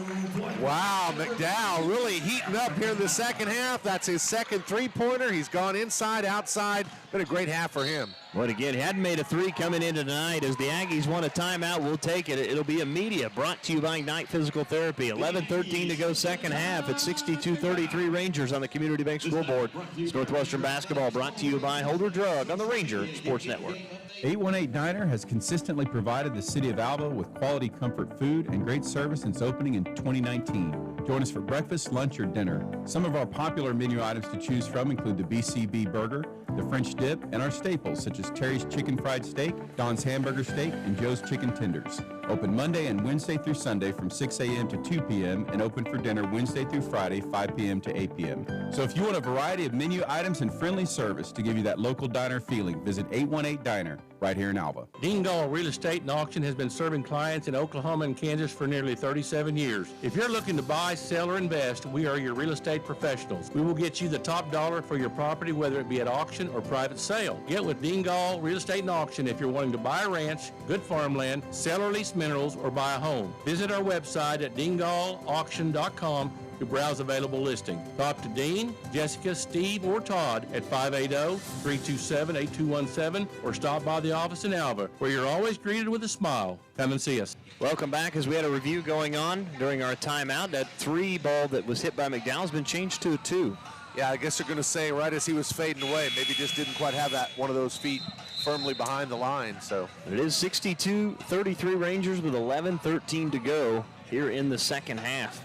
Wow, McDowell really heating up here in the second half. That's his second three-pointer. He's gone inside, outside. Been a great half for him. But again, he hadn't made a 3 coming in tonight. As the Aggies want a timeout, we'll take it. It'll be a media brought to you by Ignite Physical Therapy. 11:13 to go second half. It's 62-33 Rangers on the Community Bank Scoreboard. It's Northwestern basketball brought to you by Holder Drug on the Ranger Sports Network. 818 Diner has consistently provided the city of Alva with quality comfort food and great service since opening in 2019. Join us for breakfast, lunch, or dinner. Some of our popular menu items to choose from include the BCB burger, the French dip, and our staples such as Terry's Chicken Fried Steak, Don's Hamburger Steak, and Joe's Chicken Tenders. Open Monday and Wednesday through Sunday from 6 a.m. to 2 p.m. and open for dinner Wednesday through Friday, 5 p.m. to 8 p.m. So if you want a variety of menu items and friendly service to give you that local diner feeling, visit 818 Diner right here in Alva. Dean Gall Real Estate and Auction has been serving clients in Oklahoma and Kansas for nearly 37 years. If you're looking to buy, sell, or invest, we are your real estate professionals. We will get you the top dollar for your property, whether it be at auction or private sale. Get with Dean Gall Real Estate and Auction if you're wanting to buy a ranch, good farmland, sell or lease minerals, or buy a home. Visit our website at deangallauction.com to browse available listings. Talk to Dean, Jessica, Steve, or Todd at 580-327-8217 or stop by the office in Alva, where you're always greeted with a smile. Come and see us. Welcome back. As we had a review going on during our timeout, that 3 ball that was hit by McDowell has been changed to a 2. Yeah, I guess they're going to say right as he was fading away, maybe just didn't quite have that one of those feet firmly behind the line. So it is 62-33 Rangers with 11:13 to go here in the second half.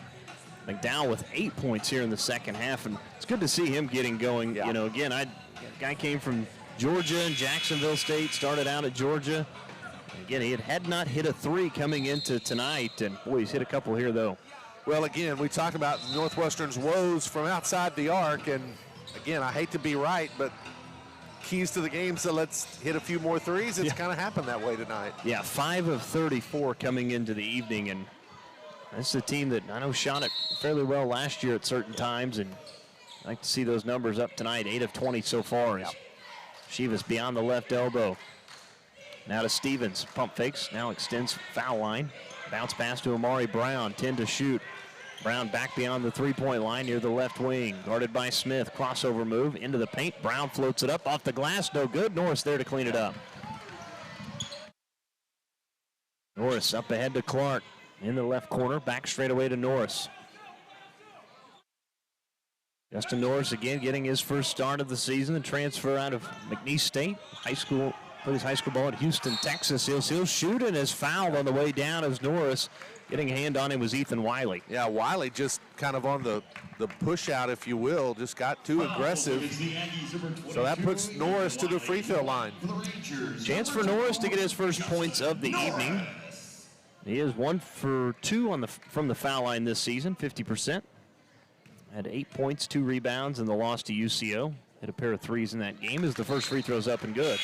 McDowell with 8 points here in the second half, and it's good to see him getting going. You know, again, guy came from Georgia and Jacksonville State, started out at Georgia. Again, he had not hit a 3 coming into tonight, and boy, he's hit a couple here though. Well, again, we talk about Northwestern's woes from outside the arc, and again, I hate to be right, but keys to the game, so let's hit a few more threes. It's kind of happened that way tonight. Yeah, 5 of 34 coming into the evening, and this is a team that I know shot it fairly well last year at certain times, and I'd like to see those numbers up tonight. 8 of 20 so far. As Shivas beyond the left elbow. Now to Stevens. Pump fakes. Now extends foul line. Bounce pass to Amari Brown. 10 to shoot. Brown back beyond the three-point line near the left wing. Guarded by Smith. Crossover move into the paint. Brown floats it up off the glass. No good. Norris there to clean it up. Norris up ahead to Clark. In the left corner, back straight away to Norris. Justin Norris again getting his first start of the season, the transfer out of McNeese State. High school, played his high school ball at Houston, Texas. He'll shoot and is fouled on the way down as Norris. Getting a hand on him was Ethan Wiley. Yeah, Wiley just kind of on the push out, if you will, just got too aggressive. So that puts Norris to the free throw line. Chance for Norris to get his first points of the evening. He is 1 for 2 from the foul line this season, 50%. Had 8 points, 2 rebounds in the loss to UCO. Hit a pair of 3s in that game as the first free throw's up and good.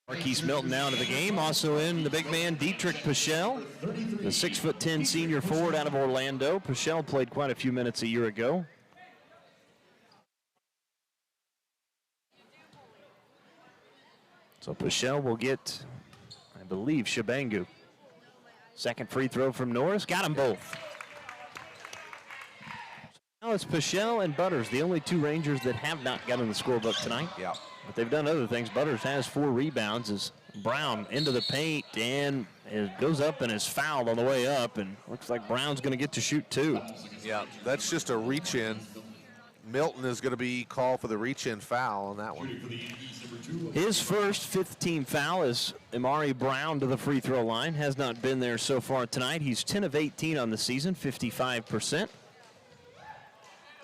Marquise Milton now into the game. Also in the big man, Dietrich Pichel, the 6'10" senior forward out of Orlando. Pichel played quite a few minutes a year ago. So Pichelle will get, I believe, Shabangu. Second free throw from Norris. Got them both. Now it's Pichelle and Butters, the only two Rangers that have not gotten the scorebook tonight. Yeah. But they've done other things. Butters has 4 rebounds as Brown into the paint and it goes up and is fouled on the way up. And looks like Brown's going to get to shoot 2. Yeah, that's just a reach-in. Milton is going to be called for the reach-in foul on that one. His first 15 foul is Amari Brown to the free throw line. Has not been there so far tonight. He's 10 of 18 on the season, 55%.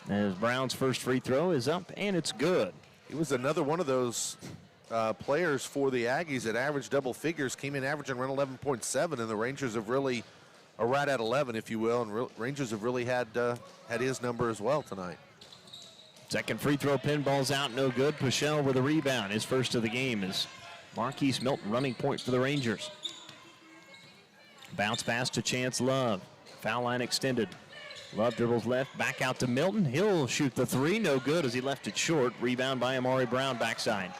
As Brown's first free throw is up, and it's good. He was another one of those players for the Aggies that averaged double figures, came in averaging around 11.7, and the Rangers have really, are right at 11, if you will, and Rangers have really had his number as well tonight. Second free throw, pinball's out, no good. Pichelle with a rebound. His first of the game is Marquise Milton, running point for the Rangers. Bounce pass to Chance Love. Foul line extended. Love dribbles left, back out to Milton. He'll shoot the 3, no good as he left it short. Rebound by Amari Brown backside.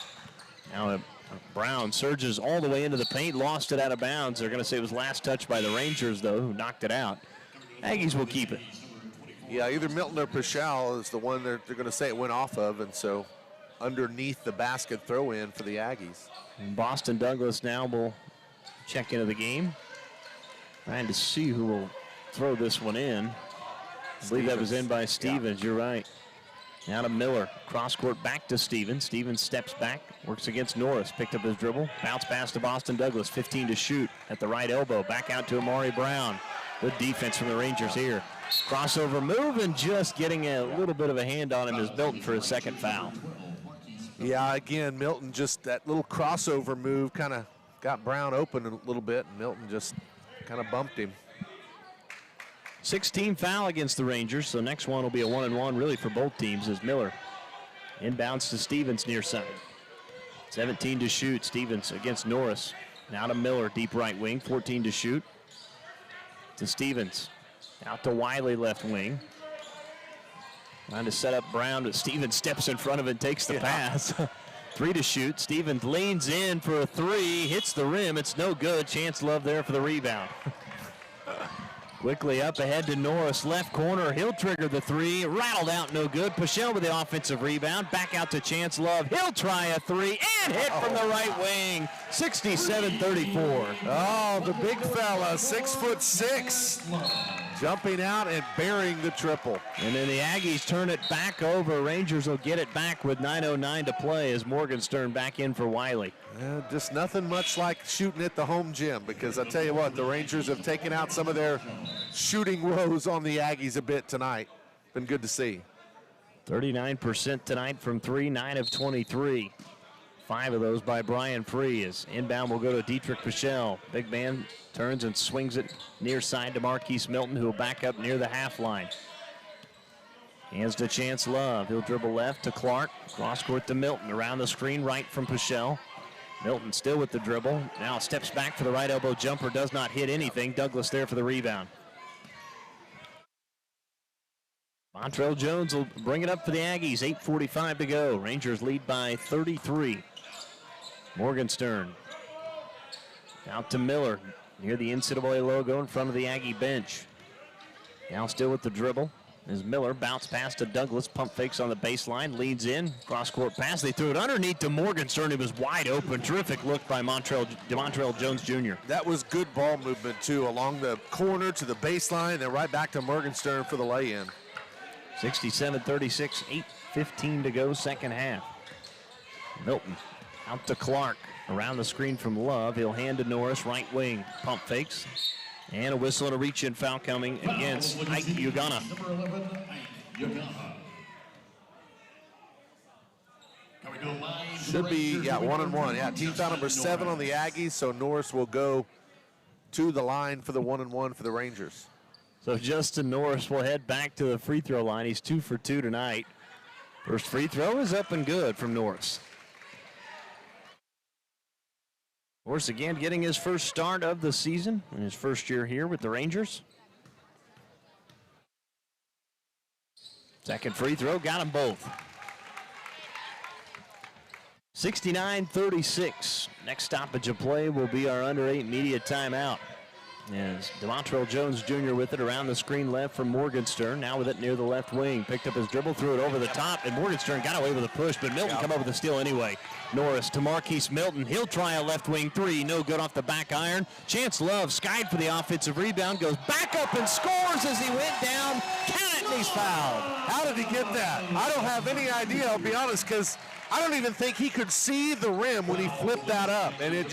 Now Brown surges all the way into the paint, lost it out of bounds. They're going to say it was last touch by the Rangers, though, who knocked it out. Aggies will keep it. Yeah, either Milton or Pichelle is the one they're going to say it went off of, and so underneath the basket throw in for the Aggies. And Boston Douglas now will check into the game. Trying to see who will throw this one in. I believe that was in by Stevens, You're right. Now to Miller, cross court back to Stevens. Stevens steps back, works against Norris, picked up his dribble. Bounce pass to Boston Douglas, 15 to shoot at the right elbow. Back out to Amari Brown. Good defense from the Rangers here. Crossover move and just getting a little bit of a hand on him is Milton for his second foul. Yeah, again, Milton just that little crossover move kind of got Brown open a little bit, and Milton just kind of bumped him. 16 foul against the Rangers, so next one will be a 1-and-1 really for both teams as Miller inbounds to Stevens near side. 17 to shoot, Stevens against Norris. Now to Miller, deep right wing, 14 to shoot. To Stevens, out to Wiley left wing. Trying to set up Brown, but Stevens steps in front of it, takes the pass. 3 to shoot, Stevens leans in for a 3, hits the rim, it's no good. Chance Love there for the rebound. Quickly up ahead to Norris, left corner. He'll trigger the 3. Rattled out, no good. Pichelle with the offensive rebound. Back out to Chance Love. He'll try a 3 and hit from the right wing. 67-34. Oh, the big fella, 6'6", jumping out and burying the triple. And then the Aggies turn it back over. Rangers will get it back with 9:09 to play as Morgenstern back in for Wiley. Just nothing much like shooting at the home gym, because I tell you what, the Rangers have taken out some of their shooting woes on the Aggies a bit tonight. Been good to see. 39% tonight from 3, 9 of 23. 5 of those by Brian Free. As inbound will go to Dietrich Pichelle. Big man turns and swings it near side to Marquise Milton, who will back up near the half line. Hands to Chance Love. He'll dribble left to Clark. Cross court to Milton. Around the screen right from Pichelle. Milton still with the dribble. Now steps back for the right elbow jumper. Does not hit anything. Douglas there for the rebound. Montrell Jones will bring it up for the Aggies. 8:45 to go. Rangers lead by 33. Morgenstern out to Miller near the NCAA logo in front of the Aggie bench. Now still with the dribble is Miller. Bounce pass to Douglas. Pump fakes on the baseline. Leads in. Cross-court pass. They threw it underneath to Morgenstern. It was wide open. Terrific look by Montrell Jones Jr. That was good ball movement, too, along the corner to the baseline, then right back to Morgenstern for the lay-in. 67-36, 8:15 to go, second half. Milton out to Clark. Around the screen from Love. He'll hand to Norris, right wing. Pump fakes. And a whistle and a reach-in foul coming against Ike Ugana. Should be, 1-and-1. Yeah, team foul number 7 on the Aggies, so Norris will go to the line for the 1-and-1 for the Rangers. So Justin Norris will head back to the free throw line. He's 2 for 2 tonight. First free throw is up and good from Norris. Norris again getting his first start of the season in his first year here with the Rangers. Second free throw, got them both. 69-36. Next stoppage of play will be our under 8 media timeout. As Demontrell Jones Jr. with it around the screen left from Morgenstern. Now with it near the left wing. Picked up his dribble, threw it over the top, and Morgenstern got away with a push, but Milton come up with a steal anyway. Norris to Marquise Milton. He'll try a left wing three. No good off the back iron. Chance Love skied for the offensive rebound. Goes back up and scores as he went down. Count it, and he's fouled. How did he get that? I don't have any idea, I'll be honest, because I don't even think he could see the rim when he flipped that up, and it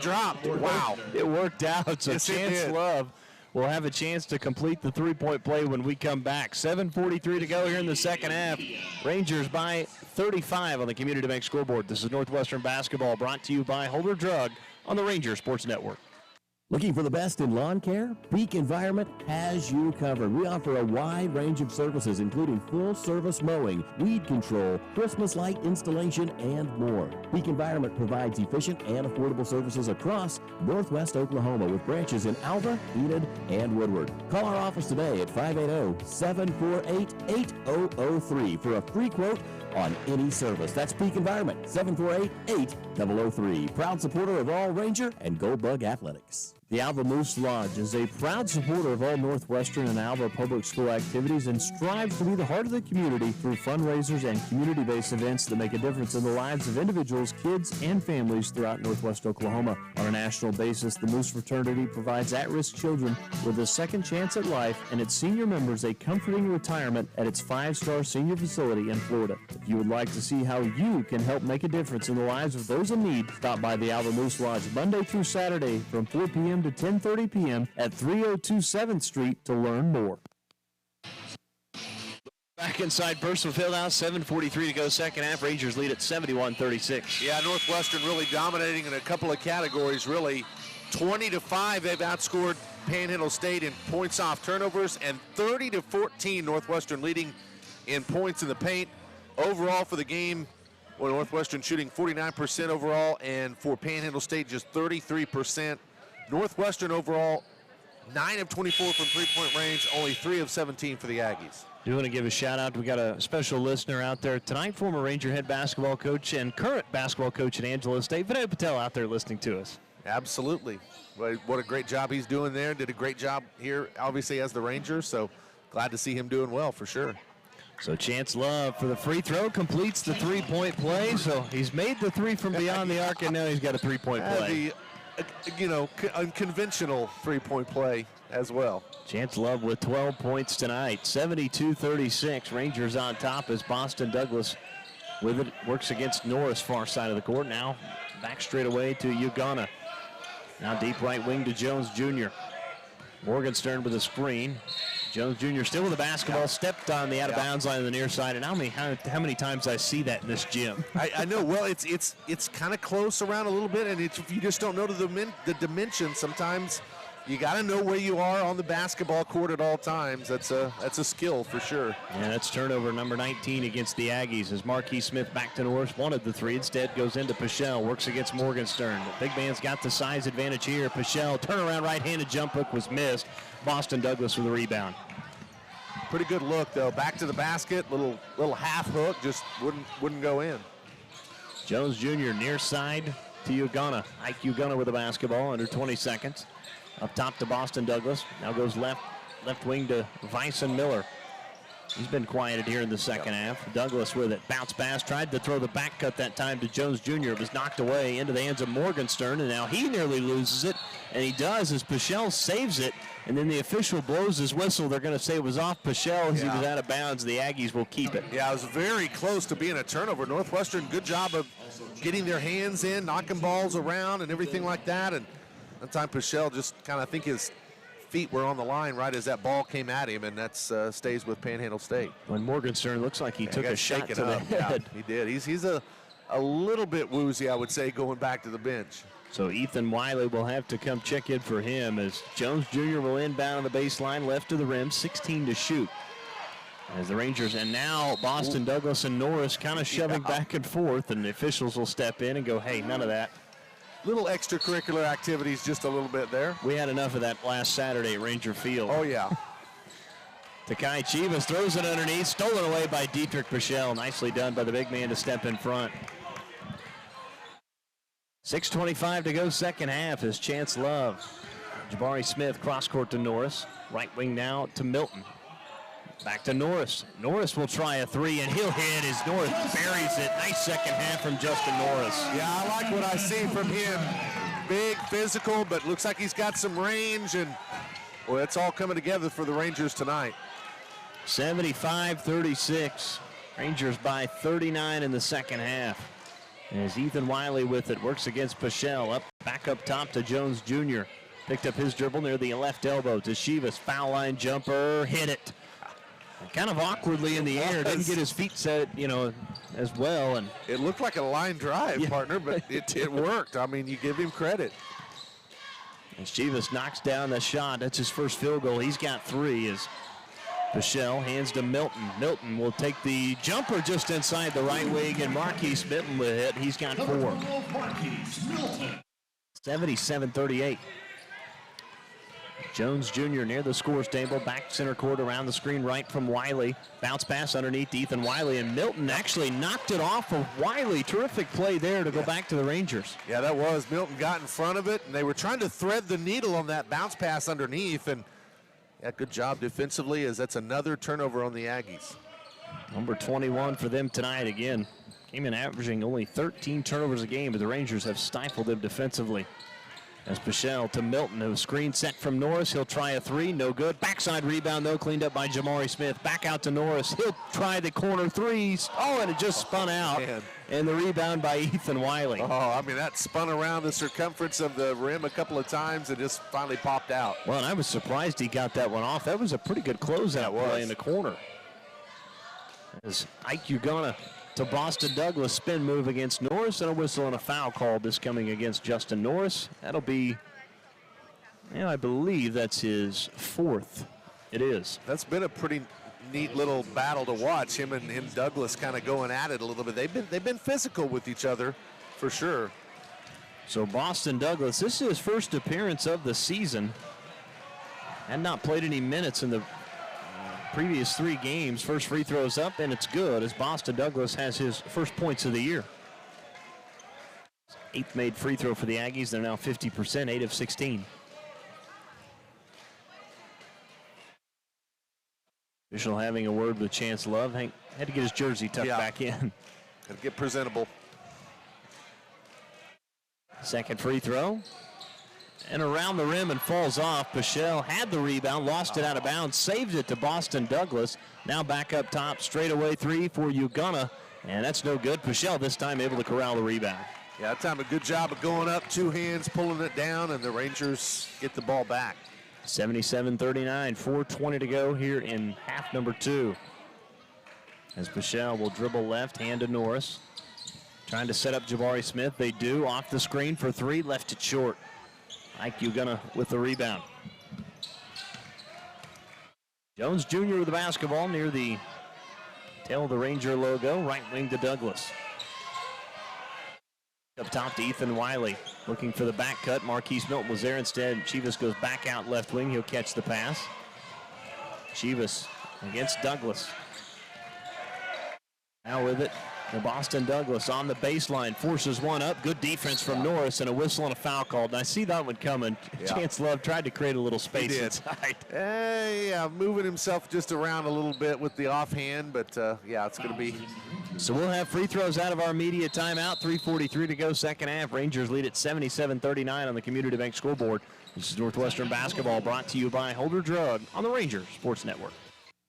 dropped. Wow. It worked out, so Yes, Chance Love will have a chance to complete the three-point play when we come back. 7:43 to go here in the second half. Rangers by 35 on the Community Bank scoreboard. This is Northwestern basketball brought to you by Holder Drug on the Ranger Sports Network. Looking for the best in lawn care? Peak Environment has you covered. We offer a wide range of services, including full-service mowing, weed control, Christmas light installation, and more. Peak Environment provides efficient and affordable services across Northwest Oklahoma with branches in Alva, Enid, and Woodward. Call our office today at 580-748-8003 for a free quote on any service. That's Peak Environment, 748-8003. Proud supporter of all Ranger and Gold Bug Athletics. The Alva Moose Lodge is a proud supporter of all Northwestern and Alva public school activities and strives to be the heart of the community through fundraisers and community-based events that make a difference in the lives of individuals, kids, and families throughout Northwest Oklahoma. On a national basis, the Moose Fraternity provides at-risk children with a second chance at life and its senior members a comforting retirement at its 5-star senior facility in Florida. If you would like to see how you can help make a difference in the lives of those in need, stop by the Alva Moose Lodge Monday through Saturday from 4 p.m. to 10:30 p.m. at 302 7th Street to learn more. Back inside Bursell Fieldhouse, 7:43 to go second half. Rangers lead at 71-36. Yeah, Northwestern really dominating in a couple of categories, really. 20-5, they've outscored Panhandle State in points off turnovers, and 30-14, Northwestern leading in points in the paint. Overall for the game, well, Northwestern shooting 49% overall, and for Panhandle State just 33%. Northwestern overall, 9 of 24 from three-point range, only 3 of 17 for the Aggies. Do want to give a shout out. We got a special listener out there tonight, former Ranger head basketball coach and current basketball coach at Angelo State, Vinay Patel, out there listening to us. Absolutely. What a great job he's doing there. Did a great job here, obviously, as the Ranger, so glad to see him doing well for sure. So Chance Love for the free throw completes the three-point play. So he's made the three from beyond the arc, and now he's got a three-point play. Unconventional three-point play as well. Chance Love with 12 points tonight. 72-36. Rangers on top as Boston Douglas with it. Works against Norris, far side of the court. Now back straight away to Ugonna. Now deep right wing to Jones Jr. Morgenstern with a screen. Jones Jr. still with the basketball, stepped on the out-of-bounds line on the near side, and how many times I see that in this gym. I know. Well, it's kind of close around a little bit, and if you just don't know the dimension, sometimes you got to know where you are on the basketball court at all times. That's a skill for sure. And that's turnover number 19 against the Aggies as Marquis Smith back to Norris, wanted the three, instead goes into Pichelle, works against Morgenstern. The big man's got the size advantage here. Pichelle, turnaround right-handed jump hook was missed. Boston Douglas with the rebound. Pretty good look though. Back to the basket, little half hook, just wouldn't go in. Jones Jr. near side to Ugonna. Ike Ugonna with the basketball under 20 seconds. Up top to Boston Douglas. Now goes left wing to Vyson Miller. He's been quieted here in the second half. Douglas with it. Bounce pass. Tried to throw the back cut that time to Jones Jr. It was knocked away into the hands of Morgenstern, and now he nearly loses it. And he does as Pichelle saves it. And then the official blows his whistle. They're going to say it was off Pichelle as he was out of bounds. The Aggies will keep it. Yeah, it was very close to being a turnover. Northwestern, good job of getting their hands in, knocking balls around and everything like that. And that time Pichelle just kind of, I think his feet were on the line right as that ball came at him, and that stays with Panhandle State. When Morgenstern looks like he took a shot to the head. Yeah, he did. He's a little bit woozy, I would say, going back to the bench. So Ethan Wiley will have to come check in for him as Jones Jr. will inbound on the baseline, left to the rim, 16 to shoot. As the Rangers, and now Boston Douglas and Norris kind of shoving back and forth, and the officials will step in and go, hey, none of that. Little extracurricular activities just a little bit there. We had enough of that last Saturday at Ranger Field. Oh, yeah. Takai Chivas throws it underneath, stolen away by Dietrich Pichelle. Nicely done by the big man to step in front. 6:25 to go second half as Chance Love. Jabari Smith cross court to Norris. Right wing now to Milton. Back to Norris. Norris will try a three, and he'll hit as Norris buries it. Nice second half from Justin Norris. Yeah, I like what I see from him. Big, physical, but looks like he's got some range, and well, it's all coming together for the Rangers tonight. 75-36. Rangers by 39 in the second half. As Ethan Wiley with it works against Pichelle. Back up top to Jones Jr. Picked up his dribble near the left elbow to Shivas. Foul line jumper, hit it. Kind of awkwardly in the air, didn't get his feet set, as well. And it looked like a line drive, partner, but it worked. I mean, you give him credit. And Shivas knocks down the shot. That's his first field goal. He's got 3 as Pichelle hands to Milton. Milton will take the jumper just inside the right wing, and Marquise Milton will hit. He's got 4. 77-38. Jones Jr. near the scores table, back center court around the screen right from Wiley. Bounce pass underneath Ethan Wiley, and Milton actually knocked it off of Wiley. Terrific play there to go back to the Rangers. Yeah, that was. Milton got in front of it, and they were trying to thread the needle on that bounce pass underneath, and yeah, good job defensively as that's another turnover on the Aggies. Number 21 for them tonight again. Came in averaging only 13 turnovers a game, but the Rangers have stifled them defensively. As Pichelle to Milton, a screen set from Norris. He'll try a 3, no good. Backside rebound, though, cleaned up by Jamari Smith. Back out to Norris. He'll try the corner 3s. Oh, and it just spun out. Man. And the rebound by Ethan Wiley. Oh, I mean, that spun around the circumference of the rim a couple of times and just finally popped out. Well, and I was surprised he got that one off. That was a pretty good closeout play in the corner. As Ike Ugonna to Boston Douglas, spin move against Norris, and a whistle and a foul called this coming against Justin Norris. That'll be, I believe that's his 4th. It is. That's been a pretty neat little battle to watch, him and Douglas kind of going at it a little bit. They've been physical with each other for sure. So Boston Douglas, this is his first appearance of the season. Had not played any minutes in the previous 3 games. First free throws up, and it's good as Boston Douglas has his first points of the year. 8th made free throw for the Aggies. They're now 50%, 8 of 16. Official having a word with Chance Love. Had to get his jersey tucked back in. Got to get presentable. Second free throw. And around the rim and falls off. Pichelle had the rebound, lost it out of bounds, saved it to Boston Douglas. Now back up top, straightaway 3 for Ugonna, and that's no good. Pichelle this time able to corral the rebound. Yeah, that time a good job of going up, 2 hands, pulling it down, and the Rangers get the ball back. 77-39, 4:20 to go here in half number 2. As Pichelle will dribble left, hand to Norris. Trying to set up Jabari Smith. They do, off the screen for 3, left it short. Ike Ugonna with the rebound. Jones Jr. with the basketball near the tail of the Ranger logo. Right wing to Douglas. Up top to Ethan Wiley. Looking for the back cut. Marquise Milton was there instead. Chivas goes back out left wing. He'll catch the pass. Chivas against Douglas. Now with it. The Boston Douglas on the baseline, forces one up. Good defense from Norris, and a whistle and a foul called. And I see that one coming. Yeah. Chance Love tried to create a little space inside. Yeah, moving himself just around a little bit with the offhand, but yeah, it's going to be. So we'll have free throws out of our media timeout. 3:43 to go, second half. Rangers lead at 77-39 on the Community Bank scoreboard. This is Northwestern basketball brought to you by Holder Drug on the Rangers Sports Network.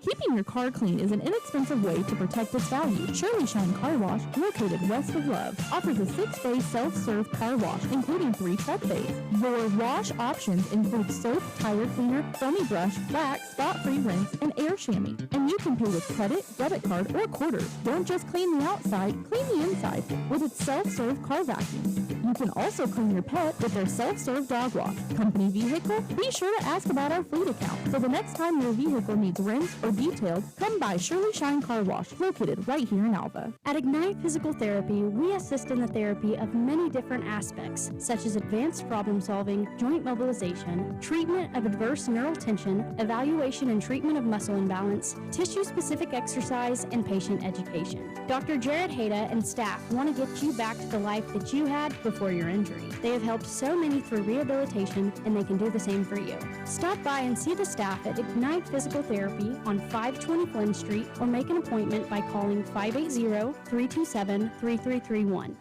Keeping your car clean is an inexpensive way to protect its value. Shirley Shine Car Wash, located west of Love, offers a 6-day self-serve car wash, including 3 truck bays. Your wash options include soap, tire cleaner, foamy brush, wax, spot-free rinse, and air chamois. And you can pay with credit, debit card, or quarters. Don't just clean the outside, clean the inside with its self-serve car vacuum. You can also clean your pet with their self-serve dog wash. Company vehicle? Be sure to ask about our fleet account. So the next time your vehicle needs rinsed or detailed, come by Shirley Shine Car Wash, located right here in Alva. At Ignite Physical Therapy, we assist in the therapy of many different aspects, such as advanced problem solving, joint mobilization, treatment of adverse neural tension, evaluation and treatment of muscle imbalance, tissue-specific exercise, and patient education. Dr. Jared Hayda and staff want to get you back to the life that you had before before your injury. They have helped so many through rehabilitation, and they can do the same for you. Stop by and see the staff at Ignite Physical Therapy on 520 Flynn Street, or make an appointment by calling 580-327-3331.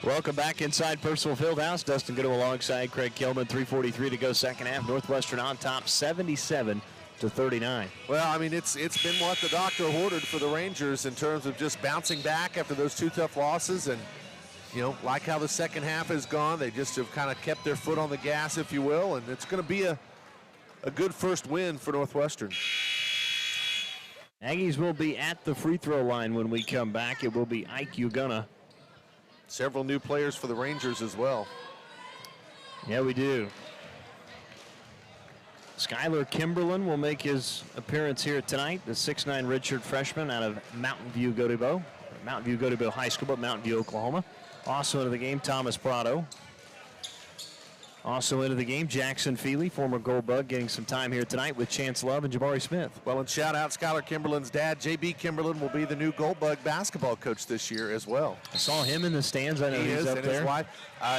Welcome back inside Percival Fieldhouse. Dustin Goodham alongside Craig Kilman. 3:43 to go second half. Northwestern on top, 77-39. Well, I mean, it's been what the doctor ordered for the Rangers in terms of just bouncing back after those two tough losses. And, you know, like how the second half has gone, they just have kind of kept their foot on the gas, if you will. And it's going to be a good first win for Northwestern. Aggies will be at the free throw line when we come back. It will be Ike Ugonna. Several new players for the Rangers as well. Yeah, we do. Skylar Kimberlin will make his appearance here tonight, the 6'9" redshirt freshman out of Mountain View Godebo High School, but Mountain View, Oklahoma. Also into the game, Thomas Prado. Also into the game, Jackson Feely, former Gold Bug, getting some time here tonight with Chance Love and Jabari Smith. Well, and shout out Skylar Kimberlin's dad. J.B. Kimberlin will be the new Gold Bug basketball coach this year as well. I saw him in the stands. I know he's up and there. His wife,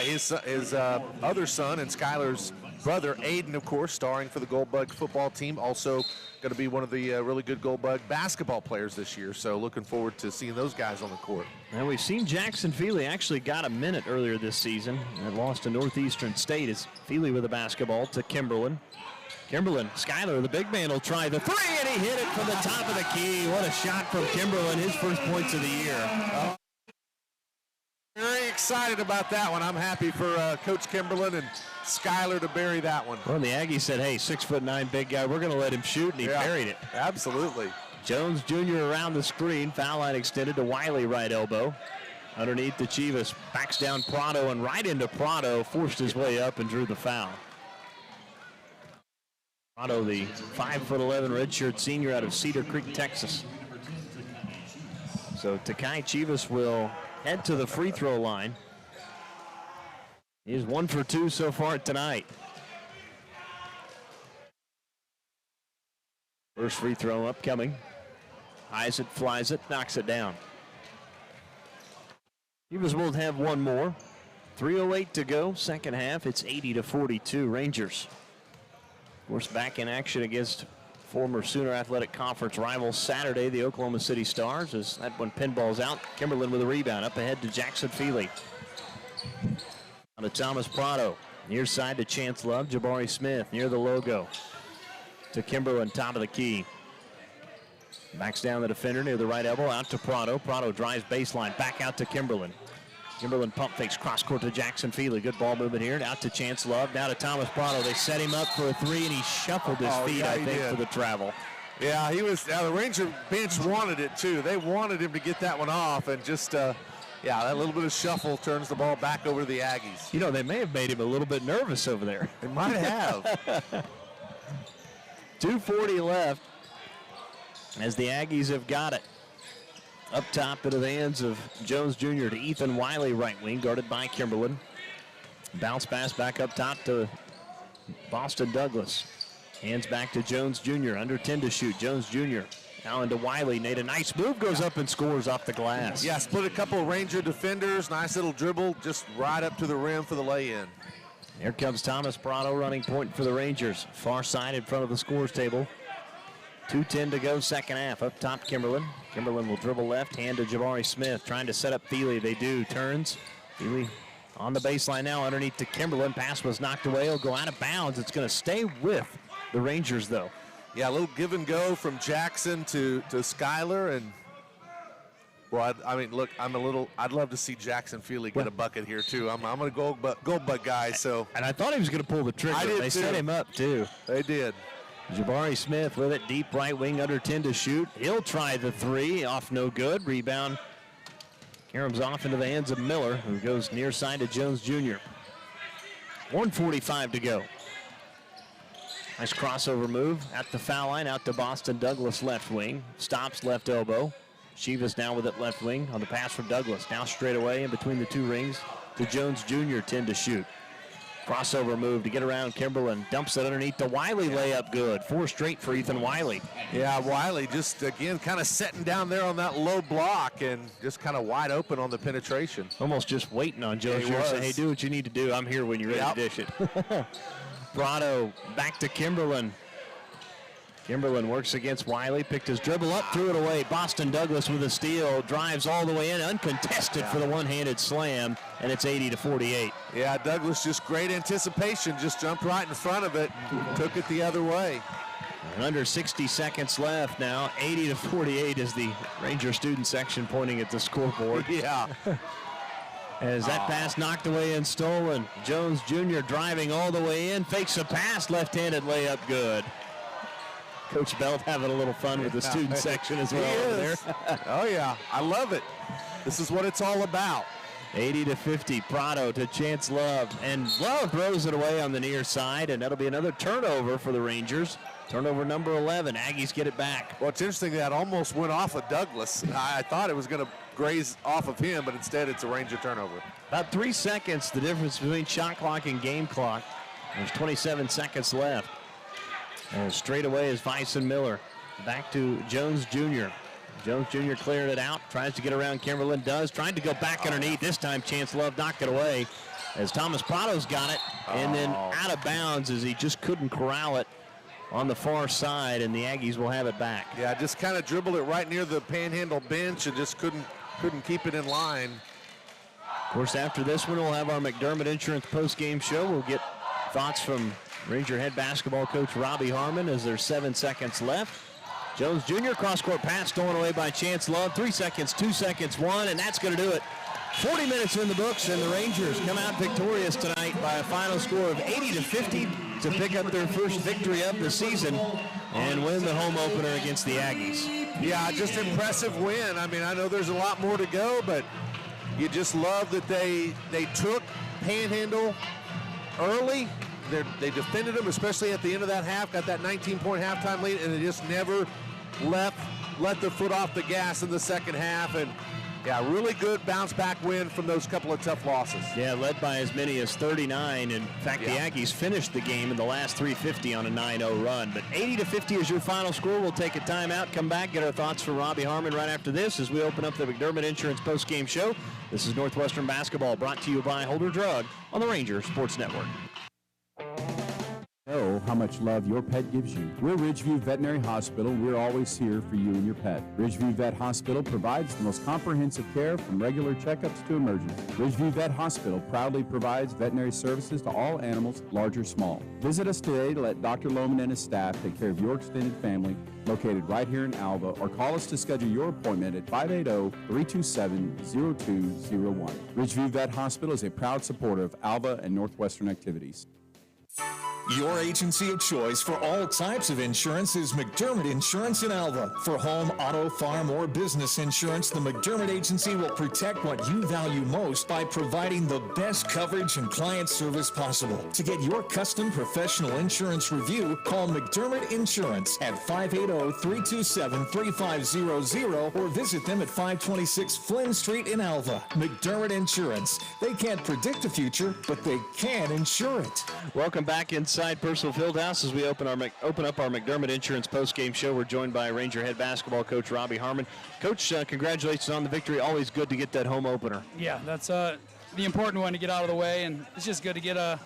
his other son and Skylar's brother, Aiden, of course, starring for the Gold Bug football team, also going to be one of the really good Gold Bug basketball players this year. So looking forward to seeing those guys on the court. And we've seen Jackson Feely actually got a minute earlier this season and lost to Northeastern State. As Feely with the basketball to Kimberlin. Kimberlin, Skylar, the big man, will try the three, and he hit it from the top of the key. What a shot from Kimberlin, his first points of the year. Very excited about that one. I'm happy for Coach Kimberlin and Skylar to bury that one. Well, the Aggies said, hey, 6'9" big guy, we're going to let him shoot, and he buried it. Absolutely. Jones Jr. around the screen. Foul line extended to Wiley, right elbow. Underneath the Chivas, backs down Prado, and right into Prado, forced his way up and drew the foul. Prado, the 5'11" redshirt senior out of Cedar Creek, Texas. So Takai Chivas will head to the free throw line. He's 1 for 2 so far tonight. First free throw upcoming. Eyes it, flies it, knocks it down. Chivas will have one more. 3:08 to go, second half. It's 80-42 Rangers. Of course, back in action against former Sooner Athletic Conference rivals Saturday, the Oklahoma City Stars, as that one pinballs out. Kimberlin with a rebound, up ahead to Jackson Feely. On to Thomas Prado, near side to Chance Love, Jabari Smith near the logo. To Kimberlin, top of the key. Backs down the defender near the right elbow, out to Prado. Prado drives baseline, back out to Kimberlin. Kimberlin pump fakes cross court to Jackson Feely. Good ball movement here. Out to Chance Love. Now to Thomas Prado. They set him up for a three, and he shuffled his feet, I think, for the travel. Yeah, he was. The Ranger bench wanted it too. They wanted him to get that one off, and just that little bit of shuffle turns the ball back over to the Aggies. You know, they may have made him a little bit nervous over there. They might have. 2:40 left as the Aggies have got it. Up top into the hands of Jones Jr. to Ethan Wiley, right wing, guarded by Kimberlin. Bounce pass back up top to Boston Douglas. Hands back to Jones Jr. Under 10 to shoot. Jones Jr. now into Wiley. Made a nice move, goes up and scores off the glass. Yeah, split a couple of Ranger defenders. Nice little dribble, just right up to the rim for the lay-in. Here comes Thomas Prado, running point for the Rangers. Far side in front of the scores table. 2:10 to go, second half. Up top, Kimberlin. Kimberlin will dribble left, hand to Jabari Smith, trying to set up Feely. They do. Turns. Feely on the baseline now, underneath to Kimberlin. Pass was knocked away. It'll go out of bounds. It's going to stay with the Rangers, though. Yeah, a little give and go from Jackson to Skylar. And, well, I mean, look, I'd love to see Jackson Feely get a bucket here, too. I'm going to go Gold Bug guy, so. And I thought he was going to pull the trigger. I did, They set him up, too. They did. Jabari Smith with it, deep right wing, under 10 to shoot. He'll try the three, off no good. Rebound caroms off into the hands of Miller, who goes near side to Jones Jr. 1:45 to go. Nice crossover move at the foul line, out to Boston Douglas, left wing. Stops left elbow. Chivas now with it left wing on the pass from Douglas. Now straight away in between the two rings to Jones Jr., 10 to shoot. Crossover move to get around Kimberlin. Dumps it underneath the Wiley layup good. 4 straight for Ethan Wiley. Yeah, Wiley just, again, kind of setting down there on that low block and just kind of wide open on the penetration. Almost just waiting on Joe to say, hey, do what you need to do. I'm here when you're ready to dish it. Brado back to Kimberlin. Kimberlin works against Wiley, picked his dribble up, threw it away. Boston Douglas with a steal, drives all the way in, uncontested for the one-handed slam, and it's 80-48. Yeah, Douglas just great anticipation, just jumped right in front of it, took it the other way. And under 60 seconds left now, 80-48 is the Ranger student section pointing at the scoreboard. Yeah. As that pass knocked away and stolen. Jones Jr. driving all the way in, fakes a pass, left-handed layup good. Coach Belt having a little fun with the student section as well over there. Oh, yeah. I love it. This is what it's all about. 80-50. Prado to Chance Love. And Love throws it away on the near side, and that'll be another turnover for the Rangers. Turnover number 11. Aggies get it back. Well, it's interesting that almost went off of Douglas. I thought it was going to graze off of him, but instead it's a Ranger turnover. About 3 seconds, the difference between shot clock and game clock. There's 27 seconds left. And straight away is Vyson Miller. Back to Jones Jr. Jones Jr. clearing it out. Tries to get around Kimberlin. Does. Trying to go back underneath. This time Chance Love knocked it away as Thomas Prado's got it. And then out of bounds as he just couldn't corral it on the far side. And the Aggies will have it back. Yeah, just kind of dribbled it right near the Panhandle bench and just couldn't keep it in line. Of course, after this one, we'll have our McDermott Insurance post-game show. We'll get thoughts from Ranger head basketball coach Robbie Harmon as there's 7 seconds left. Jones Jr. cross-court pass stolen away by Chance Love. 3 seconds, 2 seconds, 1, and that's going to do it. 40 minutes in the books, and the Rangers come out victorious tonight by a final score of 80-50 to pick up their first victory of the season and win the home opener against the Aggies. Yeah, just impressive win. I mean, I know there's a lot more to go, but you just love that they took Panhandle early. They defended them, especially at the end of that half, got that 19-point halftime lead, and they just never let their foot off the gas in the second half. And, yeah, really good bounce-back win from those couple of tough losses. Yeah, led by as many as 39. In fact, the Aggies finished the game in the last 3:50 on a 9-0 run. But 80-50 is your final score. We'll take a timeout, come back, get our thoughts from Robbie Harmon right after this as we open up the McDermott Insurance post-game show. This is Northwestern Basketball brought to you by Holder Drug on the Ranger Sports Network. Know how much love your pet gives you. We're Ridgeview Veterinary Hospital. We're always here for you and your pet. Ridgeview Vet Hospital provides the most comprehensive care from regular checkups to emergency. Ridgeview Vet Hospital proudly provides veterinary services to all animals, large or small. Visit us today to let Dr. Lohman and his staff take care of your extended family located right here in Alva, or call us to schedule your appointment at 580-327-0201. Ridgeview Vet Hospital is a proud supporter of Alva and Northwestern activities. Your agency of choice for all types of insurance is McDermott Insurance in Alva. For home, auto, farm, or business insurance, the McDermott Agency will protect what you value most by providing the best coverage and client service possible. To get your custom professional insurance review, call McDermott Insurance at 580-327-3500 or visit them at 526 Flynn Street in Alva. McDermott Insurance. They can't predict the future, but they can insure it. Welcome back inside Personal Fieldhouse as we open up our McDermott Insurance postgame show. We're joined by Ranger head basketball coach Robbie Harmon. Coach, congratulations on the victory. Always good to get that home opener. Yeah, that's the important one to get out of the way, and it's just good to get on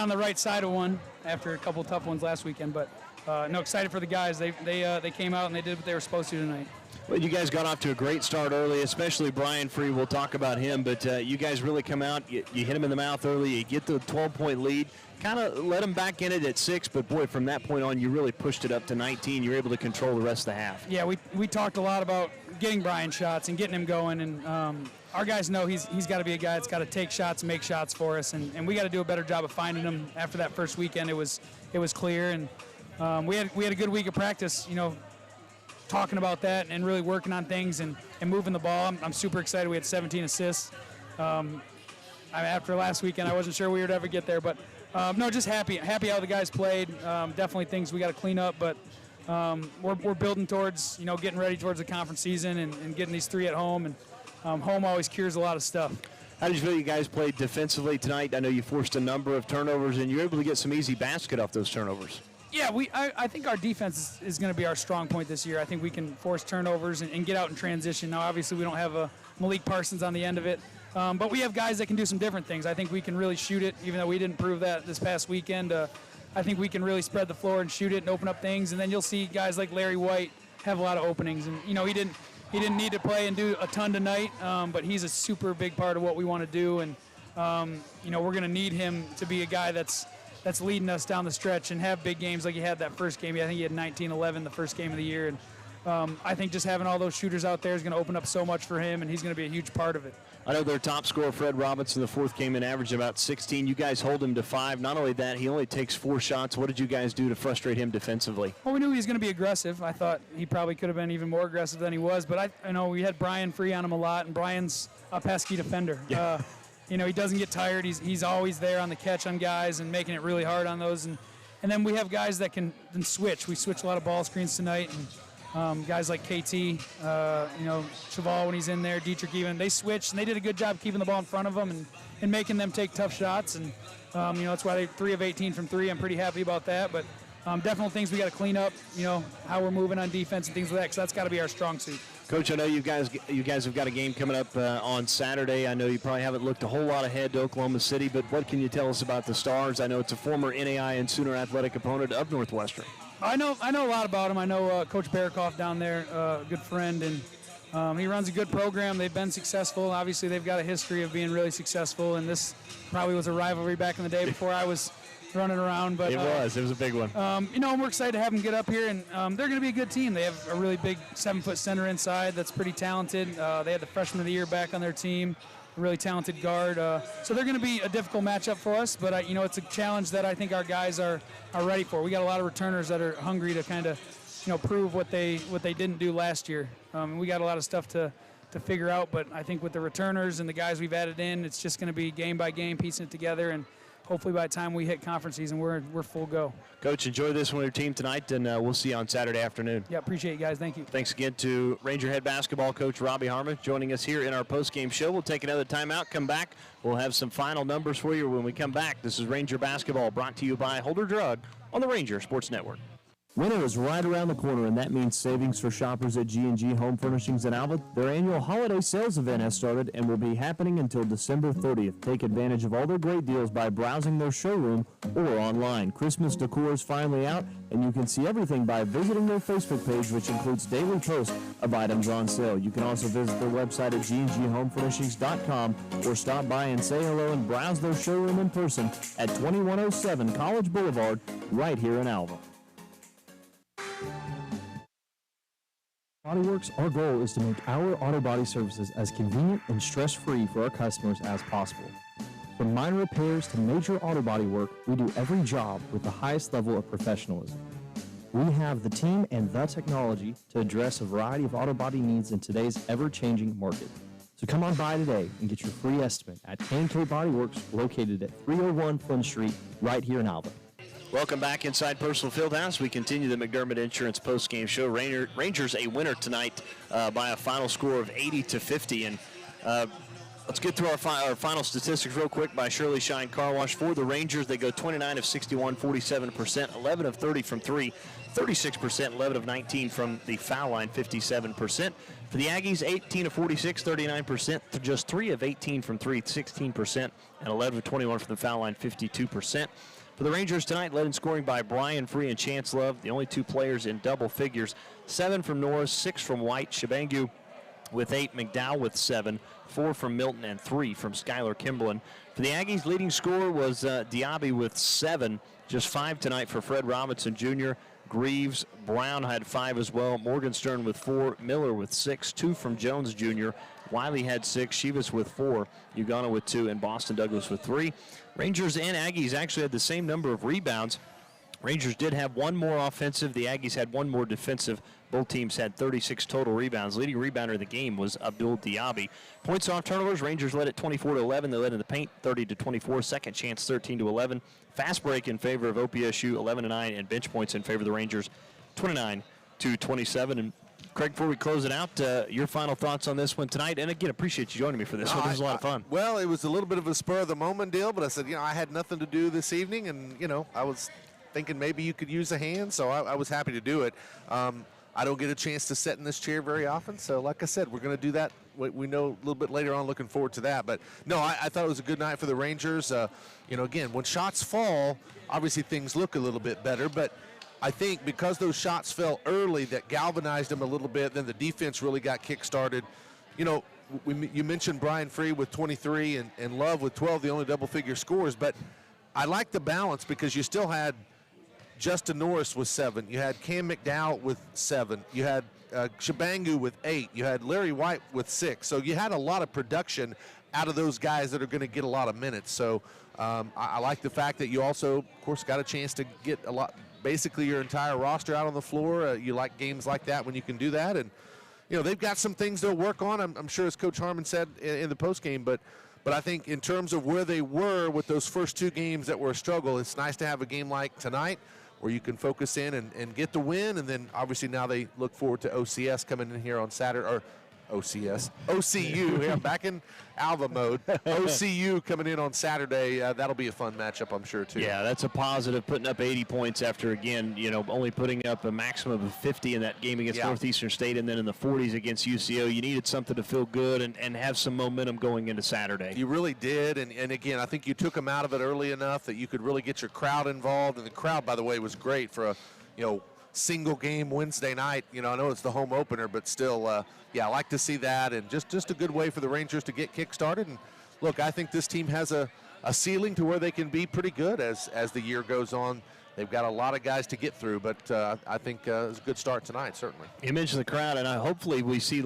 the right side of one after a couple tough ones last weekend. But no, excited for the guys. They came out and they did what they were supposed to tonight. Well, you guys got off to a great start early, especially Brian Free. We'll talk about him, but you guys really come out. You hit him in the mouth early. You get the 12-point lead. Kind of let him back in it at 6, but boy, from that point on, you really pushed it up to 19. You were able to control the rest of the half. Yeah, we talked a lot about getting Brian shots and getting him going, and our guys know he's got to be a guy that's got to take shots and make shots for us, and we got to do a better job of finding him. After that first weekend, it was clear, and we had a good week of practice, talking about that and really working on things and moving the ball. I'm super excited. We had 17 assists. After last weekend, I wasn't sure we would ever get there, but no, just happy how the guys played. Definitely things we got to clean up, but we're building towards getting ready towards the conference season and getting these 3 at home, and home always cures a lot of stuff. How did you feel you guys played defensively tonight? I know you forced a number of turnovers, and you were able to get some easy basket off those turnovers. Yeah, I think our defense is going to be our strong point this year. I think we can force turnovers and get out in transition. Now, obviously, we don't have a Malik Parsons on the end of it, but we have guys that can do some different things. I think we can really shoot it, even though we didn't prove that this past weekend. I think we can really spread the floor and shoot it and open up things, and then you'll see guys like Larry White have a lot of openings. And, you know, he didn't need to play and do a ton tonight, but he's a super big part of what we want to do, and, you know, we're going to need him to be a guy that's leading us down the stretch and have big games like he had that first game. I think he had 19-11 the first game of the year. And I think just having all those shooters out there is going to open up so much for him, and he's going to be a huge part of it. I know their top scorer, Fred Robinson, the fourth came in averaging about 16. You guys hold him to 5. Not only that, he only takes 4 shots. What did you guys do to frustrate him defensively? Well, we knew he was going to be aggressive. I thought he probably could have been even more aggressive than he was. But I know we had Brian free on him a lot, and Brian's a pesky defender. Yeah. You know, he doesn't get tired. He's always there on the catch on guys and making it really hard on those. And then we have guys that can switch. We switch a lot of ball screens tonight. And guys like KT, you know, Cheval when he's in there, Dietrich even, they switched, and they did a good job keeping the ball in front of them and making them take tough shots. And, you know, that's why they 3 of 18 from 3. I'm pretty happy about that. But definitely things we got to clean up, you know, how we're moving on defense and things like that, because that's got to be our strong suit. Coach, I know you guys have got a game coming up on Saturday. I know you probably haven't looked a whole lot ahead to Oklahoma City, but what can you tell us about the Stars? I know it's a former NAI and Sooner Athletic opponent of Northwestern. I know a lot about him. I know Coach Barakoff down there, a good friend, and he runs a good program. They've been successful. Obviously, they've got a history of being really successful, and this probably was a rivalry back in the day before I was running around. But it was a big one. You know, we're excited to have them get up here, and they're going to be a good team. They have a really big 7-foot center inside that's pretty talented. They had the freshman of the year back on their team, a really talented guard. So they're going to be a difficult matchup for us, but you know, it's a challenge that I think our guys are ready for. We got a lot of returners that are hungry to kind of, you know, prove what they didn't do last year. We got a lot of stuff to figure out, but I think with the returners and the guys we've added in, it's just going to be game by game, piecing it together, and hopefully by the time we hit conference season, we're full go. Coach, enjoy this one with your team tonight, and we'll see you on Saturday afternoon. Yeah, appreciate you guys. Thank you. Thanks again to Ranger head basketball coach Robbie Harmon joining us here in our post-game show. We'll take another timeout, come back. We'll have some final numbers for you when we come back. This is Ranger basketball brought to you by Holder Drug on the Ranger Sports Network. Winter is right around the corner, and that means savings for shoppers at G&G Home Furnishings in Alva. Their annual holiday sales event has started and will be happening until December 30th. Take advantage of all their great deals by browsing their showroom or online. Christmas decor is finally out, and you can see everything by visiting their Facebook page, which includes daily posts of items on sale. You can also visit their website at gnghomefurnishings.com or stop by and say hello and browse their showroom in person at 2107 College Boulevard right here in Alva. Bodyworks, our goal is to make our auto body services as convenient and stress-free for our customers as possible. From minor repairs to major auto body work, we do every job with the highest level of professionalism. We have the team and the technology to address a variety of auto body needs in today's ever-changing market. So come on by today and get your free estimate at K&K Bodyworks, located at 301 Flynn Street, right here in Alva. Welcome back inside Personal Fieldhouse. We continue the McDermott Insurance postgame show. Rangers a winner tonight by a final score of 80-50. And let's get through our final statistics real quick by Shirley Shine Car Wash. For the Rangers, they go 29 of 61, 47%, 11 of 30 from 3, 36%, 11 of 19 from the foul line, 57%. For the Aggies, 18 of 46, 39%, just 3 of 18 from 3, 16%, and 11 of 21 from the foul line, 52%. For the Rangers tonight, led in scoring by Brian Free and Chance Love, the only 2 players in double figures. 7 from Norris, 6 from White, Shabangu with 8, McDowell with 7, 4 from Milton, and 3 from Skylar Kimberlin. For the Aggies, leading scorer was Diaby with 7, just 5 tonight for Fred Robinson Jr., Greaves, Brown had 5 as well, Morgenstern with 4, Miller with 6, 2 from Jones Jr., Wiley had 6, Shivas with 4, Ugana with 2, and Boston Douglas with 3. Rangers and Aggies actually had the same number of rebounds. Rangers did have 1 more offensive. The Aggies had 1 more defensive. Both teams had 36 total rebounds. Leading rebounder of the game was Abdul Diaby. Points off turnovers, Rangers led at 24-11. They led in the paint 30-24. Second chance 13-11. Fast break in favor of OPSU 11-9, and bench points in favor of the Rangers 29-27. And Craig, before we close it out, your final thoughts on this one tonight. And again, appreciate you joining me for this one. This was a lot of fun. Well, it was a little bit of a spur-of-the-moment deal, but I said, I had nothing to do this evening, and, I was thinking maybe you could use a hand, so I was happy to do it. I don't get a chance to sit in this chair very often, so like I said, we're going to do that. We know a little bit later on, looking forward to that. But, no, I thought it was a good night for the Rangers. Again, when shots fall, obviously things look a little bit better, but I think because those shots fell early, that galvanized them a little bit. Then the defense really got kick-started. You mentioned Brian Free with 23 and Love with 12, the only double-figure scores. But I like the balance because you still had Justin Norris with 7. You had Cam McDowell with 7. You had Shabangu with 8. You had Larry White with 6. So you had a lot of production out of those guys that are going to get a lot of minutes. So I like the fact that you also, of course, got a chance to get basically your entire roster out on the floor. You like games like that when you can do that. And, they've got some things they'll work on, I'm sure, as Coach Harmon said in the postgame. But I think in terms of where they were with those first 2 games that were a struggle, it's nice to have a game like tonight where you can focus in and get the win. And then, obviously, now they look forward to OCS coming in here on Saturday. Or OCU. Yeah, back in Alva mode. OCU coming in on Saturday. That'll be a fun matchup, I'm sure, too. Yeah, that's a positive, putting up 80 points after, again, only putting up a maximum of 50 in that game against Northeastern State, and then in the 40s against UCO. You needed something to feel good and have some momentum going into Saturday. You really did, and again, I think you took them out of it early enough that you could really get your crowd involved, and the crowd, by the way, was great for a, single game Wednesday night. I know it's the home opener, but still, I like to see that, and just a good way for the Rangers to get kick-started. And look, I think this team has a ceiling to where they can be pretty good as the year goes on. They've got a lot of guys to get through, but I think it's a good start tonight, certainly. You mentioned the crowd, and hopefully we see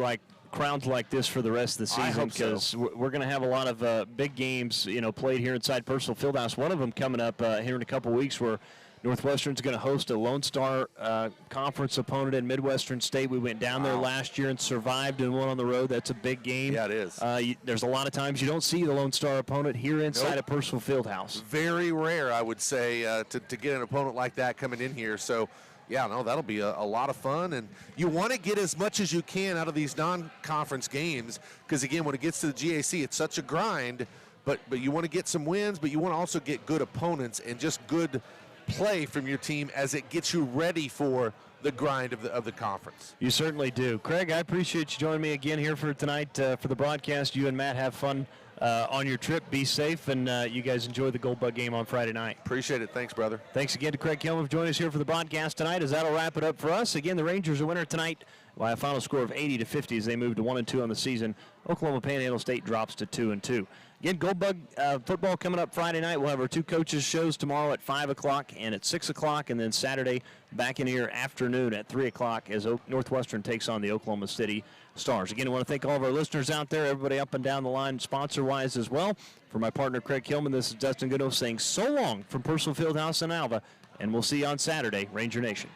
crowds like this for the rest of the season, because we're going to have a lot of big games, played here inside Personal Fieldhouse. One of them coming up here in a couple weeks, where Northwestern's going to host a Lone Star conference opponent in Midwestern State. We went down there last year and survived and won on the road. That's a big game. Yeah, it is. There's a lot of times you don't see the Lone Star opponent here inside of Personal Fieldhouse. Very rare, I would say, to get an opponent like that coming in here. So, that'll be a lot of fun. And you want to get as much as you can out of these non-conference games because, again, when it gets to the GAC, it's such a grind. But you want to get some wins, but you want to also get good opponents and just good play from your team as it gets you ready for the grind of the conference. You certainly do. Craig, I appreciate you joining me again here for tonight for the broadcast. You and Matt have fun on your trip. Be safe, and you guys enjoy the Gold Bug game on Friday night. Appreciate it. Thanks, brother. Thanks again to Craig Kilman for joining us here for the broadcast tonight, as that'll wrap it up for us. Again, the Rangers are winner tonight by a final score of 80-50 as they move to 1-2 on the season. Oklahoma Panhandle State drops to 2-2. Again, Gold Bug football coming up Friday night. We'll have our 2 coaches shows tomorrow at 5 o'clock and at 6 o'clock, and then Saturday back in here afternoon at 3 o'clock as Northwestern takes on the Oklahoma City Stars. Again, I want to thank all of our listeners out there, everybody up and down the line, sponsor-wise as well. For my partner, Craig Hillman, this is Dustin Goodo saying so long from Personal Fieldhouse in Alva, and we'll see you on Saturday, Ranger Nation.